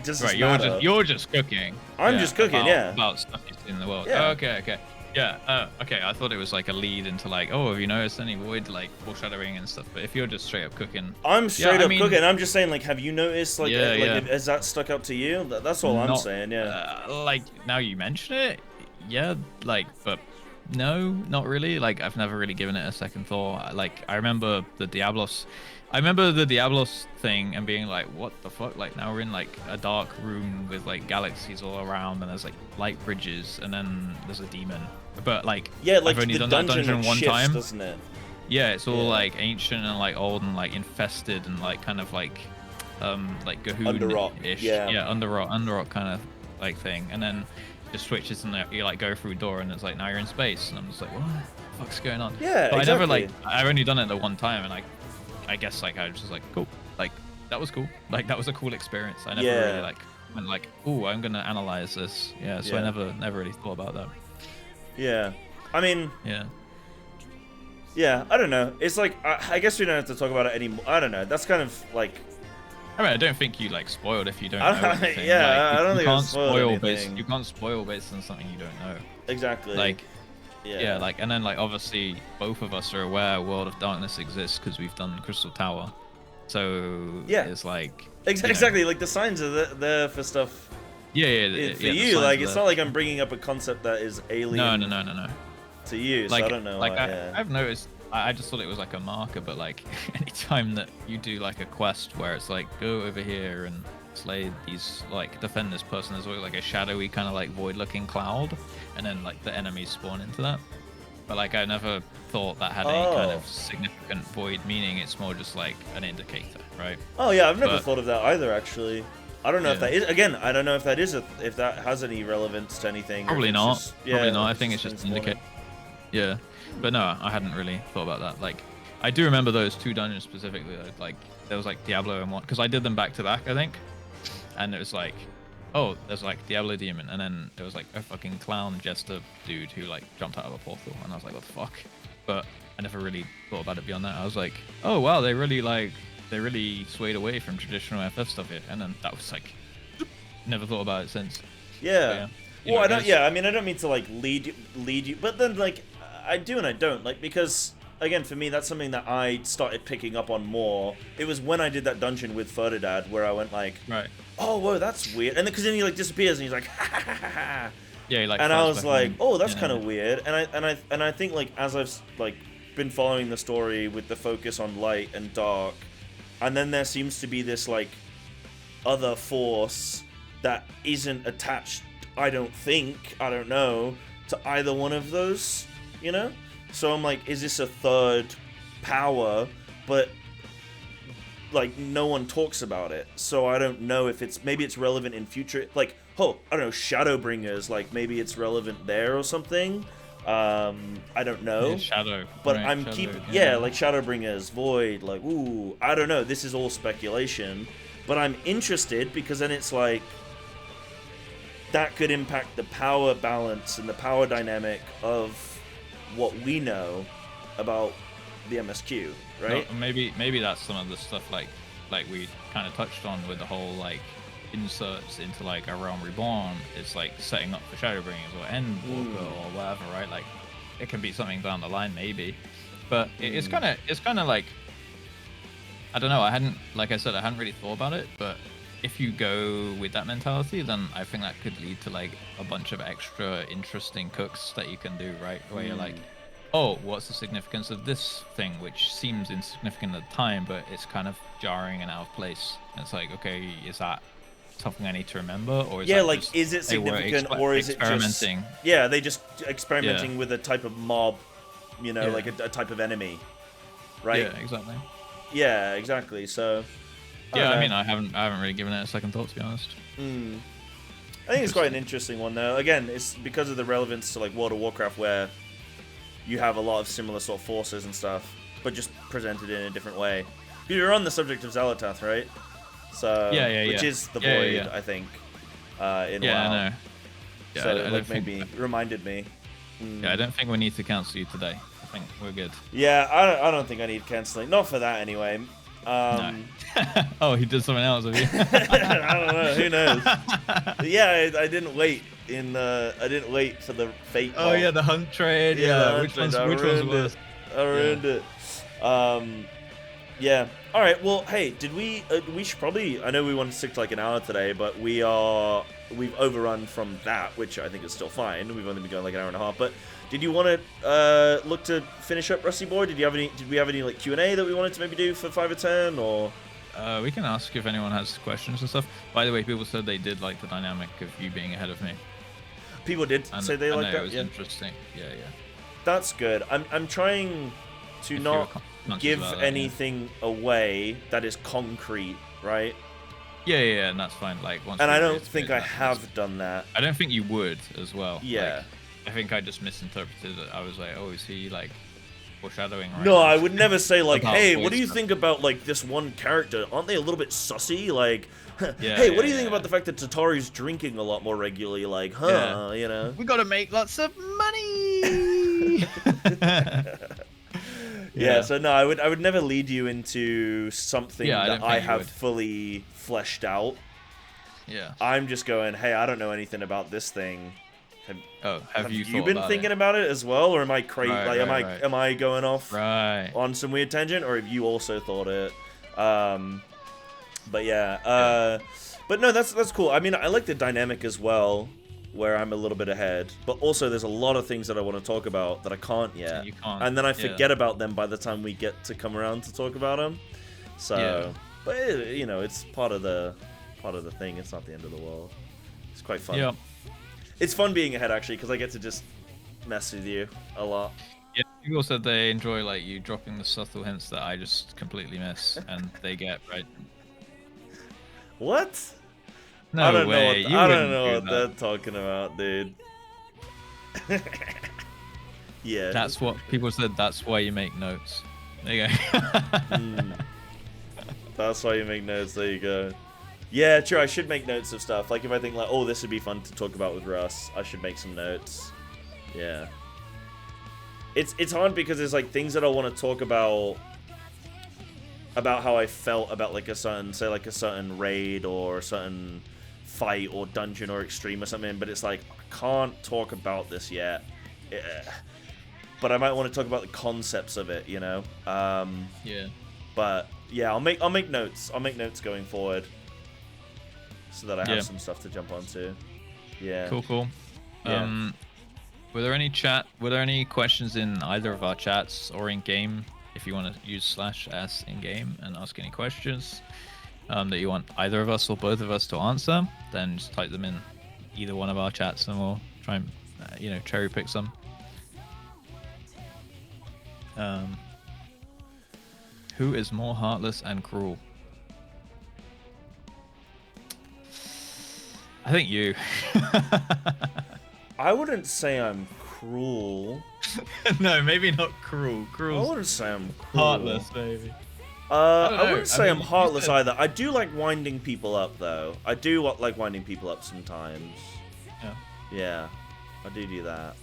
Speaker 2: Does this matter?
Speaker 1: You're just cooking.
Speaker 2: I'm just cooking,
Speaker 1: about stuff you see in the world.
Speaker 2: Yeah.
Speaker 1: Okay. Yeah, okay, I thought it was like a lead into like, oh, have you noticed any void like foreshadowing and stuff? But if you're just straight up cooking...
Speaker 2: I'm straight up cooking. I'm just saying, like, have you noticed, like, has that stuck out to you? That's all I'm saying,
Speaker 1: like, now you mention it, yeah, like, but no, not really. Like, I've never really given it a second thought. Like, I remember the Diablos thing and being like, what the fuck? Like, now we're in like a dark room with like galaxies all around and there's like light bridges and then there's a demon. But like, I've only done that dungeon one time.
Speaker 2: Doesn't it?
Speaker 1: Yeah, it's all like ancient and like old and like infested and like kind of like Gahoon-ish. Underrock kind of like thing. And then it just switches and you like go through a door and it's like, now you're in space. And I'm just like, what the fuck's going on?
Speaker 2: Yeah,
Speaker 1: but
Speaker 2: exactly.
Speaker 1: I've only done it the one time and I guess like I was just like, cool, like that was cool, like that was a cool experience. I never really like went like, oh, I'm gonna analyze this. So I never really thought about that.
Speaker 2: I mean, I don't know. It's like I guess we don't have to talk about it anymore. I don't know. That's kind of like.
Speaker 1: I mean, I don't think you like spoiled if you don't know anything.
Speaker 2: I don't think
Speaker 1: I spoiled anything. You can't spoil based on something you don't know.
Speaker 2: Exactly.
Speaker 1: Like. Yeah, like, and then like obviously both of us are aware World of Darkness exists because we've done Crystal Tower, so it's like
Speaker 2: exactly like the signs are there for stuff. For you, like it's not like I'm bringing up a concept that is alien.
Speaker 1: No.
Speaker 2: To you,
Speaker 1: like,
Speaker 2: so I don't know.
Speaker 1: Like I've noticed. I just thought it was like a marker, but like anytime that you do like a quest where it's like go over here and slay these, like defend this person, there's always like a shadowy kind of like void-looking cloud, and then like the enemies spawn into that. But like I never thought that had any kind of significant void meaning. It's more just like an indicator, right?
Speaker 2: Oh yeah, I've never thought of that either. Actually, I don't know if that is. Again, I don't know if that is if that has any relevance to anything.
Speaker 1: Probably not.
Speaker 2: Just,
Speaker 1: Probably not. I think it's just an indicator. Yeah, but no, I hadn't really thought about that. Like, I do remember those two dungeons specifically. Like, there was like Diablo and one, because I did them back to back, I think. And it was like, oh, there's like Diablo demon, and then there was like a fucking clown jester dude who like jumped out of a portal, and I was like, what the fuck? But I never really thought about it beyond that. I was like, oh wow, they really swayed away from traditional FF stuff here, and then that was like, never thought about it since.
Speaker 2: Yeah. Well, I don't. Yeah, I mean, I don't mean to like lead you, but then like I do and I don't, like, because again, for me, that's something that I started picking up on more. It was when I did that dungeon with Ferdinand where I went like, oh, whoa, that's weird. And because then he like disappears and he's like, ha ha ha ha.
Speaker 1: Yeah, like.
Speaker 2: And I was like, oh, that's kind of weird. And I think like as I've like been following the story with the focus on light and dark, and then there seems to be this like other force that isn't attached, I don't know, to either one of those, you know? So I'm like, is this a third power? But like no one talks about it, so I don't know if maybe it's relevant in future. Like, I don't know, Shadowbringers, like maybe it's relevant there or something. I don't know.
Speaker 1: Yeah, Shadow.
Speaker 2: But
Speaker 1: right,
Speaker 2: I'm
Speaker 1: Shadow,
Speaker 2: like Shadowbringers, Void, like, ooh, I don't know. This is all speculation, but I'm interested because then it's like that could impact the power balance and the power dynamic of what we know about the MSQ, right?
Speaker 1: No, maybe that's some of the stuff like we kind of touched on with the whole like inserts into like a Realm Reborn. It's like setting up for Shadowbringers or Endwalker or whatever, right? Like it can be something down the line maybe, but it's kind of like, I don't know. I hadn't really thought about it, but if you go with that mentality, then I think that could lead to like a bunch of extra interesting cooks that you can do, right? Where you're like, oh, what's the significance of this thing, which seems insignificant at the time, but it's kind of jarring and out of place. And it's like, okay, is that something I need to remember, or is that
Speaker 2: like,
Speaker 1: just,
Speaker 2: is it significant, or is it just they just experimenting with a type of mob, you know, like a type of enemy, right?
Speaker 1: Yeah, exactly.
Speaker 2: Yeah, exactly. So
Speaker 1: I mean, I haven't really given it a second thought, to be honest.
Speaker 2: I think it's quite an interesting one, though. Again, it's because of the relevance to like World of Warcraft, where you have a lot of similar sort of forces and stuff, but just presented in a different way. You're on the subject of Xalatath, right? So which is the Void, I think. In WoW.
Speaker 1: I know. Yeah,
Speaker 2: so
Speaker 1: I
Speaker 2: like
Speaker 1: think,
Speaker 2: maybe reminded me.
Speaker 1: Yeah, I don't think we need to cancel you today. I think we're good.
Speaker 2: Yeah, I don't think I need cancelling. Not for that anyway.
Speaker 1: No. Oh, he did something else, have you?
Speaker 2: I don't know. Who knows? But yeah, I didn't wait I didn't wait for the fate.
Speaker 1: Oh yeah, the hunt trade. Yeah, which one's worse?
Speaker 2: I ruined it. Yeah. All right. Well, hey, did we should probably. I know we want to stick to like an hour today, but we've overrun from that, which I think is still fine. We've only been going like an hour and a half. But did you want to look to finish up, Rusty Boy? Did we have any like Q&A that we wanted to maybe do for 5 or 10 or?
Speaker 1: We can ask if anyone has questions and stuff. By the way, people said they did like the dynamic of you being ahead of me.
Speaker 2: People did say they liked that.
Speaker 1: It was interesting. Yeah.
Speaker 2: That's good. I'm trying to not give anything away that is concrete, right?
Speaker 1: Yeah, and that's fine. Like once.
Speaker 2: And I don't think I have done that.
Speaker 1: I don't think you would as well.
Speaker 2: Yeah.
Speaker 1: Like, I think I just misinterpreted it. I was like, oh, is he like foreshadowing? Right
Speaker 2: no,
Speaker 1: now?
Speaker 2: I would never say like, hey, what do you
Speaker 1: stuff.
Speaker 2: think about like this one character? Aren't they a little bit sussy? Like,
Speaker 1: yeah,
Speaker 2: hey, what do you think about the fact that Tataru's drinking a lot more regularly? Like, you know,
Speaker 1: we gotta make lots of money.
Speaker 2: Yeah, so no, I would never lead you into something that I have fully fleshed out.
Speaker 1: Yeah.
Speaker 2: I'm just going, hey, I don't know anything about this thing.
Speaker 1: Have
Speaker 2: you been thinking about it as well, or am I crazy? Am I going off on some weird tangent, or have you also thought it? But yeah, but no, that's cool. I mean, I like the dynamic as well, where I'm a little bit ahead, but also there's a lot of things that I want to talk about that I can't yet.
Speaker 1: You can't.
Speaker 2: And then I forget about them by the time we get to come around to talk about them. So, but you know, it's part of the thing. It's not the end of the world. It's quite fun.
Speaker 1: Yeah.
Speaker 2: It's fun being ahead actually, because I get to just mess with you a lot.
Speaker 1: Yeah, people said they enjoy like you dropping the subtle hints that I just completely miss, and they get right.
Speaker 2: What?
Speaker 1: No
Speaker 2: I don't
Speaker 1: way.
Speaker 2: I don't know what they're talking about, dude. Yeah.
Speaker 1: That's what people said. That's why you make notes. There you go.
Speaker 2: That's why you make notes. There you go. Yeah, true. I should make notes of stuff. Like if I think like, oh, this would be fun to talk about with Russ, I should make some notes. Yeah. It's hard because there's like things that I want to talk about how I felt about like a certain raid or a certain fight or dungeon or extreme or something, but it's like I can't talk about this yet. But I might want to talk about the concepts of it, you know.
Speaker 1: Yeah.
Speaker 2: But yeah, I'll make notes. I'll make notes going forward, so that I have some stuff to jump onto. Yeah.
Speaker 1: Cool.
Speaker 2: Yeah.
Speaker 1: Were there any questions in either of our chats or in game? If you want to use /s in game and ask any questions that you want either of us or both of us to answer, then just type them in either one of our chats and we'll try and cherry pick some. Who is more heartless and cruel? I think you.
Speaker 2: I wouldn't say I'm cruel.
Speaker 1: No, maybe not cruel.
Speaker 2: I
Speaker 1: Cruel's
Speaker 2: wouldn't say I'm cruel.
Speaker 1: heartless, maybe.
Speaker 2: I wouldn't say
Speaker 1: mean,
Speaker 2: I'm heartless either. I do like winding people up, though. I do like winding people up sometimes.
Speaker 1: Yeah.
Speaker 2: Yeah, I do that.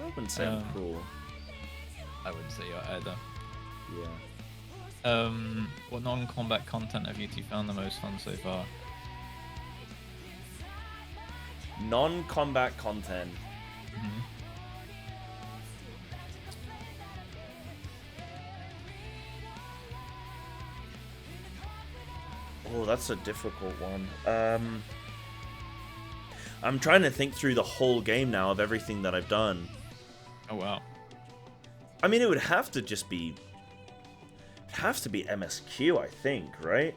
Speaker 2: I wouldn't say I'm cruel.
Speaker 1: I wouldn't say you're either.
Speaker 2: Yeah.
Speaker 1: What non-combat content have you two found the most fun so far?
Speaker 2: Non-combat content.
Speaker 1: Mm-hmm.
Speaker 2: Oh, that's a difficult one. I'm trying to think through the whole game now of everything that I've done.
Speaker 1: Oh wow.
Speaker 2: I mean, it would have to just be... It has to be MSQ, I think, right?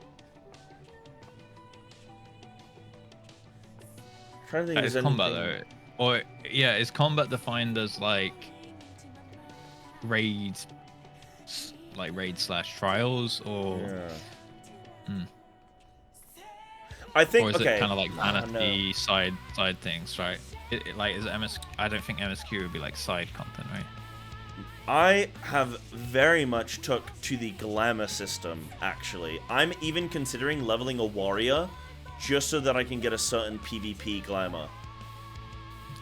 Speaker 2: I'm trying to think.
Speaker 1: Is combat though? Or yeah, is combat defined as like raids, like raid/trials, or?
Speaker 2: Yeah.
Speaker 1: Hmm.
Speaker 2: I think,
Speaker 1: or is
Speaker 2: okay.
Speaker 1: it kind of like vanity
Speaker 2: no.
Speaker 1: side things, right? Like, is it MSQ? I don't think MSQ would be like side content, right?
Speaker 2: I have very much took to the glamour system, actually. I'm even considering leveling a warrior just so that I can get a certain PvP glamour.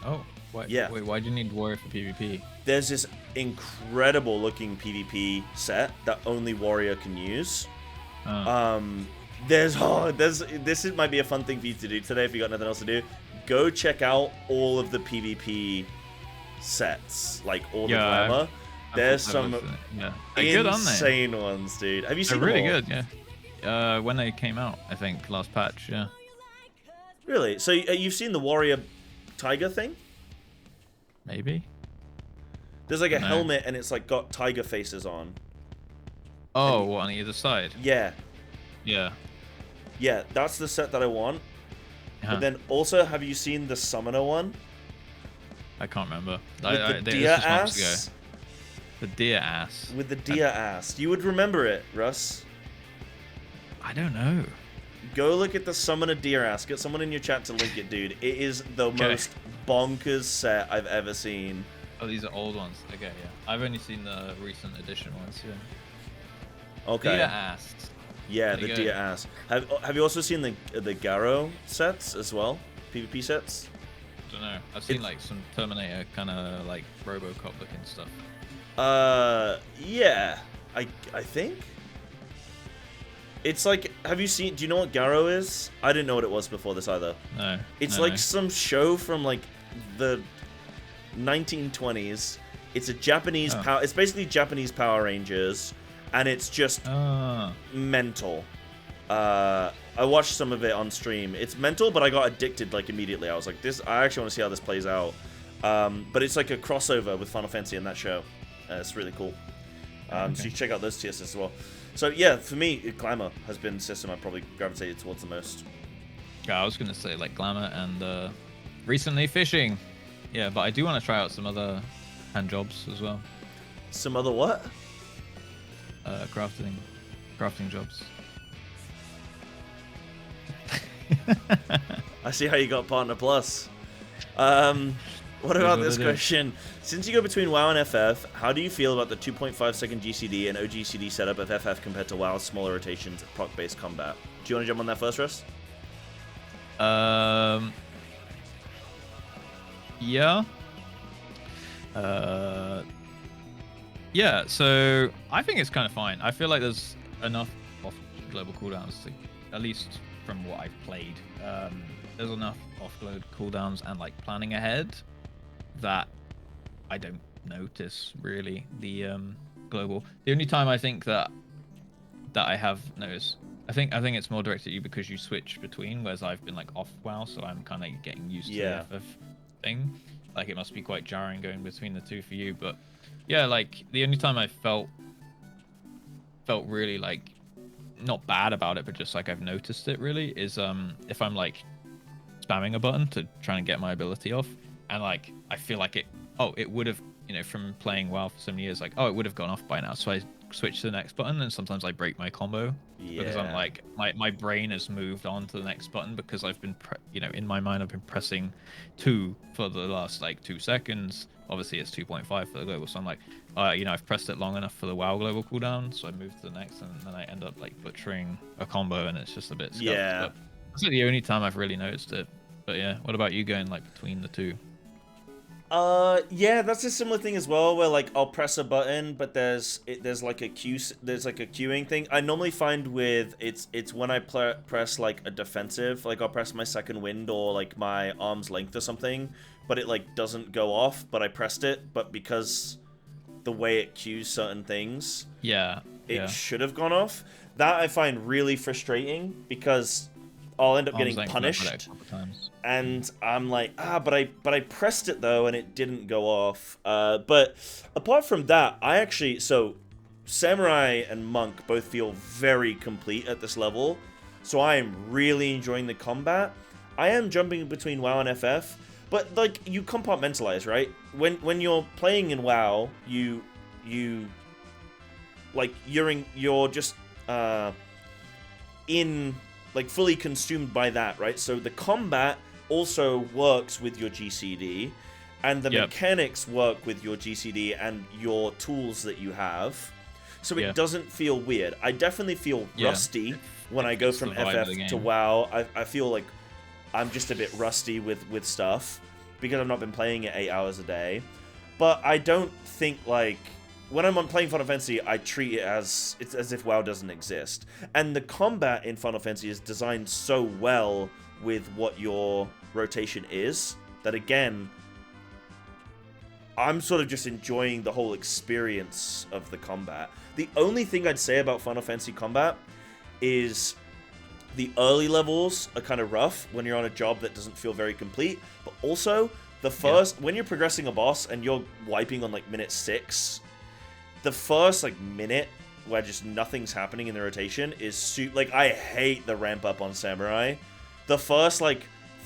Speaker 1: Oh, why,
Speaker 2: yeah.
Speaker 1: Wait, why do you need warrior for PvP?
Speaker 2: There's this incredible looking PvP set that only warrior can use. This might be a fun thing for you to do today if you got nothing else to do. Go check out all of the PvP sets, like all the glamour. There's some insane ones, dude. Have you seen them
Speaker 1: They're really
Speaker 2: all?
Speaker 1: good, yeah. When they came out, I think last patch, yeah.
Speaker 2: Really? So you've seen the warrior tiger thing?
Speaker 1: Maybe.
Speaker 2: There's like a helmet and it's like got tiger faces on.
Speaker 1: Oh, what, on either side?
Speaker 2: Yeah.
Speaker 1: Yeah.
Speaker 2: Yeah, that's the set that I want. But then also, have you seen the summoner one?
Speaker 1: I can't remember.
Speaker 2: With the deer ass?
Speaker 1: The deer ass.
Speaker 2: With the deer ass. You would remember it, Russ.
Speaker 1: I don't know.
Speaker 2: Go look at the summoner deer ass. Get someone in your chat to link it, dude. It is the most bonkers set I've ever seen.
Speaker 1: Oh, these are old ones. Okay, yeah. I've only seen the recent edition ones, yeah.
Speaker 2: Okay.
Speaker 1: Deer ass.
Speaker 2: Yeah, the deer ass. Have you also seen the Garo sets as well? PvP sets?
Speaker 1: I don't know. I've seen like some Terminator kind of like RoboCop looking stuff.
Speaker 2: Yeah. I think. It's like, do you know what Garo is? I didn't know what it was before this either.
Speaker 1: No.
Speaker 2: It's like some show from like the 1920s. It's a Japanese it's basically Japanese Power Rangers, and it's just mental. I watched some of it on stream. It's mental, but I got addicted like immediately. I was like, I actually want to see how this plays out. But it's like a crossover with Final Fantasy in that show. It's really cool. So you check out those TSS as well. So yeah, for me, Glamour has been the system I've probably gravitated towards the most.
Speaker 1: Yeah, I was gonna say like Glamour and recently fishing. Yeah, but I do want to try out some other hand jobs as well.
Speaker 2: Some other what?
Speaker 1: Crafting jobs.
Speaker 2: I see how you got Partner Plus. What about this question? Since you go between WoW and FF, how do you feel about the 2.5 second GCD and OGCD setup of FF compared to WoW's smaller rotations of proc-based combat? Do you want to jump on that first, Russ?
Speaker 1: Yeah. Yeah, so I think it's kind of fine. I feel like there's enough off global cooldowns, at least from what I've played. There's enough off-globe cooldowns and like planning ahead that I don't notice really the global. The only time I think that I have noticed, I think it's more directed at you because you switch between, whereas I've been like off WoW, so I'm kind of getting used to the FF thing. Like it must be quite jarring going between the two for you, but yeah, like the only time I felt really like not bad about it, but just like I've noticed it really is if I'm like spamming a button to try and get my ability off, and like I feel like it would have, from playing WoW for so many years, like it would have gone off by now, so I switch to the next button, and sometimes I break my combo because I'm
Speaker 2: Yeah.
Speaker 1: like my brain has moved on to the next button because I've been in my mind I've been pressing 2 for the last like 2 seconds. Obviously it's 2.5 for the global, so I'm like I've pressed it long enough for the WoW global cooldown, so I move to the next, and then I end up like butchering a combo, and it's just a bit scuffed.
Speaker 2: Yeah.
Speaker 1: But that's like the only time I've really noticed it. But yeah, what about you going like between the two?
Speaker 2: Yeah, that's a similar thing as well, where like I'll press a button, but there's like a queuing thing. I normally find with it's when I press like a defensive, like I'll press my second wind or like my arm's length or something, but it like doesn't go off, but I pressed it, but because the way it queues certain things, it should have gone off. That I find really frustrating because I'll end up getting punished, and I'm like, but I pressed it though, and it didn't go off. But apart from that, so Samurai and Monk both feel very complete at this level, so I am really enjoying the combat. I am jumping between WoW and FF, but like you compartmentalize, right? When you're playing in WoW, you're just in like fully consumed by that, right? So the combat also works with your GCD, and the mechanics work with your GCD and your tools that you have. So it doesn't feel weird. I definitely feel rusty when I go from FF to WoW. I feel like I'm just a bit rusty with stuff because I've not been playing it 8 hours a day. But I don't think like when I'm playing Final Fantasy, I treat it as if WoW doesn't exist. And the combat in Final Fantasy is designed so well with what your rotation is that, again, I'm sort of just enjoying the whole experience of the combat. The only thing I'd say about Final Fantasy combat is the early levels are kind of rough when you're on a job that doesn't feel very complete, but also the first, when you're progressing a boss and you're wiping on like minute 6, the first like minute where just nothing's happening in the rotation is like I hate the ramp up on Samurai. The first like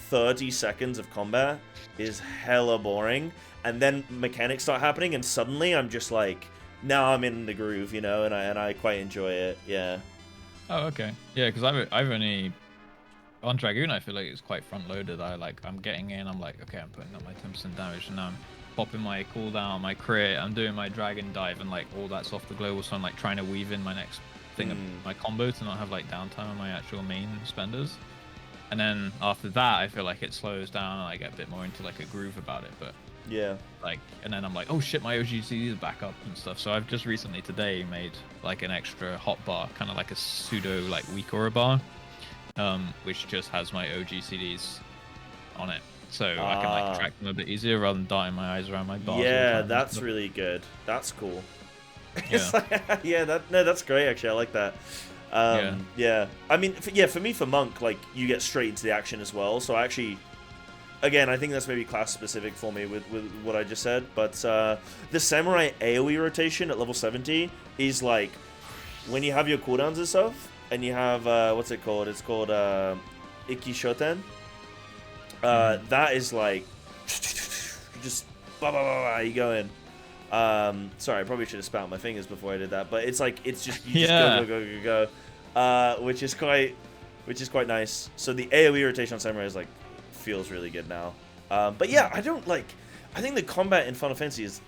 Speaker 2: 30 seconds of combat is hella boring, and then mechanics start happening, and suddenly I'm just like, now I'm in the groove, and I quite enjoy it. Yeah.
Speaker 1: Oh, okay. Yeah, because I've only on Dragoon. I feel like it's quite front loaded. I'm getting in. I'm like, okay, I'm putting up my 10% damage, and now I'm popping my cooldown, my crit, I'm doing my dragon dive, and like all that's off the global, so I'm like trying to weave in my next thing of my combo to not have like downtime on my actual main spenders. And then after that, I feel like it slows down and I get a bit more into like a groove about it. But and then I'm like, oh shit, my OGCD is back up and stuff. So I've just recently today made like an extra hot bar, kind of like a pseudo like weak aura bar, which just has my OGCDs on it. So I can like track them a bit easier rather than darting my eyes around my bars.
Speaker 2: Yeah, that's really good. That's cool. That's great actually. I like that. I mean, for me, for Monk, like you get straight into the action as well. So actually, again, I think that's maybe class specific for me with what I just said. But the Samurai AoE rotation at level 70 is like when you have your cooldowns and stuff, and you have what's it called? It's called Ikki Shoten. That is like just you go in. Sorry, I probably should have spat on my fingers before I did that, but it's like it's just you just go, which is quite nice. So the AoE rotation on Samurai is like feels really good now. But yeah, I think the combat in Final Fantasy is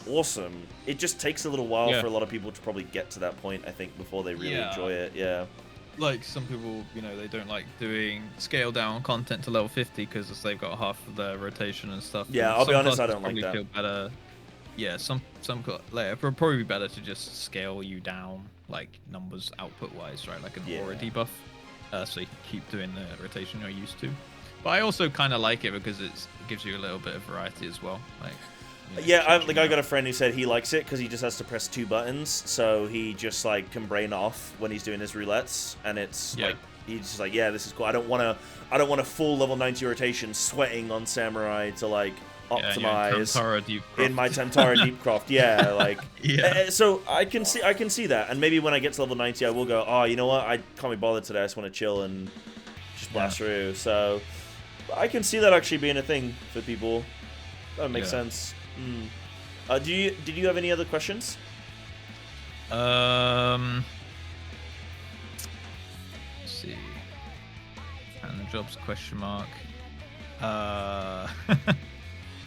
Speaker 2: awesome. It just takes a little while for a lot of people to probably get to that point, I think, before they really enjoy it. Yeah.
Speaker 1: Like some people, they don't like doing scale down content to level 50 because they've got half of their rotation and stuff.
Speaker 2: Yeah, I'll be honest, I don't like that.
Speaker 1: Feel better. Yeah, some like it would probably be better to just scale you down, like numbers output wise, right? Like an aura debuff, so you can keep doing the rotation you're used to. But I also kind of like it because it gives you a little bit of variety as well. Like.
Speaker 2: I got a friend who said he likes it because he just has to press 2 buttons, so he just like can brain off when he's doing his roulettes, and it's like he's just like, yeah, this is cool. I don't want a full level 90 rotation sweating on Samurai to like optimize in my Tantara Deepcroft. So I can see that, and maybe when I get to level 90, I will go, oh, you know what, I can't be bothered today. I just want to chill and just blast through. So I can see that actually being a thing for people. That makes sense. Did you have any other questions?
Speaker 1: Let's see. And jobs question mark.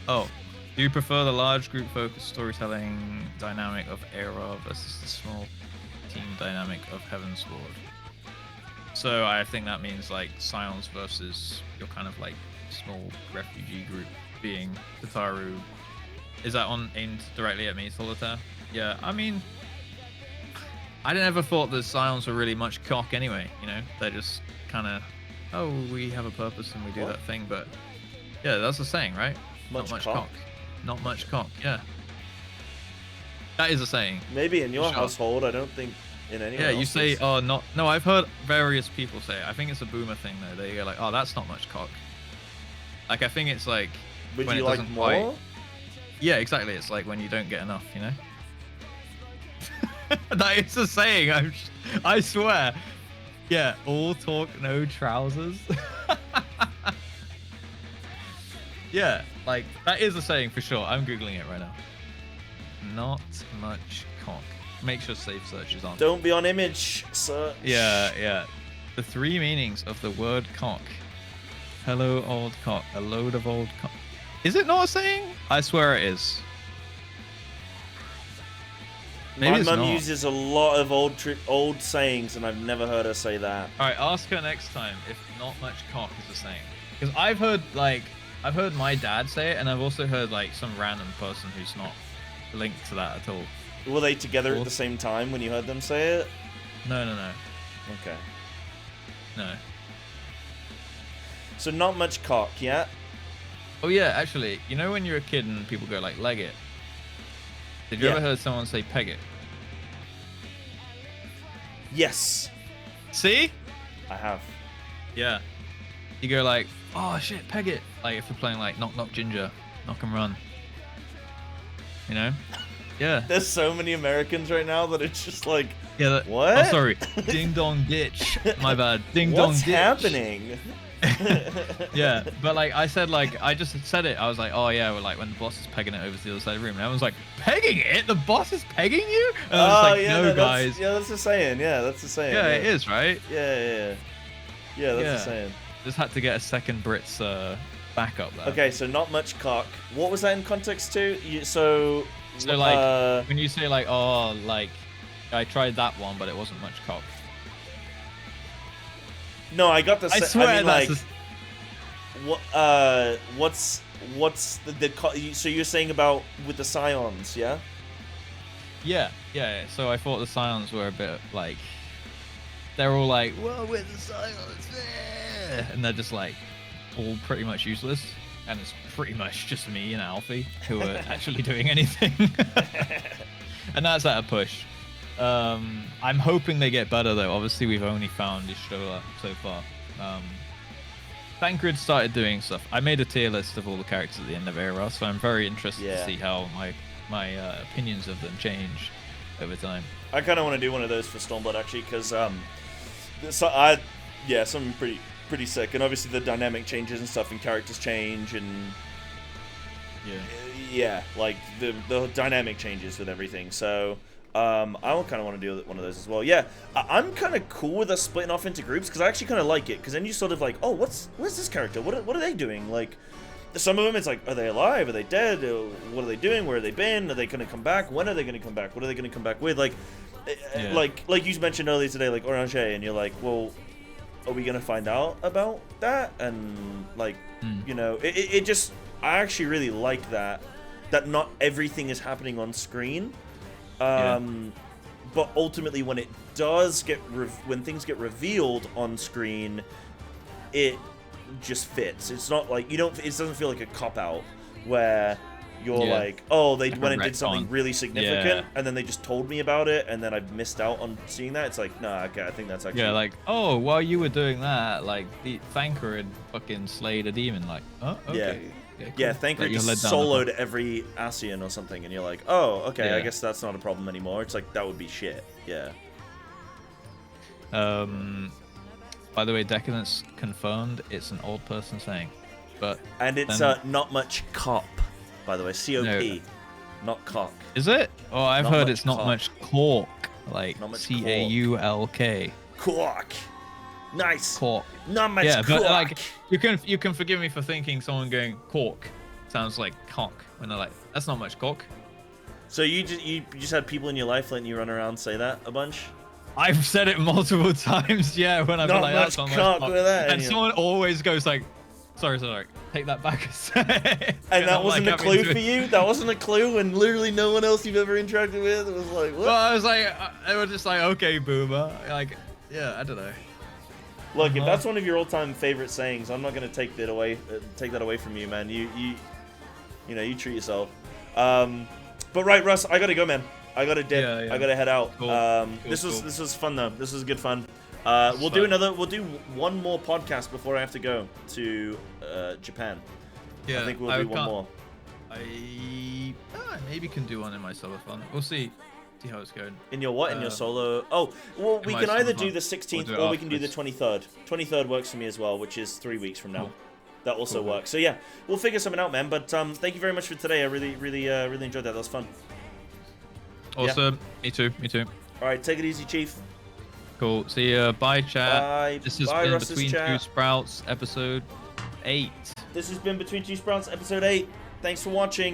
Speaker 1: Oh, do you prefer the large group focused storytelling dynamic of Era versus the small team dynamic of Heavensward? So I think that means like Scions versus your kind of like small refugee group being Tataru. Is that aimed directly at me, Solitaire? Yeah, I mean, I never thought the Scions were really much cock anyway, you know? They're just kind of, oh, we have a purpose and we do that thing, but yeah, that's the saying, right? Not much cock. Not much cock, yeah. That is a saying.
Speaker 2: Maybe in your household, I don't think in anyone else's.
Speaker 1: You say, oh, not. No, I've heard various people say it. I think it's a boomer thing, though. They go like, oh, that's not much cock. Like, I think it's like.
Speaker 2: Would
Speaker 1: when
Speaker 2: you
Speaker 1: it
Speaker 2: like
Speaker 1: doesn't
Speaker 2: more?
Speaker 1: Quite... Yeah, exactly. It's like when you don't get enough, you know? That is a saying, I swear. Yeah, all talk, no trousers. Yeah, like, that is a saying for sure. I'm Googling it right now. Not much cock. Make sure safe search is on.
Speaker 2: Don't be on image search.
Speaker 1: Yeah. The 3 meanings of the word cock. Hello, old cock. A load of old cock. Is it not a saying? I swear it is. Maybe
Speaker 2: My
Speaker 1: it's
Speaker 2: mum
Speaker 1: not.
Speaker 2: uses a lot of old sayings, and I've never heard her say that.
Speaker 1: All right, ask her next time if not much cock is a saying. Because I've heard my dad say it, and I've also heard like some random person who's not linked to that at all.
Speaker 2: Were they together at the same time when you heard them say it?
Speaker 1: No.
Speaker 2: Okay.
Speaker 1: No.
Speaker 2: So not much cock, yeah?
Speaker 1: Oh yeah, actually, you know when you're a kid and people go like leg it? Did you ever heard someone say peg it?
Speaker 2: Yes.
Speaker 1: See?
Speaker 2: I have.
Speaker 1: Yeah. You go like, oh shit, peg it. Like if you're playing like Knock Knock Ginger, Knock and Run. You know? Yeah.
Speaker 2: There's so many Americans right now that it's just like,
Speaker 1: yeah.
Speaker 2: What?
Speaker 1: Oh, sorry. Ding dong ditch. My bad. Ding dong ditch.
Speaker 2: What's happening?
Speaker 1: Yeah, but like I said, like I just said it. I was like, oh yeah, well, like when the boss is pegging it over to the other side of the room, and everyone's like, pegging it? The boss is pegging you? And I was like, no, guys.
Speaker 2: That's the saying. Yeah, that's the saying.
Speaker 1: Yeah, it is, right?
Speaker 2: Yeah, that's the saying.
Speaker 1: Just had to get a second Brits backup there.
Speaker 2: Okay, so not much cock. What was that in context to? So
Speaker 1: like when you say like, oh, like I tried that one, but it wasn't much cock.
Speaker 2: No, I got the.
Speaker 1: I swear,
Speaker 2: I mean,
Speaker 1: that's
Speaker 2: what? What's so you're saying about with the Scions, yeah?
Speaker 1: Yeah. So I thought the Scions were a bit like they're all like, "Whoa, we're the Scions," and they're just like all pretty much useless, and it's pretty much just me and Alfie who are actually doing anything, and that's at a push. I'm hoping they get better though. Obviously, we've only found Justruss so far. Thancred started doing stuff. I made a tier list of all the characters at the end of Era, so I'm very interested to see how my opinions of them change over time.
Speaker 2: I kind of want to do one of those for Stormblood actually, because something pretty sick, and obviously the dynamic changes and stuff, and characters change, and like the dynamic changes with everything. So. I kind of want to do one of those as well. Yeah, I'm kind of cool with us splitting off into groups because I actually kind of like it. Because then you sort of like, oh, where's this character? What are they doing? Like, some of them it's like, are they alive? Are they dead? What are they doing? Where have they been? Are they going to come back? When are they going to come back? What are they going to come back with? Like, like you mentioned earlier today, like Orange, and you're like, well, are we going to find out about that? And like, you know, it just, I actually really like that not everything is happening on screen. But ultimately, when it does when things get revealed on screen, it just fits. It's not like it doesn't feel like a cop out where you're like, oh, they went and did something really significant, and then they just told me about it, and then I missed out on seeing that. It's like, nah, okay, I think that's actually
Speaker 1: like, oh, while you were doing that, like the Thanker had fucking slayed a demon. Like, oh, okay.
Speaker 2: Yeah, Thanker just soloed every Ascian or something, and you're like, oh, okay, I guess that's not a problem anymore. It's like, that would be shit. Yeah.
Speaker 1: By the way, Decadence confirmed it's an old person saying.
Speaker 2: And it's not much cop, by the way. COP, not cock.
Speaker 1: Is it? Oh, I've heard it's not much cork. like
Speaker 2: Not much
Speaker 1: Caulk.
Speaker 2: Cork. Nice.
Speaker 1: Cork.
Speaker 2: Not much
Speaker 1: Yeah,
Speaker 2: cork.
Speaker 1: but like you can forgive me for thinking someone going cork sounds like cock when they're like that's not much cock.
Speaker 2: So you just had people in your life letting you run around say that a bunch?
Speaker 1: I've said it multiple times, yeah, when I've been like that's not much cock.
Speaker 2: With that,
Speaker 1: and someone always goes like sorry, take that back a sec.
Speaker 2: And that wasn't a clue for you? That wasn't a clue, and literally no one else you've ever interacted with was like, what?
Speaker 1: Well, I was like, they were just like, okay, boomer. Like, yeah, I don't know.
Speaker 2: Look, if that's one of your all-time favorite sayings, I'm not gonna take that away from you, man. You treat yourself. But right, Russ, I gotta go, man. I gotta dip. Yeah. I gotta head out. Cool. This was fun though. This was good fun. We'll do one more podcast before I have to go to Japan.
Speaker 1: Yeah,
Speaker 2: I think we'll do one more.
Speaker 1: I maybe can do one in my solo fun. We'll see how it's going.
Speaker 2: In your what? In your solo? Oh, well, we can either do the 16th or we can do the 23rd. 23rd works for me as well, which is 3 weeks from now. Cool. That also works. So yeah, we'll figure something out, man. But thank you very much for today. I really enjoyed that. That was fun.
Speaker 1: Awesome. Yeah. Me too.
Speaker 2: All right, take it easy, Chief.
Speaker 1: Cool. See ya. Bye, chat.
Speaker 2: Bye.
Speaker 1: This has been
Speaker 2: Russ's
Speaker 1: Between
Speaker 2: chat.
Speaker 1: Two Sprouts, episode 8.
Speaker 2: This has been Between Two Sprouts, episode 8. Thanks for watching.